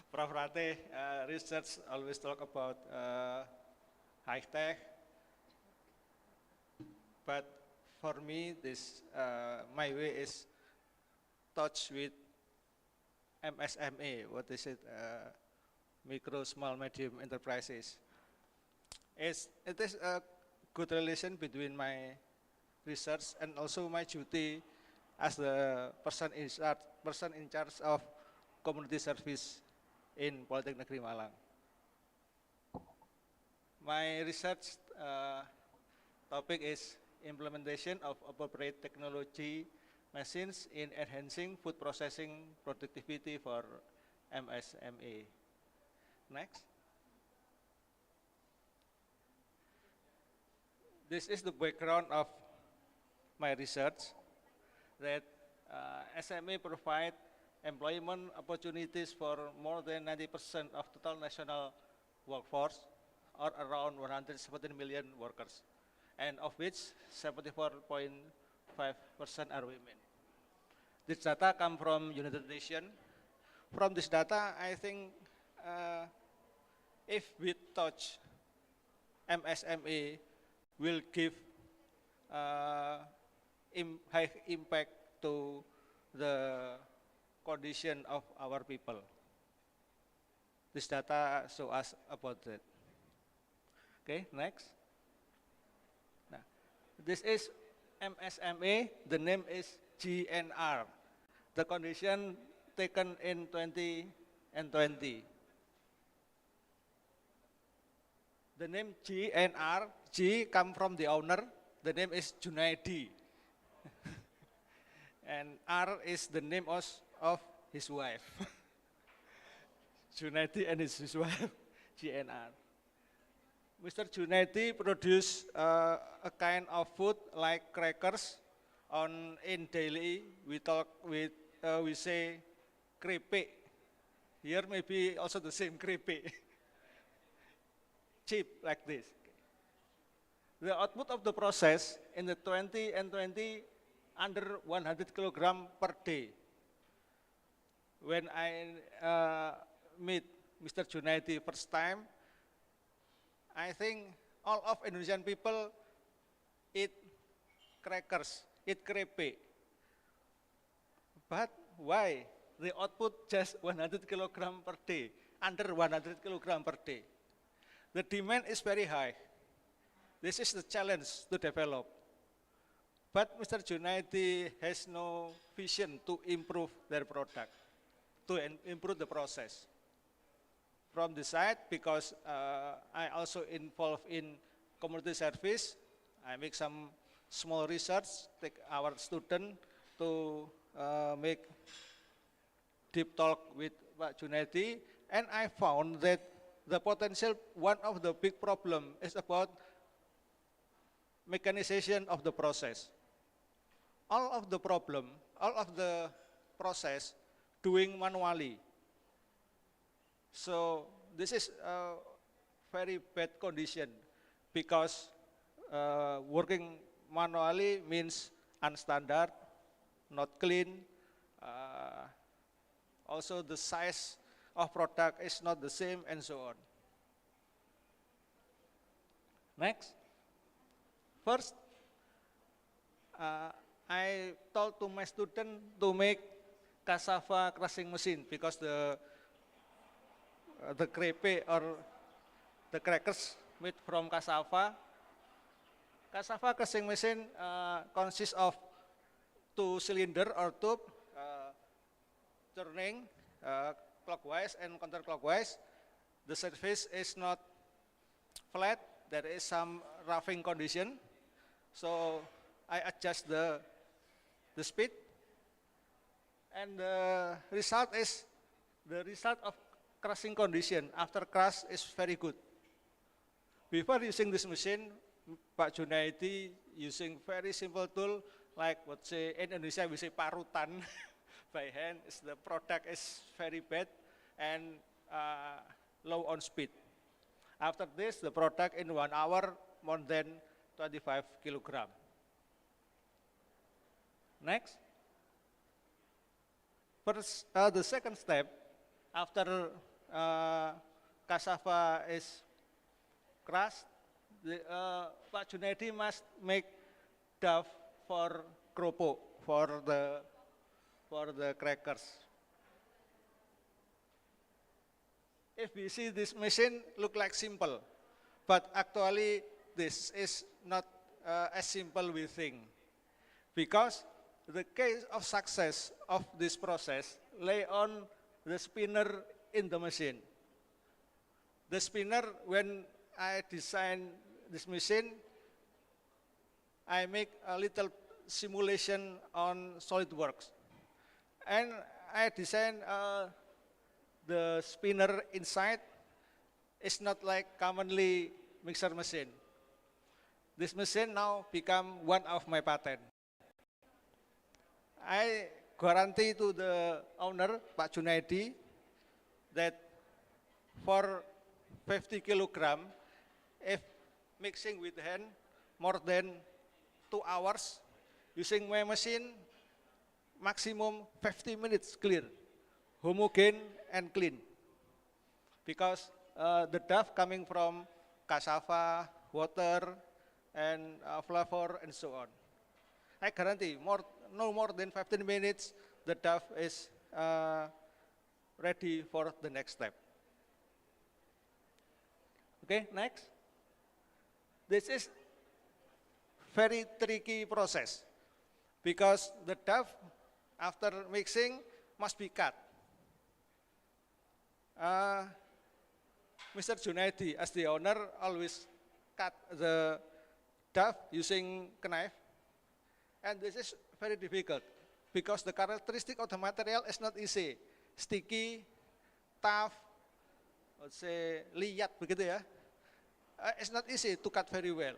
Prof. Ratih research always talk about high tech, but for me this my way is touch with MSME. What is it? Micro, small, medium enterprises. It is a good relation between my research and also my duty as the person in charge of community service in Politeknik Negeri Malang. My research topic is implementation of appropriate technology machines in enhancing food processing productivity for MSME. Next. This is the background of my research, that SME provide employment opportunities for more than 90% of total national workforce, or around 117 million workers, and of which 74.5% are women. This data come from United Nations. From this data, I think if we touch MSME, will give high impact to the condition of our people. This data show us about that. Okay, next. Now, this is MSME, the name is GNR. The condition taken in 2020. The name GNR, G come from the owner, the name is Junaidi. And R is the name of his wife. Junaidi and his wife, GNR. Mr. Junaidi produced a kind of food like crackers. In daily, we say keripik. Here maybe also the same keripik. Cheap like this. The output of the process in the 20 under 100 kilogram per day. When I meet Mr. Junaidi first time, I think all of Indonesian people eat crackers, eat keripik. But why the output just 100 kilogram per day, under 100 kilogram per day? The demand is very high. This is the challenge to develop. But Mr. Junaidi has no vision to improve their product, to improve the process. From the side, because I also involved in community service, I make some small research, take our student to make deep talk with Pak Junaidi, and I found that the potential, one of the big problem is about mechanization of the process. All of the problem, all of the process doing manually. So this is a very bad condition, because working manually means unstandard, not clean, Also the size of product is not the same and so on. Next. First, I told to my student to make cassava crushing machine because the crepe or the crackers made from cassava. Cassava crushing machine consists of 2 cylinder or tube turning clockwise and counterclockwise. The surface is not flat. There is some roughing condition. So I adjust the speed, and the result of crushing condition after crush is very good. Before using this machine, Pak Junaidi using very simple tool like what say in Indonesia we say parutan by hand. The product is very bad and low on speed. After this, the product in 1 hour more than 25 kilogram. Next. First, the second step after cassava is crushed, Pak Junaidi must make dough for keropok, for the crackers. If we see this machine look like simple, but actually this is not as simple we think, because the case of success of this process lay on the spinner in the machine. The spinner, when I design this machine, I make a little simulation on SolidWorks, and I design the spinner inside is not like commonly mixer machine. This machine now become one of my patent. I guarantee to the owner, Pak Junaidi, that for 50 kilogram, if mixing with hand more than 2 hours, using my machine, maximum 50 minutes clear, homogeneous and clean. Because the dough coming from cassava, water, and flavor and so on. I guarantee no more than 15 minutes, the dough is ready for the next step. Okay, next. This is very tricky process because the dough after mixing must be cut. Mr. Junaidi, as the owner, always cut the dough using knife, and this is very difficult because the characteristic of the material is not easy, sticky, tough, let's say liat begitu ya. It's not easy to cut very well.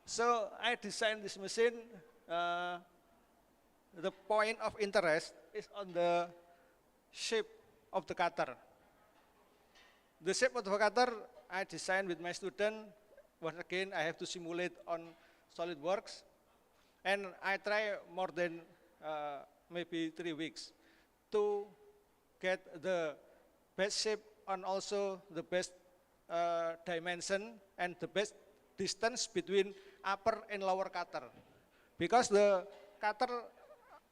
So I designed this machine. The point of interest is on the shape of the cutter. The shape of the cutter I designed with my student. Once again, I have to simulate on SolidWorks, and I try more than maybe 3 weeks to get the best shape and also the best dimension and the best distance between upper and lower cutter. Because the cutter,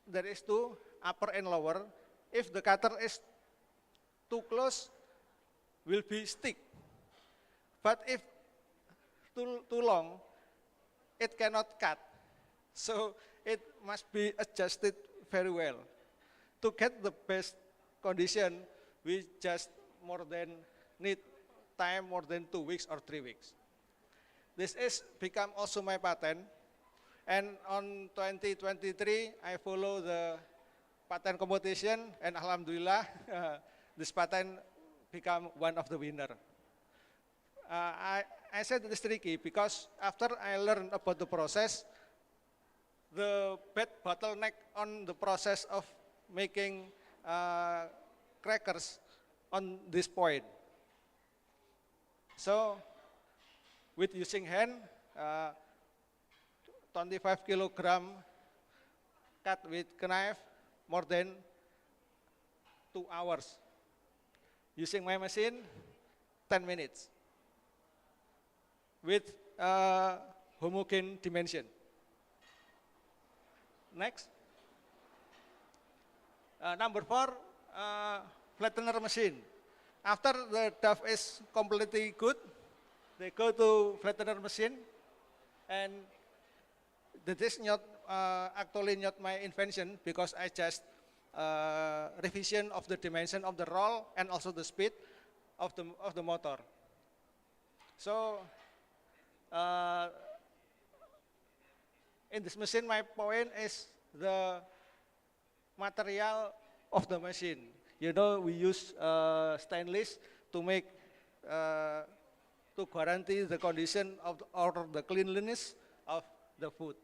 there is 2, upper and lower. If the cutter is too close, will be stick. But if too long, it cannot cut. So it must be adjusted very well. To get the best condition, we just need time more than 2 weeks or 3 weeks. This is become also my patent. And on 2023, I follow the patent competition, and alhamdulillah, this patent become one of the winner. I said it is tricky because after I learned about the process, the bad bottleneck on the process of making crackers on this point. So, with using hand, 25 kilogram cut with knife, more than 2 hours. Using my machine, 10 minutes. With homogeneous dimension. Next. Number 4, flattener machine. After the dough is completely good, they go to flattener machine, and this is not actually not my invention, because I just revision of the dimension of the roll and also the speed of the motor. So in this machine, my point is the material of the machine. You know, we use stainless to make to guarantee the condition of or the cleanliness of the food.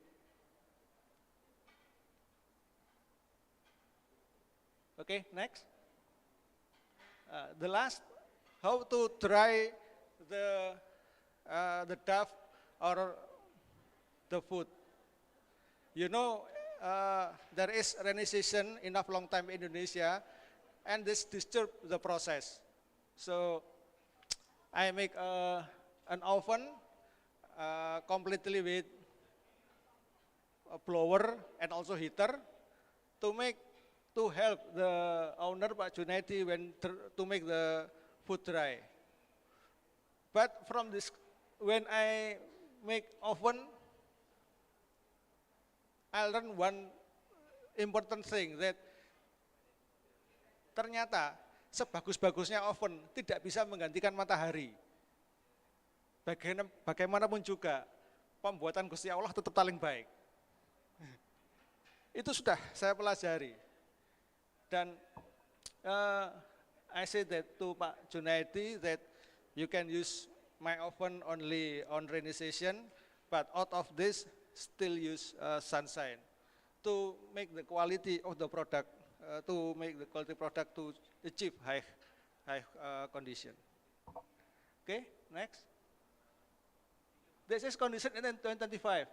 Okay, next. The last, how to dry the dough or the food. You know, there is rainy season enough long time in Indonesia, and this disturb the process. So I make an oven completely with a blower and also heater to help the owner Pak Junaidi to make the food dry. But from this, when I make oven, I learned one important thing, that ternyata sebagus-bagusnya oven tidak bisa menggantikan matahari. Bagaimanapun juga, pembuatan Gusti Allah tetap paling baik. Itu sudah saya pelajari. Dan I say that to Pak Junaidi that you can use my oven only on rainy season, but out of this still use sunshine to make the quality of the product, to achieve high condition. Okay, next. This is condition in 2025.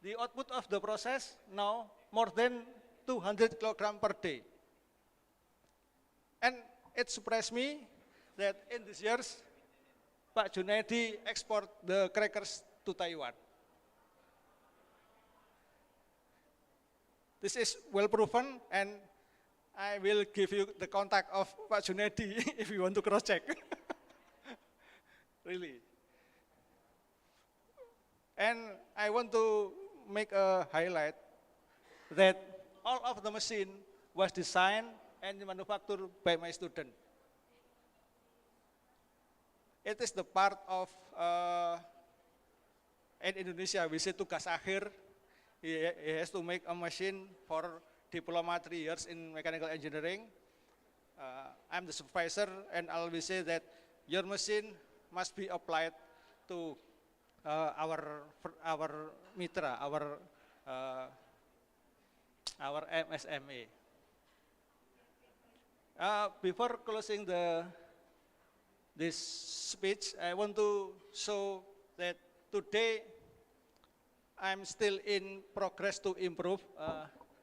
The output of the process now more than 200 kilogram per day. And it surprised me that in these years, Pak Junaidi export the crackers to Taiwan. This is well proven, and I will give you the contact of Pak Junaidi if you want to cross check. Really. And I want to make a highlight that all of the machine was designed and manufactured by my student. It is the part of, in Indonesia we say tugas akhir. He has to make a machine for diploma 3 years in mechanical engineering. I'm the supervisor, and I always say that your machine must be applied to our mitra, our MSME. Before closing this speech, I want to show that today I'm still in progress to improve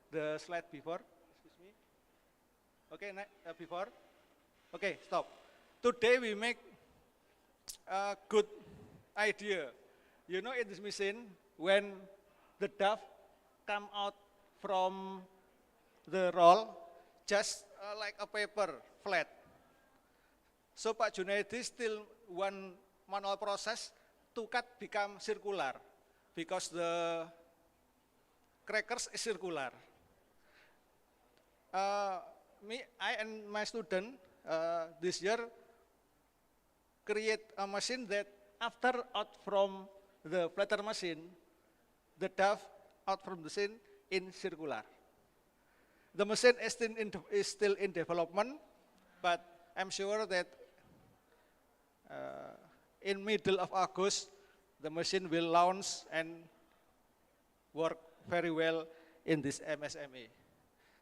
the slide before. Excuse me. Okay, before. Okay, stop. Today we make a good idea. You know, in this machine, when the dough come out from the roll, just like a paper, flat. So Pak Junaidi still one manual process to cut become circular, because the crackers is circular. I and my student this year create a machine that after out from the flatter machine, the dough out from the machine in circular. The machine is still in development, but I'm sure that in middle of August, the machine will launch and work very well in this MSME.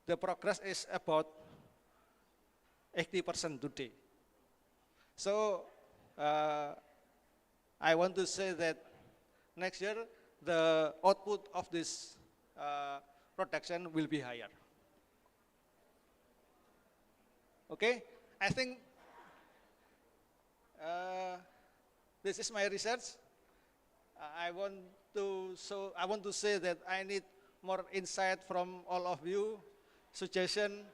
The progress is about 80% today. So I want to say that next year the output of this production will be higher. Okay, I think this is my research. I want to say that I need more insight from all of you, suggestion,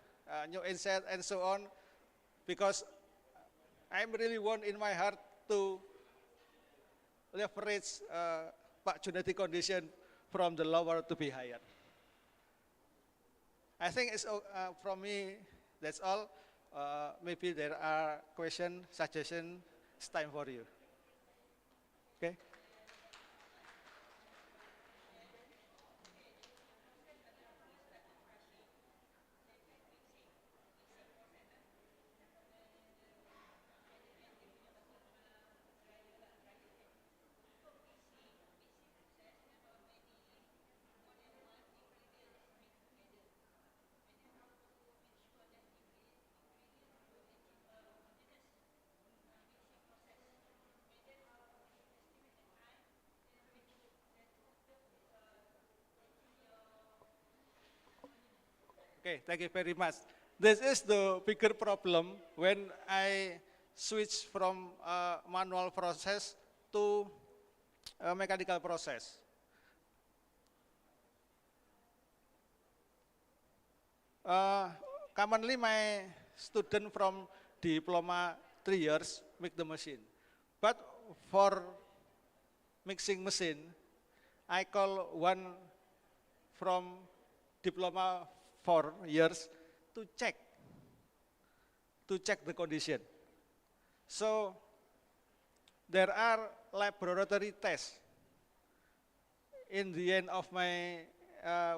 new insight, and so on, because I really want in my heart to leverage Pak Junedi condition from the lower to be higher. I think it's from me. That's all. Maybe there are questions, suggestions. It's time for you. Okay. Okay, thank you very much. This is the bigger problem when I switch from manual process to mechanical process. Commonly, my student from diploma 3 years make the machine, but for mixing machine, I call one from diploma 4 years to check the condition. So there are laboratory tests in the end of my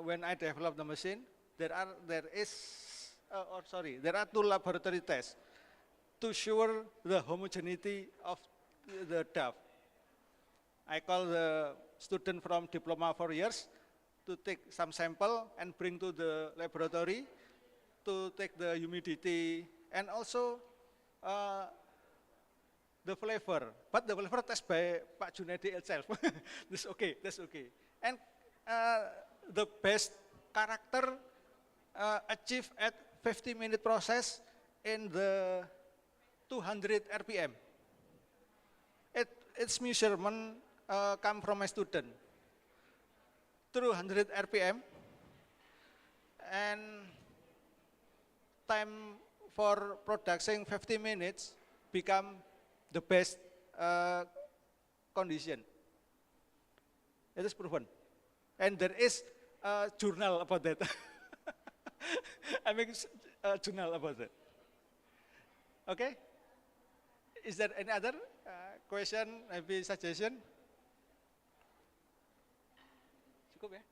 when I develop the machine. There are 2 laboratory tests to sure the homogeneity of the dough. I call the student from diploma 4 years to take some sample and bring to the laboratory to take the humidity and also the flavor. But the flavor test by Pak Junedi itself. That's okay. And the best character achieved at 50-minute process in the 200 RPM. Its measurement come from my student. 200 RPM and time for production 50 minutes become the best condition. It is proven. And there is a journal about that. I make a journal about that. Okay? Is there any other question, maybe suggestion? Cukup ya?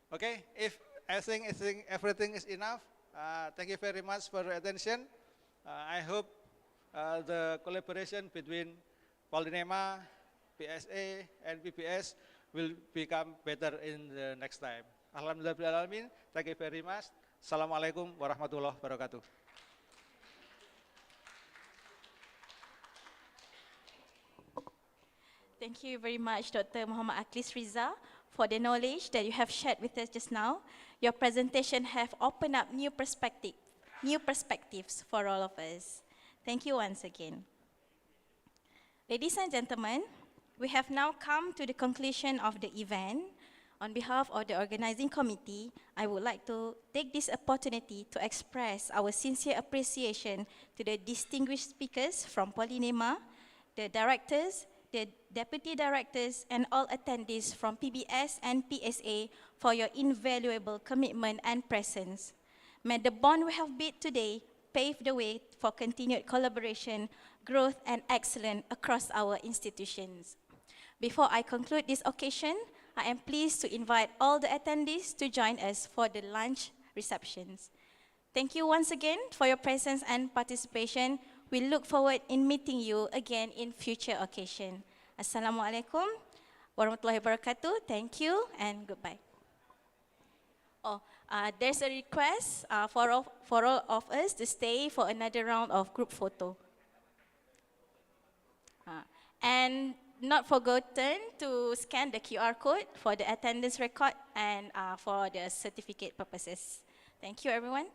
Okay, if I think everything is enough, thank you very much for your attention. I hope the collaboration between POLINEMA, PSA, and PBS will become better in the next time. Alhamdulillah, thank you very much. Assalamualaikum warahmatullahi wabarakatuh. Thank you very much, Dr. Muhammad Akhlis Riza, for the knowledge that you have shared with us just now. Your presentation have opened up new perspectives for all of us. Thank you once again. Ladies and gentlemen, we have now come to the conclusion of the event. On behalf of the organizing committee, I would like to take this opportunity to express our sincere appreciation to the distinguished speakers from POLINEMA, the directors, the deputy directors, and all attendees from PBS and PSA for your invaluable commitment and presence. May the bond we have built today pave the way for continued collaboration, growth, and excellence across our institutions. Before I conclude this occasion, I am pleased to invite all the attendees to join us for the lunch receptions. Thank you once again for your presence and participation. We look forward in meeting you again in future occasion. Assalamualaikum warahmatullahi wabarakatuh. Thank you and goodbye. There's a request for all of us to stay for another round of group photo. And not forgotten to scan the QR code for the attendance record and for the certificate purposes. Thank you, everyone.